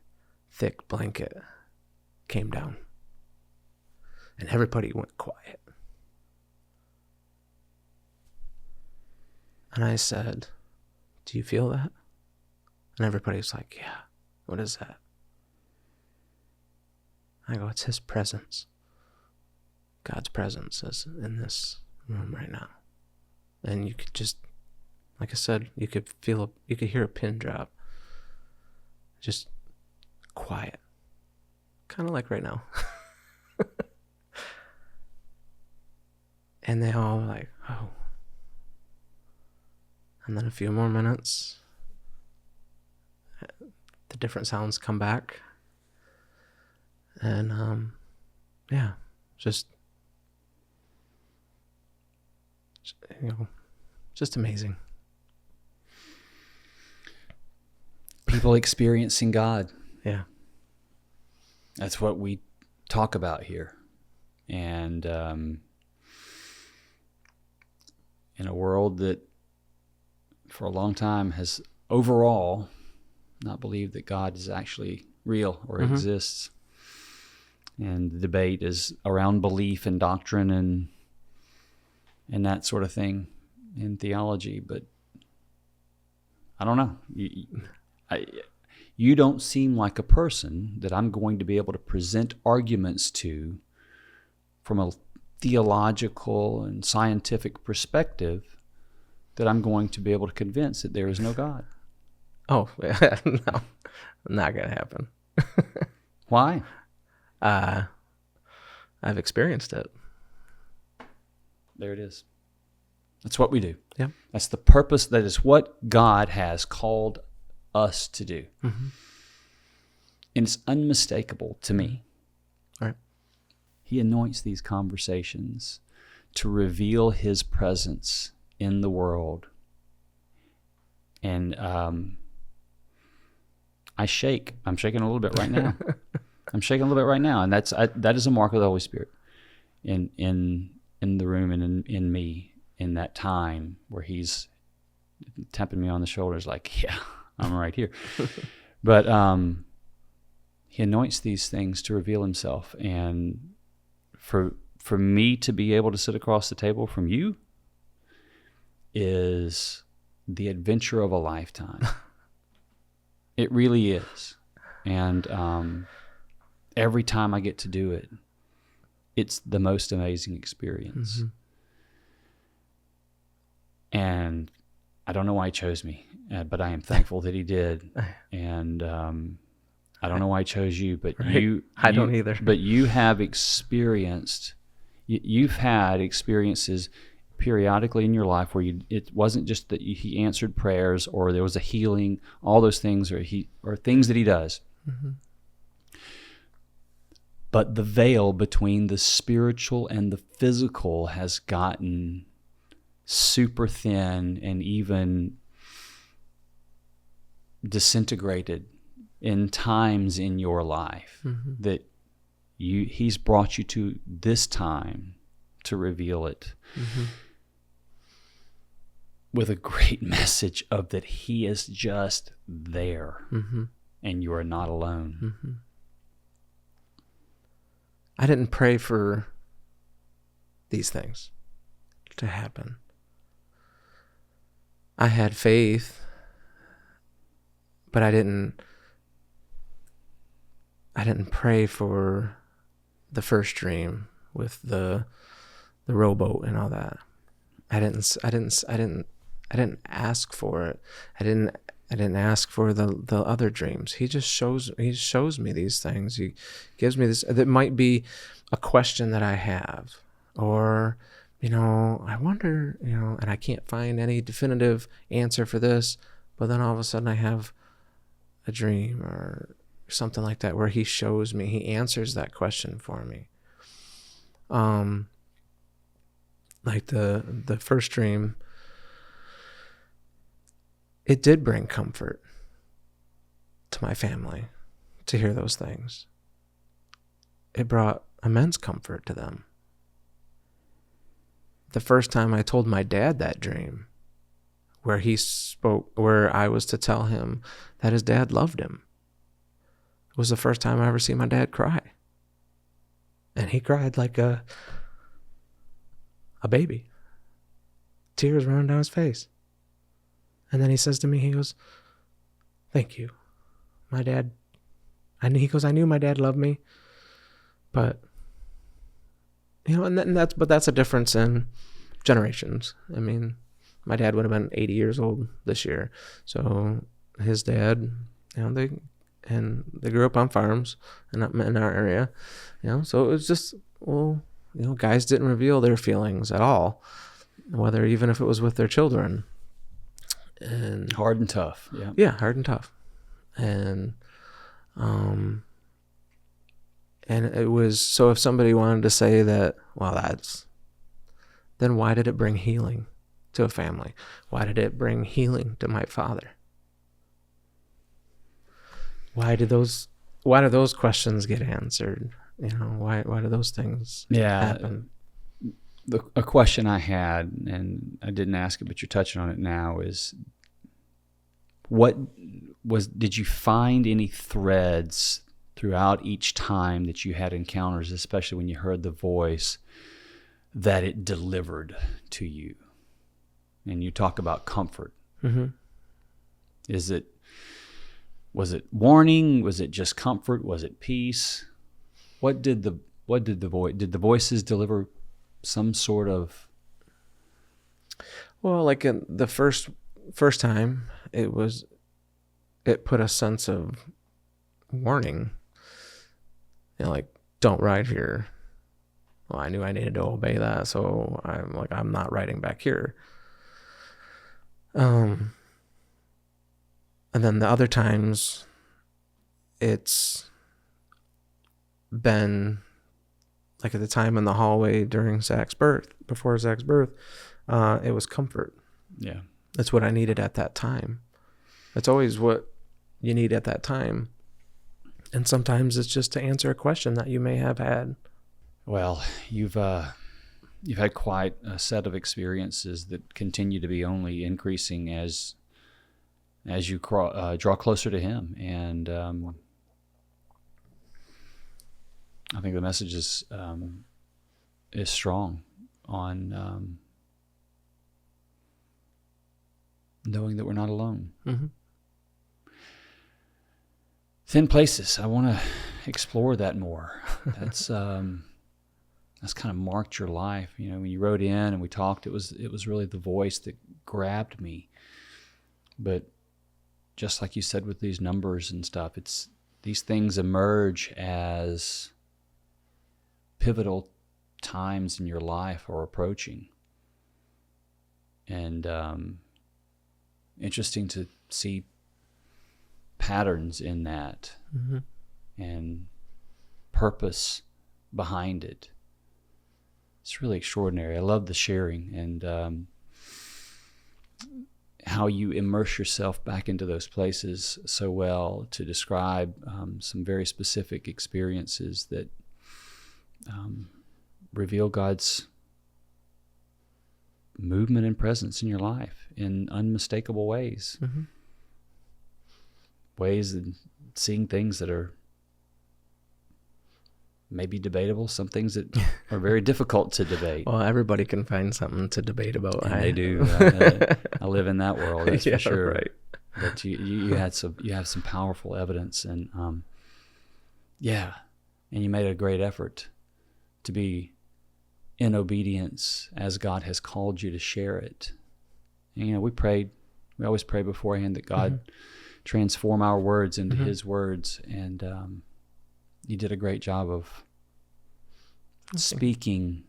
thick blanket came down. And everybody went quiet. And I said, do you feel that? And everybody's like, yeah, what is that? I go, it's his presence. God's presence is in this room right now. And you could just, like I said, you could hear a pin drop. Just quiet. Kind of like right now. And they all were like, oh. And then a few more minutes, the different sounds come back. And, yeah, just amazing. People experiencing God. Yeah. That's what we talk about here. And in a world that for a long time has overall not believed that God is actually real or exists. And the debate is around belief and doctrine and that sort of thing in theology. But I don't know. You don't seem like a person that I'm going to be able to present arguments to from a theological and scientific perspective that I'm going to be able to convince that there is no God. Oh, no, not going to happen. Why? I've experienced it. There it is. That's what we do. Yeah. That's the purpose. That is what God has called us to do. Mm-hmm. And it's unmistakable to me. Right. He anoints these conversations to reveal his presence in the world. And I shake. I'm shaking a little bit right now. I'm shaking a little bit right now, and that is a mark of the Holy Spirit in the room and in me in that time where He's tapping me on the shoulders, like, yeah, I'm right here. But He anoints these things to reveal Himself, and for me to be able to sit across the table from you is the adventure of a lifetime. It really is. And every time I get to do it, it's the most amazing experience. And I don't know why He chose me, but I am thankful that He did. And I don't know why He chose you, but right. I don't either. But you have experienced, you've had experiences periodically in your life where it wasn't just that He answered prayers or there was a healing, all those things, or things that He does. But the veil between the spiritual and the physical has gotten super thin and even disintegrated in times in your life that He's brought you to this time to reveal it. With a great message of that He is just there and you are not alone. I didn't pray for these things to happen. I had faith, but I didn't pray for the first dream with the rowboat and all that. I didn't ask for it. I didn't ask for the other dreams. He shows me these things. He gives me this. That might be a question that I have, or I wonder, and I can't find any definitive answer for this. But then all of a sudden I have a dream or something like that where He shows me. He answers that question for me. Like the first dream, it did bring comfort to my family to hear those things. It brought immense comfort to them. The first time I told my dad that dream, where I was to tell him that his dad loved him, it was the first time I ever seen my dad cry. And he cried like a baby. Tears running down his face. And then he says to me, he goes, "Thank you. My dad," and he goes, "I knew my dad loved me, but, that's a difference in generations. I mean, my dad would have been 80 years old this year. So his dad, they grew up on farms in our area, so it was just, guys didn't reveal their feelings at all, whether even if it was with their children. And hard and tough. Yeah, hard and tough. And it was, so if somebody wanted to say that, then why did it bring healing to a family? Why did it bring healing to my father? Why do those questions get answered? Why do those things happen? A question I had, and I didn't ask it, but you're touching on it now, is did you find any threads throughout each time that you had encounters, especially when you heard the voice, that it delivered to you? And you talk about comfort. Was it warning? Was it just comfort? Was it peace? Did the voices deliver some sort of? Well, like in the first time, it put a sense of warning. Like, don't ride here. Well, I knew I needed to obey that, so I'm not riding back here. And then the other times, it's been like at the time in the hallway before Zach's birth, it was comfort. Yeah. That's what I needed at that time. It's always what you need at that time. And sometimes it's just to answer a question that you may have had. Well, you've had quite a set of experiences that continue to be only increasing as you draw closer to Him. And I think the message is strong on knowing that we're not alone. Mm-hmm. Thin places. I want to explore that more. That's kind of marked your life. You know, when you wrote in and we talked, it was really the voice that grabbed me. But just like you said with these numbers and stuff, it's these things emerge as pivotal times in your life are approaching. And interesting to see patterns in that, mm-hmm. and purpose behind it. It's really extraordinary. I love the sharing and how you immerse yourself back into those places so well to describe some very specific experiences that reveal God's movement and presence in your life in unmistakable ways. Mm-hmm. Ways of seeing things that are maybe debatable, some things that are very difficult to debate. Well, everybody can find something to debate about. And they do. I live in that world, that's for sure. Right. But you have some powerful evidence, and and you made a great effort to be in obedience as God has called you to share it. And, you know, we always pray beforehand that God mm-hmm. transform our words into mm-hmm. His words, and you did a great job of speaking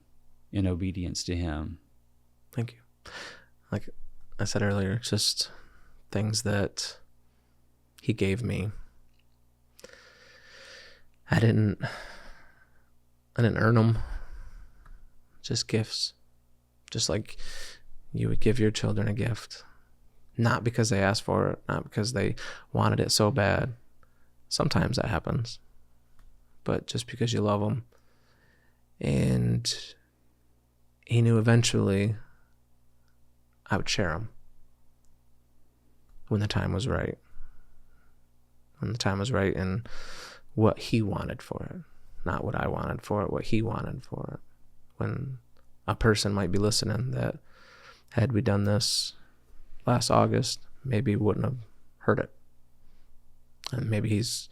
in obedience to Him. Thank you. Like I said earlier, it's just things that He gave me. I didn't earn them. Just gifts. Just like you would give your children a gift. Not because they asked for it, not because they wanted it so bad. Sometimes that happens. But just because you love them. And He knew eventually I would share them when the time was right. When the time was right and what He wanted for it. Not what I wanted for it, what He wanted for it. When a person might be listening that had we done this last August, maybe wouldn't have heard it. And maybe He's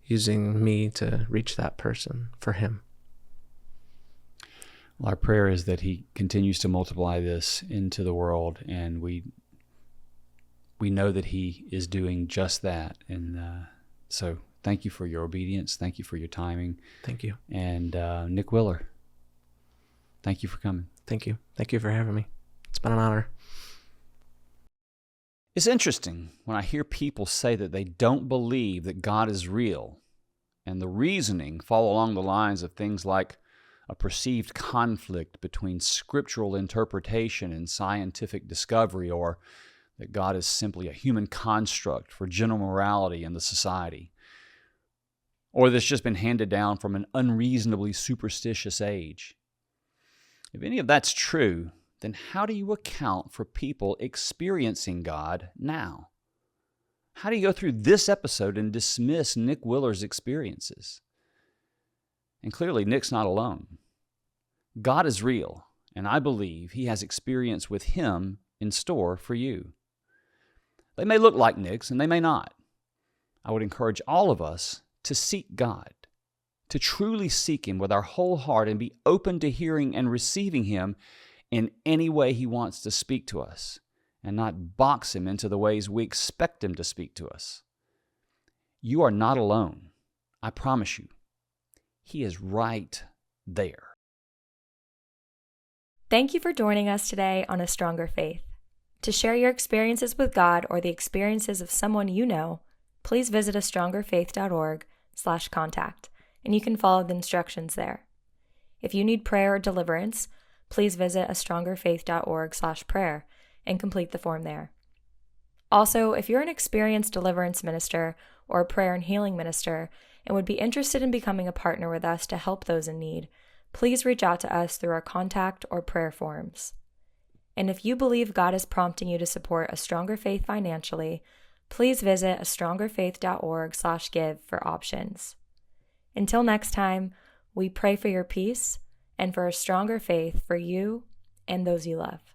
using me to reach that person for Him. Well, our prayer is that He continues to multiply this into the world, and we know that He is doing just that. And so thank you for your obedience. Thank you for your timing. Thank you. And Nic Willer, thank you for coming. Thank you. Thank you for having me. It's been an honor. It's interesting when I hear people say that they don't believe that God is real, and the reasoning fall along the lines of things like a perceived conflict between scriptural interpretation and scientific discovery, or that God is simply a human construct for general morality in the society, or that's just been handed down from an unreasonably superstitious age. If any of that's true, then how do you account for people experiencing God now? How do you go through this episode and dismiss Nic Willer's experiences? And clearly, Nic's not alone. God is real, and I believe He has experience with Him in store for you. They may look like Nic's, and they may not. I would encourage all of us to seek God, to truly seek Him with our whole heart and be open to hearing and receiving Him in any way He wants to speak to us, and not box Him into the ways we expect Him to speak to us. You are not alone. I promise you. He is right there. Thank you for joining us today on A Stronger Faith. To share your experiences with God or the experiences of someone you know, please visit astrongerfaith.org/contact, and you can follow the instructions there. If you need prayer or deliverance, please visit astrongerfaith.org/prayer and complete the form there. Also, if you're an experienced deliverance minister or a prayer and healing minister and would be interested in becoming a partner with us to help those in need, please reach out to us through our contact or prayer forms. And if you believe God is prompting you to support A Stronger Faith financially, please visit astrongerfaith.org/give for options. Until next time, we pray for your peace and for a stronger faith for you and those you love.